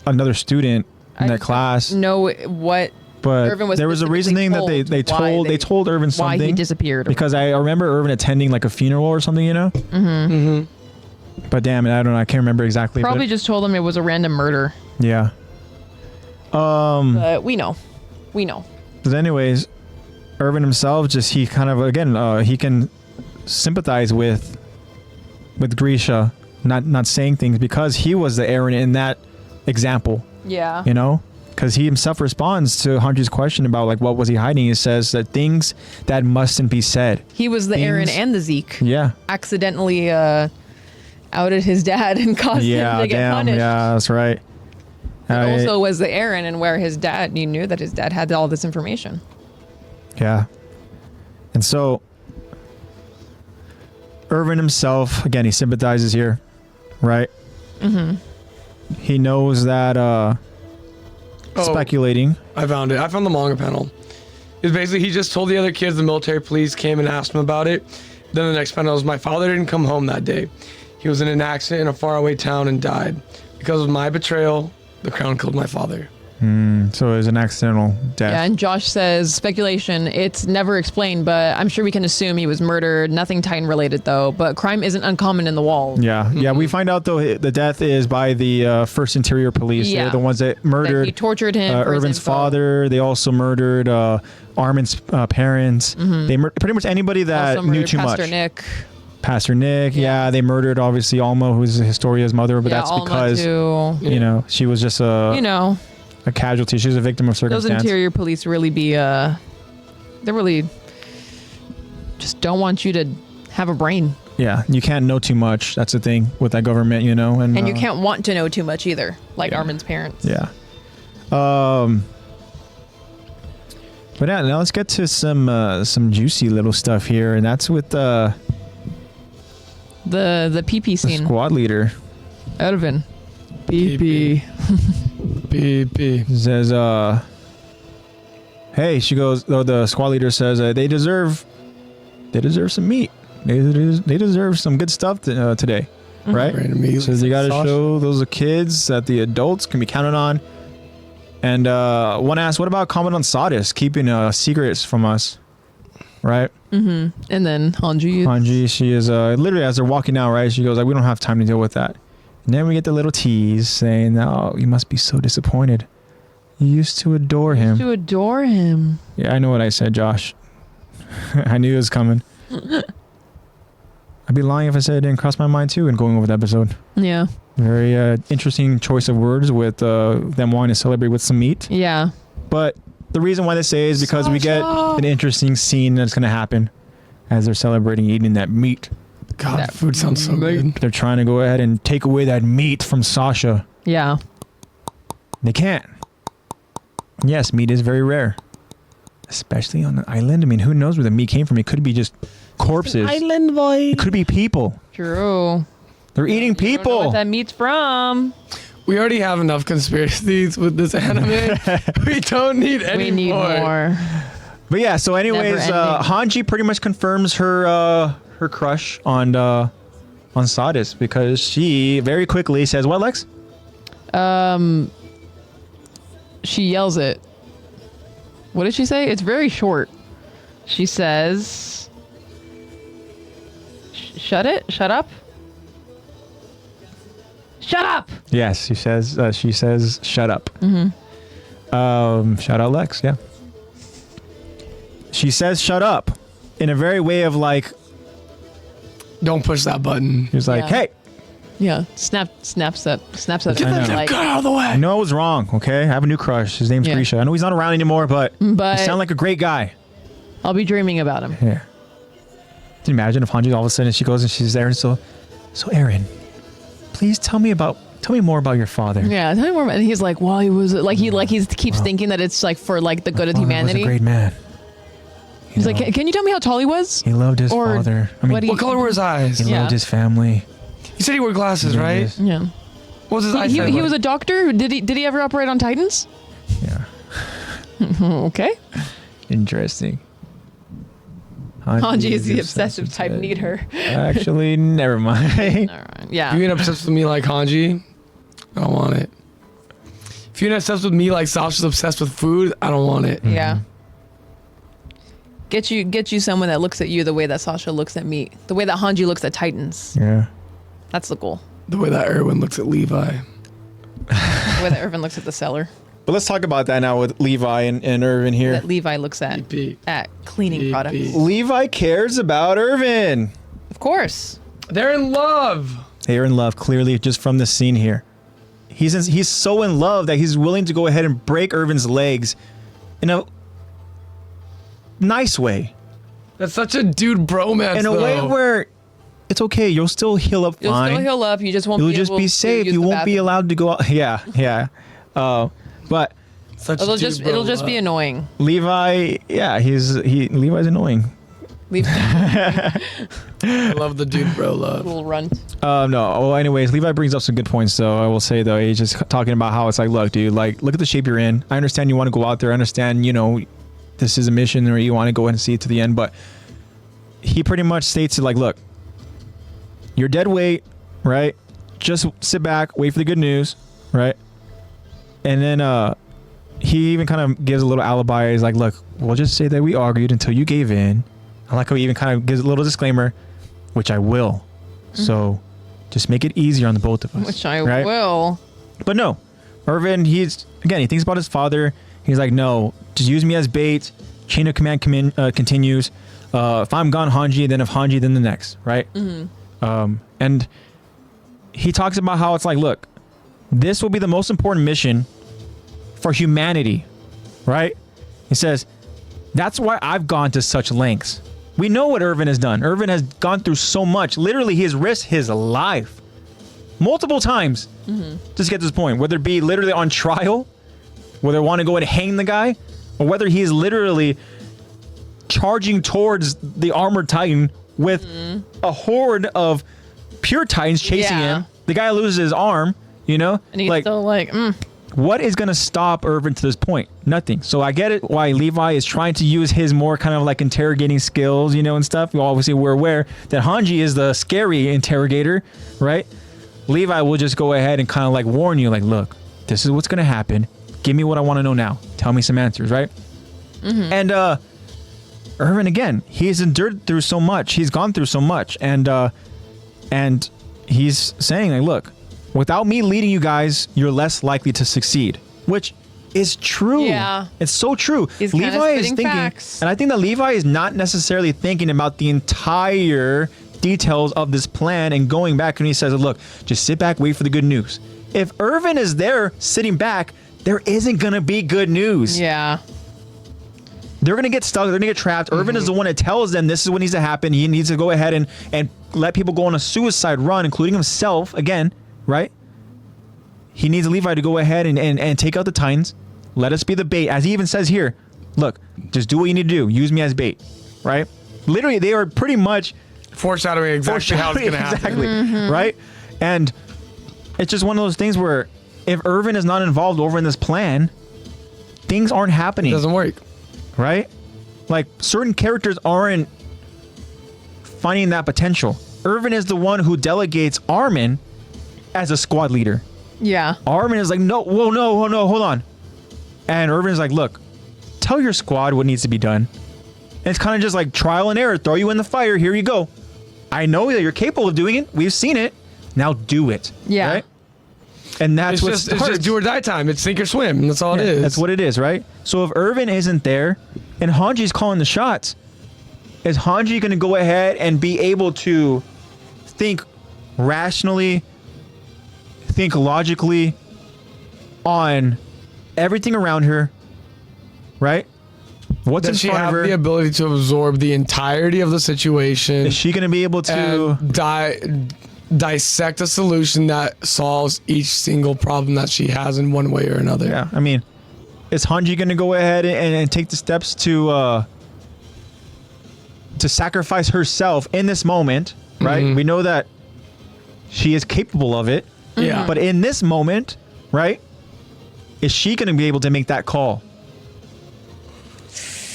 another student in that class. Know what. But Erwin was there was a reasoning that they told Erwin something. Why he disappeared. Because I remember Erwin attending like a funeral or something, you know? But damn it, I don't know. I can't remember exactly. Probably just told him it was a random murder. Yeah. We know. But anyways, Erwin himself, he kind of, again, he can sympathize with Grisha not saying things because he was the Aaron in that example. Yeah. You know? because he himself responds to Hanji's question about like what was he hiding. He says that things that mustn't be said. He was the Eren and the Zeke. Yeah. Accidentally outed his dad and caused him to get punished. Yeah, that's right. Also was the Eren and where his dad, you knew that his dad had all this information. Yeah. And so Erwin himself, again, he sympathizes here, right? Mm-hmm. He knows that speculating. I found it. I found the manga panel. It's basically he just told the other kids the military police came and asked him about it. Then the next panel was, my father didn't come home that day. He was in an accident in a faraway town and died. Because of my betrayal, the crown killed my father. So it was an accidental death. Yeah, and Josh says, speculation, it's never explained, but I'm sure we can assume he was murdered. Nothing Titan related, though. But crime isn't uncommon in the wall. Yeah, yeah. We find out, though, the death is by the First Interior Police. Yeah. They're the ones that murdered That he tortured him for his Erwin's info. father. They also murdered Armin's parents. They pretty much anybody that Also knew murdered too Pastor much. Nick. Pastor Nick, yeah. They murdered, obviously, Alma, who's Historia's mother, but that's Alma because, too. you know, she was just a casualty. She was a victim of Those circumstance. interior police really they really just don't want you to have a brain. Yeah, you can't know too much. That's the thing with that government, you know. And you can't want to know too much either, like Armin's parents. Yeah. But yeah, now let's get to some juicy little stuff here, and that's with the PP scene. squad leader. Erwin. PP. Says, hey, she goes, though the squad leader says they deserve some meat. They deserve some good stuff today, right? Random meat. So you got to show those kids that the adults can be counted on. And one asked, what about Commandant Sadis keeping secrets from us, right? Mm-hmm. And then Hanji, she is literally, as they're walking out, right? She goes like, we don't have time to deal with that. And then we get the little tease saying, oh, you must be so disappointed. You used to adore him. Yeah, I know what I said, Josh. I knew it was coming. I'd be lying if I said it didn't cross my mind too in going over the episode. Yeah. Very interesting choice of words with them wanting to celebrate with some meat. Yeah. But the reason why they say is because we get an interesting scene that's going to happen as they're celebrating eating that meat. God, that food sounds so good. They're trying to go ahead and take away that meat from Sasha. Yeah. They can't. Yes, meat is very rare. Especially on the island. I mean, who knows where the meat came from? It could be just corpses. Island boy. It could be people. True. They're eating people. Don't know what that meat's from. We already have enough conspiracies with this anime. We don't need any We need more. But yeah, so anyways, Hanji pretty much confirms her crush on Sadis because she very quickly says, what, Lex? She yells it. What did she say? It's very short. She says, shut up. Shut up. Yes, she says shut up. Mm-hmm. Shout out Lex, yeah. She says shut up in a very way of like, don't push that button. He's like, hey. Yeah. Snaps that. Get that guy out of the way. I know I was wrong, okay? I have a new crush. His name's Grisha. I know he's not around anymore, but you sound like a great guy. I'll be dreaming about him. Yeah. Can you imagine if Hanji all of a sudden she goes and she's there and so Eren, please tell me more about your father. Yeah, tell me more about. And he's like, well, he was like he keeps thinking that it's like for like the good of humanity. He was a great man. He's like, can you tell me how tall he was? He loved his father. I mean, what color were his eyes? He loved his family. He said he wore glasses, right? Yeah. What was his eyesight? He was a doctor. Did he ever operate on Titans? Yeah. Okay. Interesting. Hanji is the obsessive type. Need her. Actually, never mind. All right. Yeah. If you get obsessed with me like Hanji, I don't want it. If you get obsessed with me like Sasha's obsessed with food, I don't want it. Yeah. Get you someone that looks at you the way that Sasha looks at me. The way that Hanji looks at Titans. Yeah. That's the goal. The way that Erwin looks at Levi. The way that Erwin looks at the seller. But let's talk about that now with Levi and Erwin here. That Levi looks at cleaning products. Levi cares about Erwin. Of course. They're in love. They are in love, clearly, just from the scene here. He's so in love that he's willing to go ahead and break Erwin's legs in a nice way. That's such a dude bromance. In a way where it's okay. You'll still heal up fine. You'll still heal up. You just won't. You'll just be safe. You won't be allowed to go out. Yeah. But it'll just be annoying. Levi, yeah, Levi's annoying. I love the dude bro love. Little runt. No. Well, anyways, Levi brings up some good points, though. I will say, though, he's just talking about how it's like, look, dude, like, look at the shape you're in. I understand you want to go out there. I understand, this is a mission or you want to go ahead and see it to the end. But he pretty much states it like, look, you're dead weight, right? Just sit back, wait for the good news, right? And then he even kind of gives a little alibi. He's like, look, we'll just say that we argued until you gave in. I like how he even kind of gives a little disclaimer, which I will. Mm-hmm. So just make it easier on the both of us. Which I will. But no, Erwin, he thinks about his father. He's like, no, just use me as bait. Chain of command continues. If I'm gone, Hanji, then if Hanji, then the next, right? Mm-hmm. And he talks about how it's like, look, this will be the most important mission for humanity, right? He says, that's why I've gone to such lengths. We know what Erwin has done. Erwin has gone through so much. Literally, he has risked his life multiple times just to get to this point, whether it be literally on trial, whether they want to go and hang the guy, or whether he's literally charging towards the armored Titan with a horde of pure Titans chasing him. The guy loses his arm, And he's still like, What is going to stop Erwin to this point? Nothing. So I get it why Levi is trying to use his more kind of like interrogating skills, and stuff. Obviously, we're aware that Hanji is the scary interrogator, right? Levi will just go ahead and kind of like warn you, like, look, this is what's going to happen. Give me what I want to know now. Tell me some answers, right? Mm-hmm. And Erwin, again, he's endured through so much. He's gone through so much. And he's saying, like, look, without me leading you guys, you're less likely to succeed, which is true. Yeah. It's so true. He's Levi is thinking, facts. and I think that Levi is not necessarily thinking about the entire details of this plan and going back and he says, look, just sit back, wait for the good news. If Erwin is there sitting back, there isn't going to be good news. Yeah. They're going to get stuck. They're going to get trapped. Erwin is the one that tells them this is what needs to happen. He needs to go ahead and let people go on a suicide run, including himself again. Right? He needs Levi to go ahead and take out the Titans. Let us be the bait. As he even says here, look, just do what you need to do. Use me as bait. Right? Literally, they are pretty much foreshadowing exactly how it's going to happen. Exactly. Right? And it's just one of those things where if Erwin is not involved over in this plan, things aren't happening. It doesn't work. Right? Like, certain characters aren't finding that potential. Erwin is the one who delegates Armin as a squad leader. Yeah. Armin is like, no, hold on. And Erwin is like, look, tell your squad what needs to be done. And it's kind of just like trial and error. Throw you in the fire. Here you go. I know that you're capable of doing it. We've seen it. Now do it. Yeah. Right? And that's it's just do or die time. It's sink or swim. That's all it is. That's what it is, right? So if Erwin isn't there and Hanji's calling the shots, is Hanji going to go ahead and be able to think rationally, think logically on everything around her, right? What's in Does she front have of her? the ability to absorb the entirety of the situation? Is she going to be able to dissect a solution that solves each single problem that she has in one way or another? Yeah, I mean, is Hanji going to go ahead and take the steps to sacrifice herself in this moment, right? Mm-hmm. We know that she is capable of it. Yeah. But in this moment, right, is she going to be able to make that call?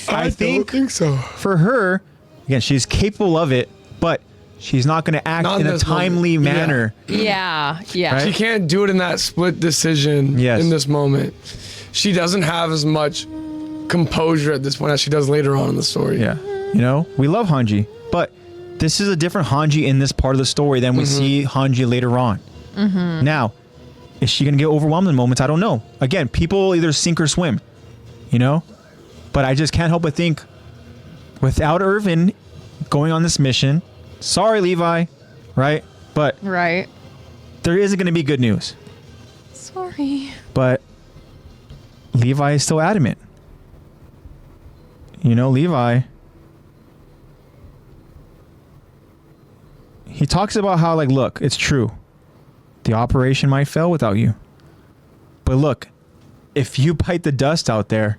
I don't think so. For her, again, she's capable of it, but she's not going to act in a timely manner. Yeah. Right? She can't do it in that split decision in this moment. She doesn't have as much composure at this point as she does later on in the story. Yeah. We love Hanji, but this is a different Hanji in this part of the story than we see Hanji later on. Mm-hmm. Now, is she going to get overwhelmed in moments? I don't know. Again, people either sink or swim, But I just can't help but think, without Erwin going on this mission, sorry, Levi, right? But right, there isn't going to be good news. Sorry. But Levi is still adamant. You know, Levi, he talks about how, like, look, it's true. The operation might fail without you. But look, if you bite the dust out there,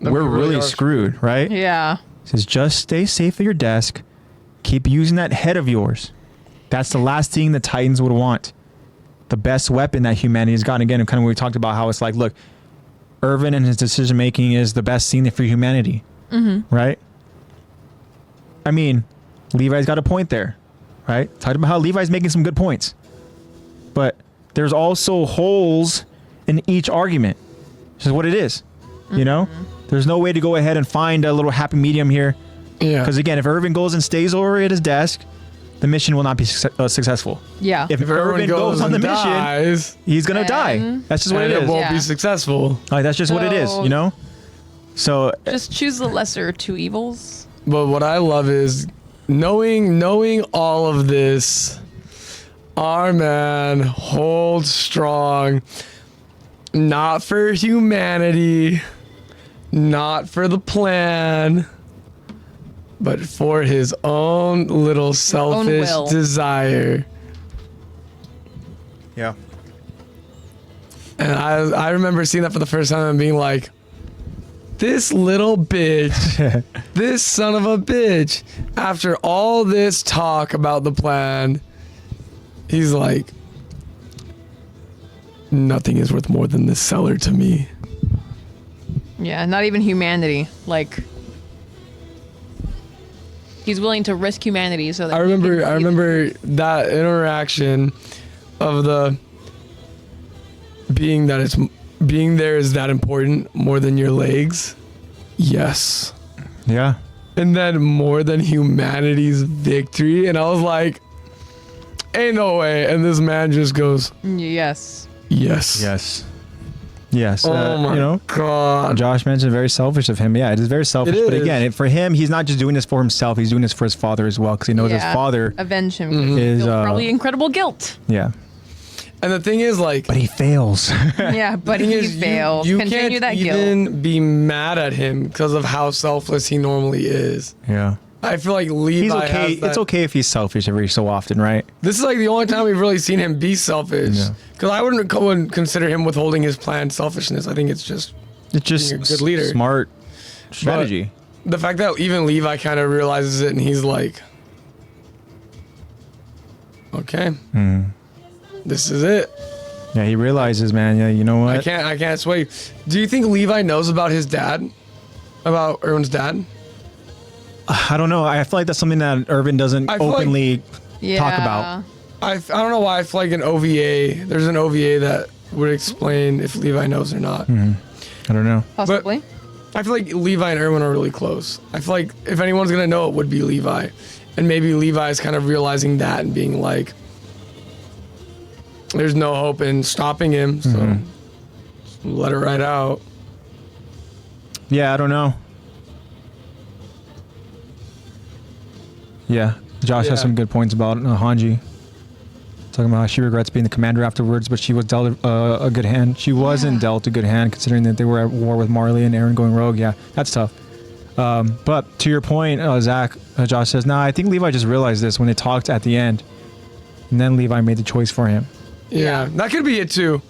we're really screwed, right? Yeah. He says, just stay safe at your desk. Keep using that head of yours. That's the last thing the Titans would want. The best weapon that humanity has gotten. Again, kind of we talked about how it's like, look, Erwin and his decision making is the best thing for humanity. Mm-hmm. Right? I mean, Levi's got a point there. Right? Talked about how Levi's making some good points. But there's also holes in each argument. This is what it is. You know? There's no way to go ahead and find a little happy medium here. Yeah. Because again, if Erwin goes and stays over at his desk, the mission will not be successful. Yeah. If Erwin goes on the mission, he's going to die. That's just what it is. It won't be successful. Like, that's just what it is, you know? So just choose the lesser two evils. But what I love is knowing all of this, our man holds strong, not for humanity, not for the plan, but for his own little selfish desire. yeah. And I remember seeing that for the first time and being like, this little bitch, this son of a bitch, after all this talk about the plan, he's like, nothing is worth more than this cellar to me. Yeah, not even humanity. Like, he's willing to risk humanity so that I remember that interaction of the being there is that important more than your legs. Yes. Yeah. And then more than humanity's victory. And I was like, ain't no way. And this man just goes, yes. Yes. Yes. Yes. Oh my God. Josh mentioned very selfish of him. Yeah, it is very selfish. But again, for him, he's not just doing this for himself. He's doing this for his father as well, because he knows his father avenge him. Is probably incredible guilt. Yeah. And the thing is, like, but he fails. Yeah, but he fails. You Continue can't that even guilt. be mad at him because of how selfless he normally is. Yeah. I feel like Levi He's okay. has that. It's okay if he's selfish every so often, right? This is like the only time we've really seen him be selfish. Because I wouldn't consider him withholding his plan selfishness. I think it's just being a good leader. Smart strategy. But the fact that even Levi kind of realizes it and he's like, okay, this is it. Yeah, he realizes, man. Yeah, you know what? I can't sway. Do you think Levi knows about his dad? About Erwin's dad? I don't know. I feel like that's something that Erwin doesn't openly talk about. I don't know why I feel like an OVA. There's an OVA that would explain if Levi knows or not. I don't know. Possibly. But I feel like Levi and Erwin are really close. I feel like if anyone's gonna know, it would be Levi, and maybe Levi's kind of realizing that and being like, "There's no hope in stopping him, so let it ride out." Yeah, I don't know. Yeah, Josh has some good points about Hanji. Talking about how she regrets being the commander afterwards, but she was dealt a good hand. She wasn't dealt a good hand considering that they were at war with Marley and Eren going rogue. Yeah, that's tough. But to your point, Zach, Josh says, nah, I think Levi just realized this when they talked at the end. And then Levi made the choice for him. Yeah, that could be it too.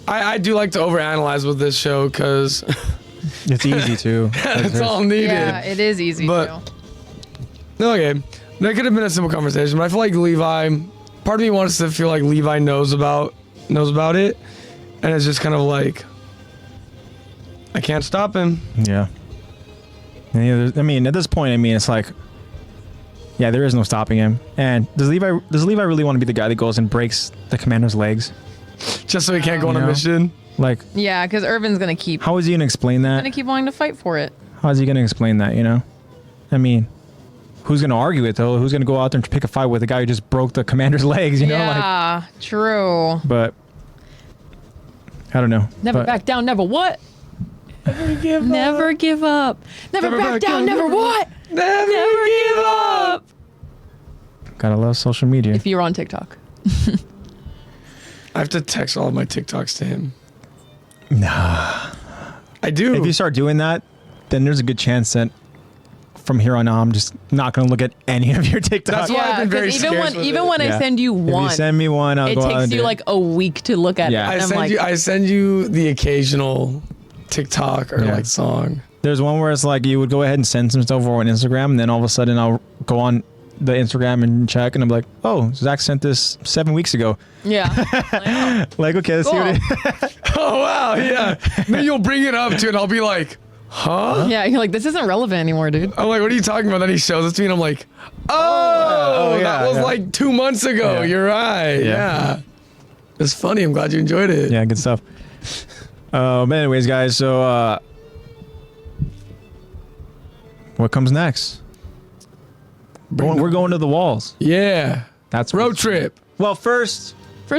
I do like to overanalyze with this show because it's easy to. That's all needed. Yeah, it is easy to. Okay, that could have been a simple conversation, but I feel like Levi. Part of me wants to feel like Levi knows about it, and it's just kind of like, I can't stop him. Yeah. I mean, at this point, it's like, yeah, there is no stopping him. And does Levi really want to be the guy that goes and breaks the commander's legs? Just so he can't go on a mission? Like, yeah, because Erwin's going to keep... How is he going to explain that? He's going to keep wanting to fight for it. How is he going to explain that, I mean, who's going to argue it, though? Who's going to go out there and pick a fight with a guy who just broke the commander's legs, you know? Yeah, true. But, I don't know. Never back down, never what? Never give up. Never give up. Never back down, never what? Never give up. Gotta love social media. If you're on TikTok. I have to text all of my TikToks to him. Nah. I do. If you start doing that, then there's a good chance that from here on out, I'm just not going to look at any of your TikToks. That's why I've been very scarce with even it. when I send you one, if you send me one, I'll it go out takes and you do like a week to look at Yeah. it. And I send you the occasional TikTok or like song. There's one where it's like you would go ahead and send some stuff over on Instagram, and then all of a sudden I'll go on the Instagram and check, and I'm like, oh, Zach sent this 7 weeks ago. Yeah. Like, okay, let's see what it is. Oh, wow, yeah. Then you'll bring it up to it, and I'll be like, huh? Yeah, you're like, this isn't relevant anymore, dude. I'm like, what are you talking about? Then he shows it to me, and I'm like, that was like 2 months ago. Yeah. You're right. Yeah. It's funny. I'm glad you enjoyed it. Yeah, good stuff. But anyways, guys, so what comes next? We're going to the walls. Yeah. That's Road trip. Well, first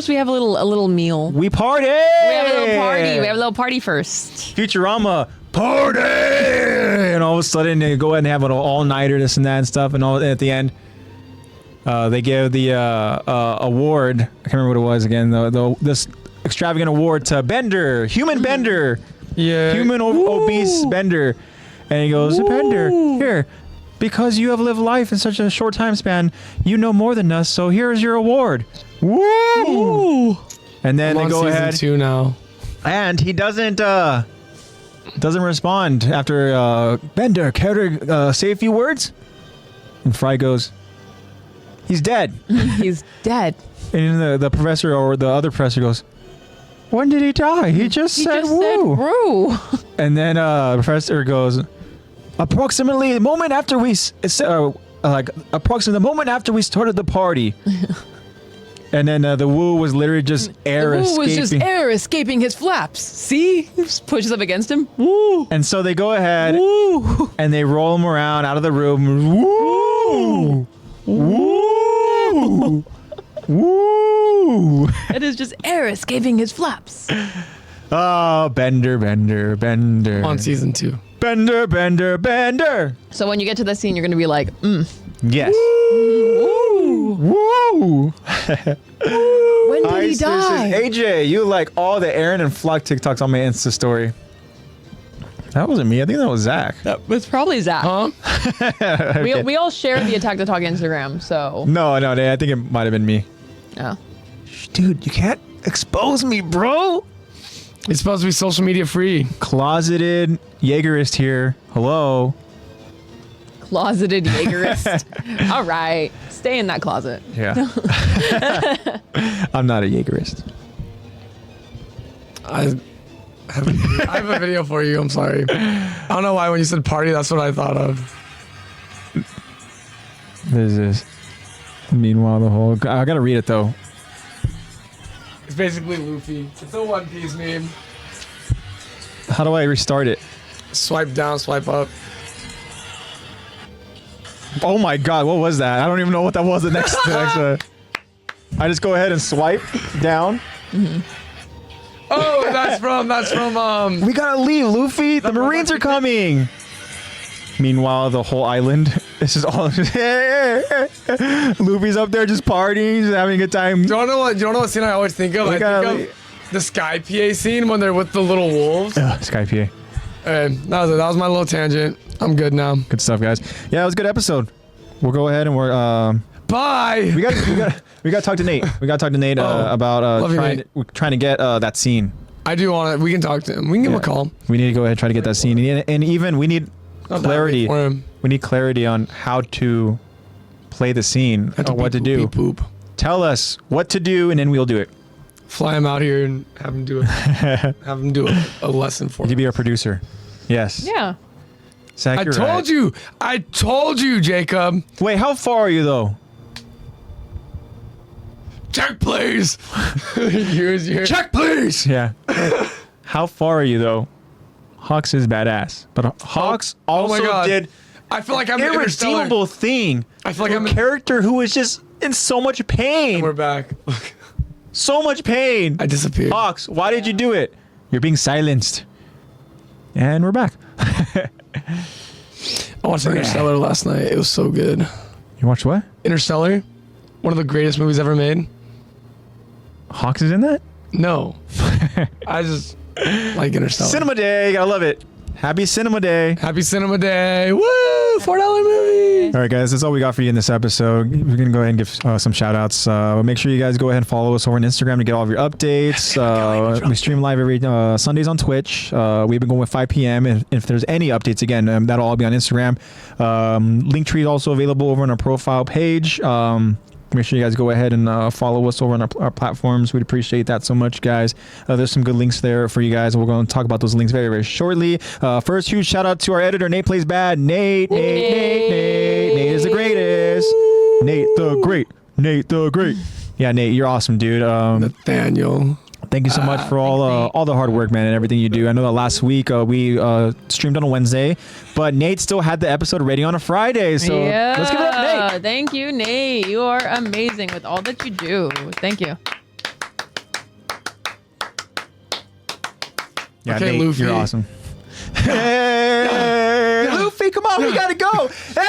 We have a little meal. we party. We have a little party. We have a little party first. Futurama party, and all of a sudden they go ahead and have an all-nighter, this and that and stuff, and all at the end, they give the award. I can't remember what it was again. This extravagant award to Bender, human Bender, human obese Bender, and he goes, Bender, here. Because you have lived life in such a short time span, you know more than us, so here's your award. Woo! And then they go ahead. Season 2 now. And he doesn't respond after Bender, care to say a few words? And Fry goes, he's dead. He's dead. And the professor or the other professor goes, when did he die? He just said woo. And then the professor goes, approximately the moment after we started the party. And then the woo was literally just air escaping. The woo was just air escaping his flaps. See? He just pushes up against him. Woo. And so they go ahead Woo. and they roll him around out of the room. Woo! Woo! Woo! It is just air escaping his flaps. Oh, Bender. On season 2. Bender. So when you get to the scene, you're going to be like, Yes. Woo. Woo! When did he die? AJ, you like all the Aaron and Flock TikToks on my Insta story. That wasn't me. I think that was Zach. It's probably Zach. Huh? Okay. We all share the Attack the Talk Instagram, so. No, I think it might have been me. Oh. Dude, you can't expose me, bro. It's supposed to be social media free. Closeted Jaegerist here. Hello. Closeted Jaegerist. All right. Stay in that closet. Yeah. I'm not a Jaegerist. I have a video for you. I'm sorry. I don't know why when you said party, that's what I thought of. This is. Meanwhile, the whole. I gotta read it though. It's basically Luffy. It's a One Piece meme. How do I restart it? Swipe down, swipe up. Oh my god, what was that? I don't even know what that was. The next. I just go ahead and swipe down. Mm-hmm. Oh, that's from. We gotta leave, Luffy. The Marines are coming. Meanwhile, the whole island. This is all. Luffy's up there just partying, just having a good time. Do you know what scene I always think of? I think of the Sky PA scene when they're with the little wolves. Sky PA. That was my little tangent. I'm good now. Good stuff, guys. Yeah, it was a good episode. We'll go ahead and we're Bye. we got to talk to Nate. We got to talk to Nate about trying to get that scene. I do want to. We can talk to him. We can give him a call. We need to go ahead and try to get that scene, and even we need clarity. We need clarity on how to play the scene, or what to do. Poop. Tell us what to do, and then we'll do it. Fly him out here and have him do a lesson for You me. be our producer. Yes. Yeah. Zach, I you're told you, Jacob. Wait, how far are you though? Check, please. Check, please. Yeah. How far are you though? Hawks is badass, but Hawks also did I feel like I'm irredeemable thing. I feel like I'm a character who was just in so much pain. We're back. So much pain. I disappeared. Hawks, why did you do it? You're being silenced. And we're back. I watched Interstellar last night. It was so good. You watched what? Interstellar, one of the greatest movies ever made. Hawks is in that? No. I just like Interstellar. Cinema Day. Gotta love it. Happy Cinema Day. Happy Cinema Day. Woo! $4 movie. All right, guys, that's all we got for you in this episode. We're going to go ahead and give some shout outs. Make sure you guys go ahead and follow us over on Instagram to get all of your updates. We stream live every Sundays on Twitch. We've been going with 5 p.m. If there's any updates, again, that'll all be on Instagram. Linktree is also available over on our profile page. Make sure you guys go ahead and follow us over on our platforms. We'd appreciate that so much, guys. There's some good links there for you guys. We're going to talk about those links very, very shortly. First, huge shout out to our editor, NatePlaysBad. Nate is the greatest. Nate the Great. Yeah, Nate, you're awesome, dude. Nathaniel. Thank you so much for all the hard work, man, and everything you do. I know that last week we streamed on a Wednesday, but Nate still had the episode ready on a Friday. So let's give it up, Nate. Thank you, Nate. You are amazing with all that you do. Thank you. Yeah, okay, Nate, Luffy. you're awesome. Hey, Luffy, come on, we gotta go. Hey,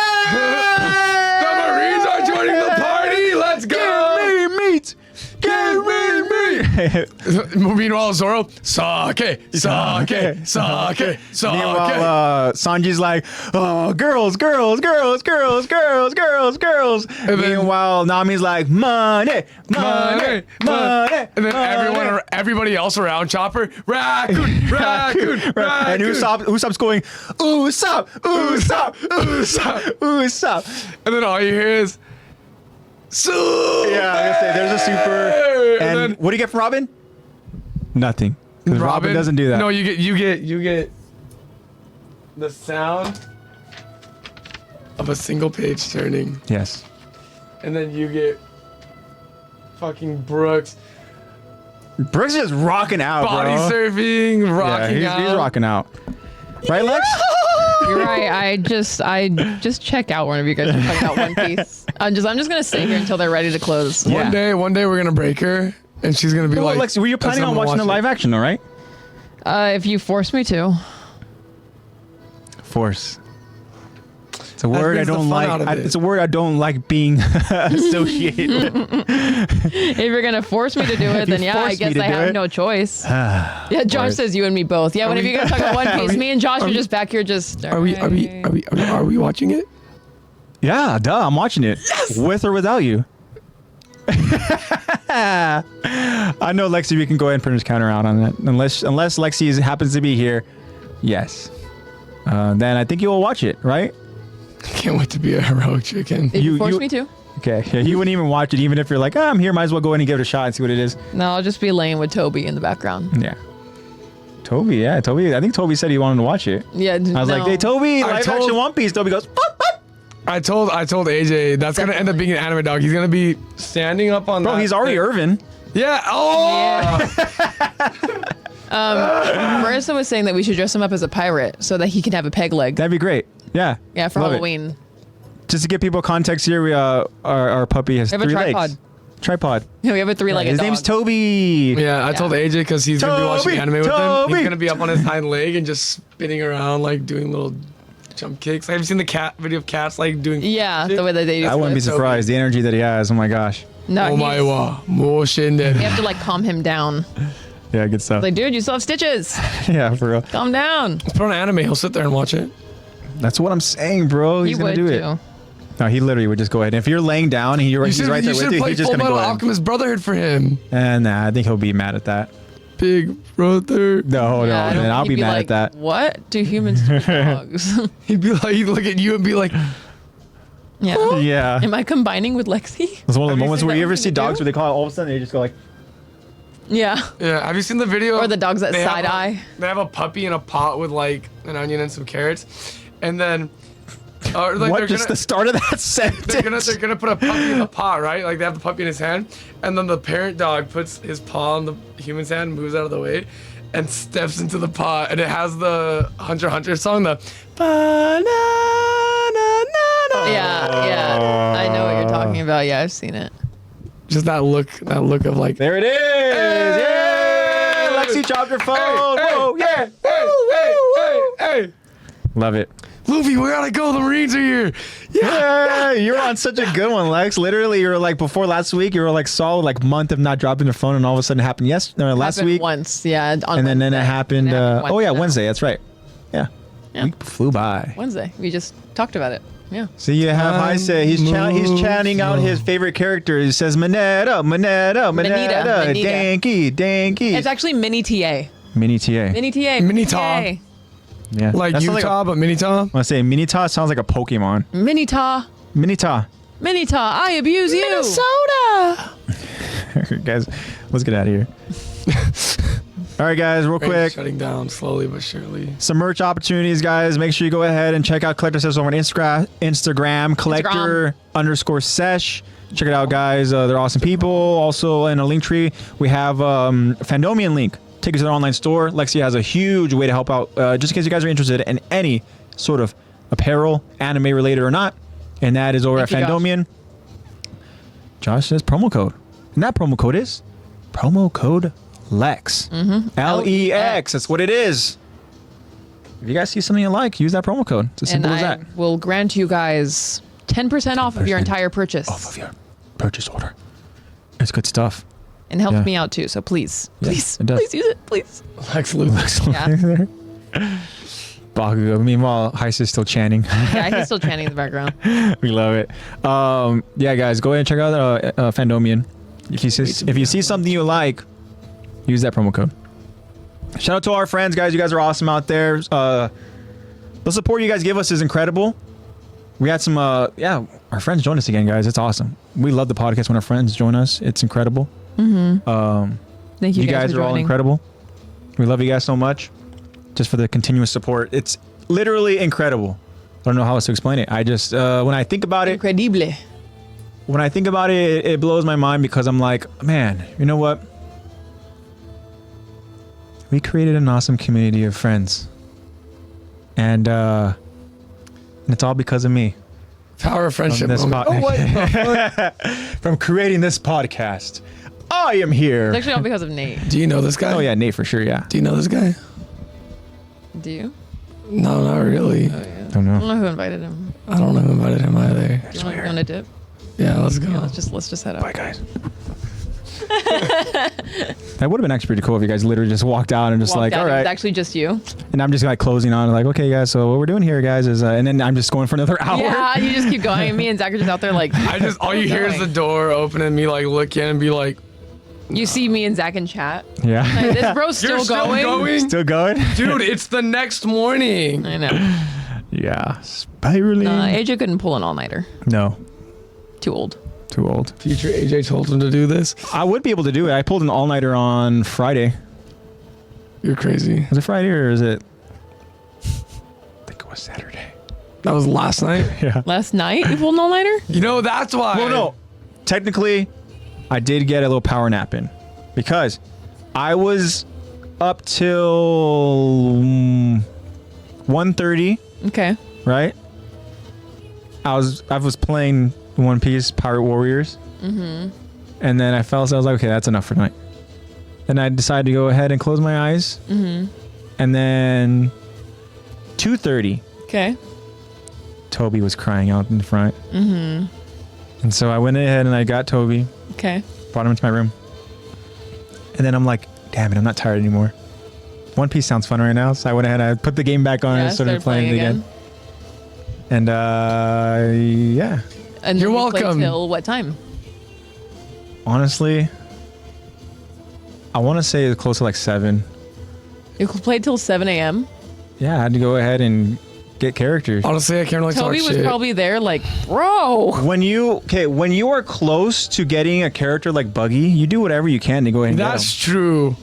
The Marines are joining the party. Let's go. Give me meat. Give me meat. Meanwhile, Zoro, sake. Meanwhile, Sanji's like, oh, girls. And meanwhile, Nami's like, money. And then everybody else around Chopper, raccoon. And Usopp's going, Usopp. And then all you hear is, Super. Yeah, I gotta say, there's a super. And then, what do you get from Robin? Nothing. Because Robin doesn't do that. No, you get the sound of a single page turning. Yes. And then you get fucking Brooks. Brooks is just rocking out, Body bro. surfing, rocking out. He's rocking out. Right, Lex? You're right. I just check out whenever you guys are talking about One Piece. I'm just gonna sit here until they're ready to close. Yeah. One day we're gonna break her, and she's gonna be like. Lex, were you planning on watching the live action, though, right? If you force me to. Force. It's a word I brings the don't fun out like. of it. It's a word I don't like being associated with. If you're gonna force me to do it, then yeah, I force me guess to I do have it. no choice. Yeah, Josh Word. says you and me both. Yeah, whenever you're gonna talk about One Piece, me and Josh are just back here just. Are we watching it? Yeah, duh, I'm watching it. Yes! With or without you. I know Lexi, we can go ahead and put his counter out on that. Unless Lexi happens to be here, yes. Then I think you will watch it, right? I can't wait to be a heroic chicken. If you force me to. Okay, yeah, you wouldn't even watch it, even if you're like, I'm here, might as well go in and give it a shot and see what it is. No, I'll just be laying with Toby in the background. Yeah. Toby. I think Toby said he wanted to watch it. Yeah. I was like, hey, Toby, live action One Piece. Toby goes, "Pop, pop." I told AJ that's gonna end up being an anime dog. He's gonna be standing up on. Bro, he's already Erwin. Yeah. Oh. Yeah. Marissa was saying that we should dress him up as a pirate so that he can have a peg leg. That'd be great. Yeah. Yeah, for Love it. Halloween. Just to give people context here, we our puppy has We have a 3 tripod. legs. Tripod. Yeah, we have a 3-legged His dog. name's Toby. Yeah, I told AJ because he's gonna be watching anime with him. He's gonna be up on his hind leg and just spinning around like doing little jump kicks. Have you seen the cat video of cats like doing? Yeah, shit? the way that they do. I wouldn't be flips. surprised. The energy that he has. Oh my gosh. No, Oh my wa, mo you shinden. have to like calm him down. Yeah, good stuff. Like, dude, you still have stitches. Yeah, for real. Calm down. Put on anime. He'll sit there and watch it. That's what I'm saying, bro. He's He gonna would do it. too. No, he literally would just go ahead. If you're laying down and he's right there with you, he's just Full gonna Metal go ahead. Alchemist Brotherhood for him. And nah, I think he'll be mad at that. Big brother. No, Yeah, I don't man, I'll think be he'd mad like, at that. What do humans do with dogs? He'd be like, he'd look at you and be like, Yeah. Yeah. Am I combining with Lexi? It's one of the Have you moments seen where that you ever thing see they dogs do? where they call it all of a sudden they just go like, Yeah. yeah. Have you seen the video? Or the dogs that they have side eye. They have a puppy in a pot with like an onion and some carrots, and then. Like what? Just the start of that sentence. They're gonna put a puppy in the pot, right? Like they have the puppy in his hand, and then the parent dog puts his paw on the human's hand, moves out of the way, and steps into the pot, and it has the Hunter x Hunter song, the ba-na-na-na-na. Yeah. I know what you're talking about. Yeah, I've seen it. Just that look of like. There it is. Yeah. Lexi chopped her phone. Whoa, yeah. Hey. Love it. Luffy, we gotta go. The Marines are here. Yeah, you're on such a good one, Lex. Literally, you were like before last week. You were like solid like month of not dropping your phone, and all of a sudden it happened last Happened week. once, yeah. On And then it happened. Wednesday. Wednesday. That's right. Yeah. Yeah. Week flew by. Wednesday. We just talked about it. Yeah. So you have Heise. He's chanting out his favorite character. He says Manetta, Manetta, Manetta, Danky, Danky. It's actually Mini TA. Mini TA. Mini TA. Mini TA. Yeah. Like That sounds Utah, but Minita. I want to say Minita sounds like a Pokemon. Minita. Minita. Minita, I abuse you. Minnesota. Guys, let's get out of here. All right, guys, real quick. Shutting down slowly but surely. Some merch opportunities, guys. Make sure you go ahead and check out ArtofCesar over on Instagram, collector_sesh. Check it out, guys. They're awesome people. Also, in a link tree, we have Fandomion link. Take us to their online store. Lexi has a huge way to help out, just in case you guys are interested in any sort of apparel, anime related or not. And that is over at Fandomion. Josh says promo code. And that promo code is promo code LEX. LEX. That's what it is. If you guys see something you like, use that promo code. It's as simple as that. Will grant you guys 10% off of your entire purchase. Off of your purchase order. It's good stuff. And helps me out too, so please use it, please. Lex Luthor. Yeah. Bakugo. Meanwhile, Heise is still chanting. Yeah, he's still chanting in the background. We love it. Yeah, guys, go ahead and check out Fandomion. If you see something you like, use that promo code. Shout out to our friends, guys. You guys are awesome out there. The support you guys give us is incredible. We had some, our friends joined us again, guys. It's awesome. We love the podcast when our friends join us. It's incredible. Thank you. You guys are all incredible. We love you guys so much. Just for the continuous support. It's literally incredible. I don't know how else to explain it. I just, when I think about it. Incredible. When I think about it, it blows my mind because I'm like, man, you know what? We created an awesome community of friends. And it's all because of me. Power of friendship. From creating this podcast. I am here. It's actually all because of Nate. Do you know this guy? Oh, yeah, Nate for sure, yeah. Do you know this guy? Do you? No, not really. Oh, yeah. Don't know. I don't know who invited him. I don't know who invited him either. Do you want to dip? Yeah, let's go. Yeah, let's just head out. Bye, guys. That would have been actually pretty cool if you guys literally just walked out and just Walked like, out, all it was right. actually just you. And I'm just like closing on like, okay, guys, so what we're doing here, guys, is, and then I'm just going for another hour. Yeah, you just keep going. Me and Zach are just out there like. All you hear is the door open and me like look in and be like. You see me and Zach in chat. Yeah. Like, this bro's still You're still going? Still going? Dude, it's the next morning. I know. Yeah. Spiraling. AJ couldn't pull an all-nighter. No. Too old. Too old. Future AJ told him to do this. I would be able to do it. I pulled an all-nighter on Friday. You're crazy. Was it Friday or is it? I think it was Saturday. That was last night? Yeah. Last night you pulled an all-nighter? You know, that's why. Well, no. Technically, I did get a little power nap in because I was up till 1:30. Okay. Right? I was playing One Piece Pirate Warriors. Mm-hmm. And then I fell asleep. I was like, okay, that's enough for tonight. Then I decided to go ahead and close my eyes. Mm-hmm. And then 2:30. Okay. Toby was crying out in the front. Mm-hmm. And so I went ahead and I got Toby. Okay. Brought him into my room. And then I'm like, damn it, I'm not tired anymore. One Piece sounds fun right now. So I went ahead and I put the game back on and started playing it again. And yeah. And you're you welcome. Till what time? Honestly, I want to say it's close to like 7. You played till 7 a.m.? Yeah, I had to go ahead and get characters. Honestly, I can't really talk shit. Toby was probably there like, bro. When you are close to getting a character like Buggy, you do whatever you can to go ahead and That's get him. true.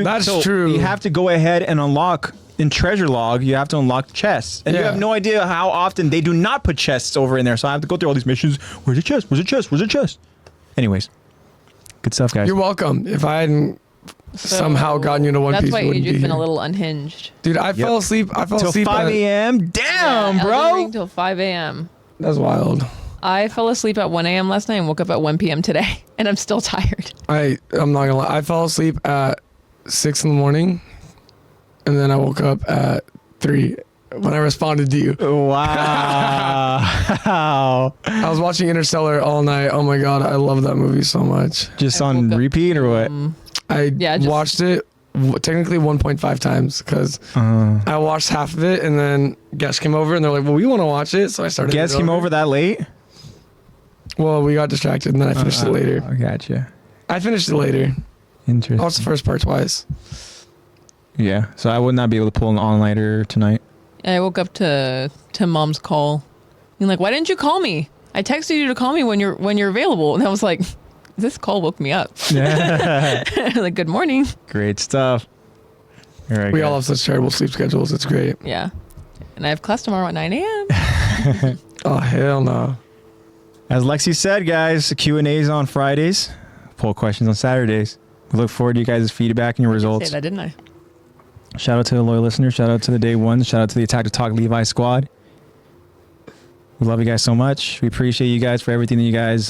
That's true. You have to go ahead and unlock in treasure log. You have to unlock chests, and you have no idea how often they do not put chests over in there. So I have to go through all these missions. Where's the chest? Where's the chest? Where's the chest? Anyways, good stuff, guys. You're welcome. If I hadn't somehow gotten you to One Piece, that's why wouldn't you've be been here. a little unhinged. Dude, I fell asleep. Till 5 a.m. Damn, Elden bro. Ring till 5 a.m. That's wild. I fell asleep at 1 a.m. last night and woke up at 1 p.m. today, and I'm still tired. I'm not gonna lie. I fell asleep at 6 in the morning, and then I woke up at 3 when I responded to you. Wow. I was watching Interstellar all night. Oh my god, I love that movie so much. Just on repeat or what? I watched it technically 1.5 times because I watched half of it and then guests came over and they're like, well, we want to watch it. So I started. Guests came over that late? Well, we got distracted and then I finished it later. I gotcha. I finished it later. Interesting. I watched the first part twice. Yeah, so I would not be able to pull an all-nighter tonight. I woke up to Mom's call. You're like, why didn't you call me? I texted you to call me when you're available. And I was like, this call woke me up. Yeah. Like, good morning. Great stuff. All right, we all have such terrible sleep schedules. It's great. Yeah. And I have class tomorrow at 9 a.m. Oh, hell no. As Lexi said, guys, the Q&As on Fridays, poll questions on Saturdays. We look forward to you guys' feedback and your results. I say that, didn't I? Shout out to the loyal listeners. Shout out to the day ones. Shout out to the Attack to Talk Levi squad. We love you guys so much. We appreciate you guys for everything that you guys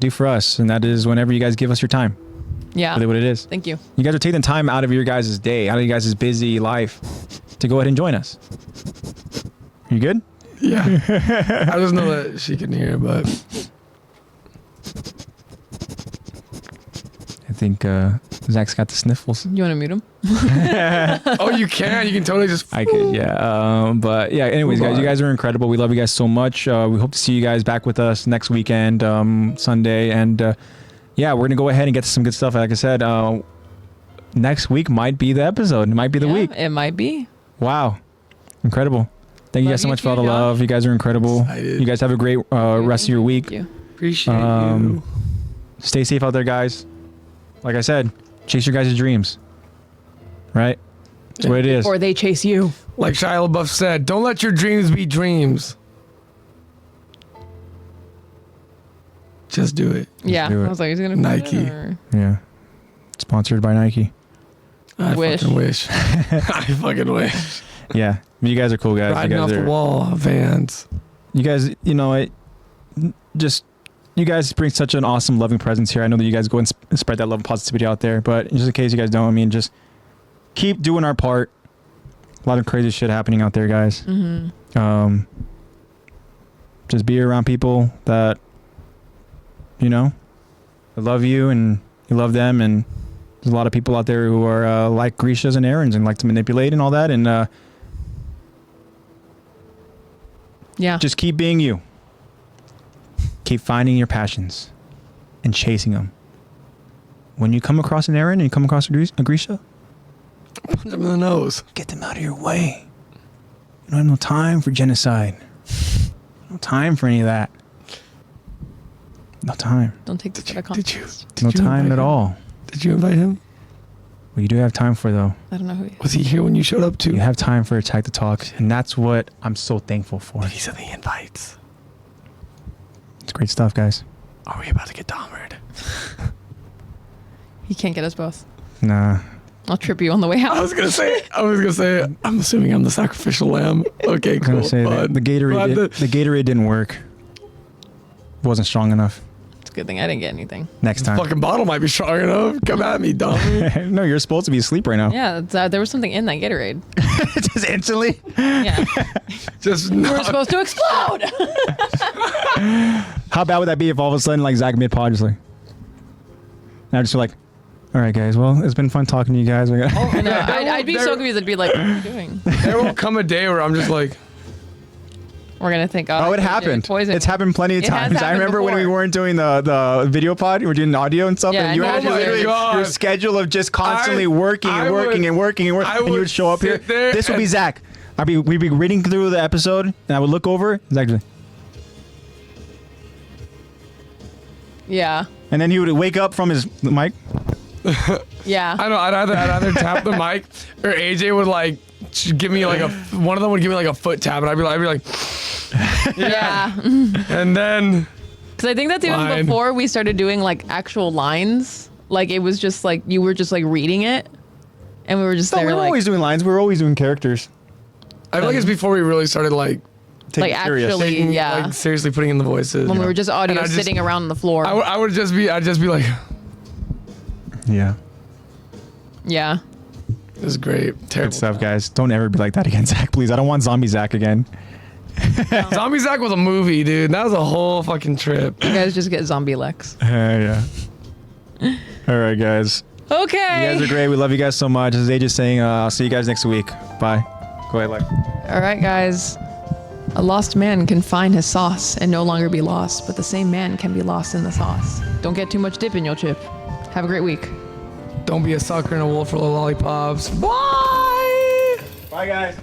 do for us. And that is whenever you guys give us your time. Yeah. Really what it is. Thank you. You guys are taking time out of your guys' day, out of your guys' busy life to go ahead and join us. You good? Yeah. I just know that she can hear, but I think Zach's got the sniffles. You want to mute him? oh, you can. You can totally just. I could, yeah. But yeah, anyways, guys, you guys are incredible. We love you guys so much. We hope to see you guys back with us next weekend, Sunday. And yeah, we're going to go ahead and get to some good stuff. Like I said, next week might be the episode. It might be the week. It might be. Wow. Incredible. Thank you guys so much for all the love. You guys are incredible. You guys have a great rest of your week. Thank you. Appreciate you. Stay safe out there, guys. Like I said, chase your guys' dreams. Right? That's what it is. Or they chase you. Like Shia LaBeouf said, don't let your dreams be dreams. Just do it. Yeah. do it. I was like, he's going to Nike. Yeah. Sponsored by Nike. I Wish. fucking wish. I fucking wish. Yeah. You guys are cool guys. Riding you guys off the wall, Vans. You guys, you know, you guys bring such an awesome, loving presence here. I know that you guys go and spread that love and positivity out there, but just in case you guys don't, I mean, just keep doing our part. A lot of crazy shit happening out there, guys. Mm-hmm. Just be around people that, you know, love you and you love them. And there's a lot of people out there who are like Grishas and Aarons and like to manipulate and all that. And yeah, just keep being you. Keep finding your passions and chasing them. When you come across an Aaron and you come across a Grisha, punch them in the nose. Get them out of your way. You don't have no time for genocide. No time for any of that. No time. don't take this out of context. No time at all. Did you invite him? What you do have time for, though, I don't know who he is. Was he here when you showed up too? you have time for Attack the Talk, and that's what I'm so thankful for. These are the invites. It's great stuff, guys. Are we about to get Dahmered? He can't get us both. Nah. I'll trip you on the way out. I was gonna say. I'm assuming I'm the sacrificial lamb. Okay, I'm cool. gonna say that the Gatorade didn't work. Wasn't strong enough. It's a good thing I didn't get anything. Next time. Fucking bottle might be strong enough. Come at me, Dahmer. No, you're supposed to be asleep right now. Yeah, there was something in that Gatorade. Just instantly. Yeah. Just We're not. supposed to explode. How bad would that be if all of a sudden, like, Zach mid-pod just like, and I just feel like, all right, guys, well, it's been fun talking to you guys. I know. I'd be so confused. I'd be like, what are you doing? There will come a day where I'm just like, We're going to think, Oh, it happened. Poison. It's happened plenty of It has times. I happened remember when we before. weren't doing the video pod, we were doing audio and stuff, Yeah, and you and had oh my literally God. your schedule of just constantly working and working and working and working, and you would show up here. This would be Zach. We'd be reading through the episode, and I would look over, Zach would, Yeah. and then he would wake up from his mic. Yeah. I don't know. I'd either tap the mic or AJ would like give me like one of them would give me like a foot tap, and I'd be like, Yeah. and then Because I think that's even Line. before we started doing like actual lines. Like it was just like you were just like reading it, and we were just No, there we were like always doing lines. We were always doing characters. I feel like it's before we really started like Take Like, it serious. actually- taking, yeah. like seriously putting in the voices. when we were just audio And I just- sitting around on the floor. I'd just be like, Yeah. Yeah. It was great. Terrible Good stuff, guys. Don't ever be like that again, Zach. Please, I don't want Zombie Zach again. Zombie Zach was a movie, dude. That was a whole fucking trip. You guys just get Zombie Lex. Yeah. All right, guys. Okay. You guys are great. We love you guys so much. As AJ is saying, I'll see you guys next week. Bye. Go ahead, Lex. All right, guys. A lost man can find his sauce and no longer be lost, but the same man can be lost in the sauce. Don't get too much dip in your chip. Have a great week. Don't be a sucker and a wolf for the lollipops. Bye. Bye, guys.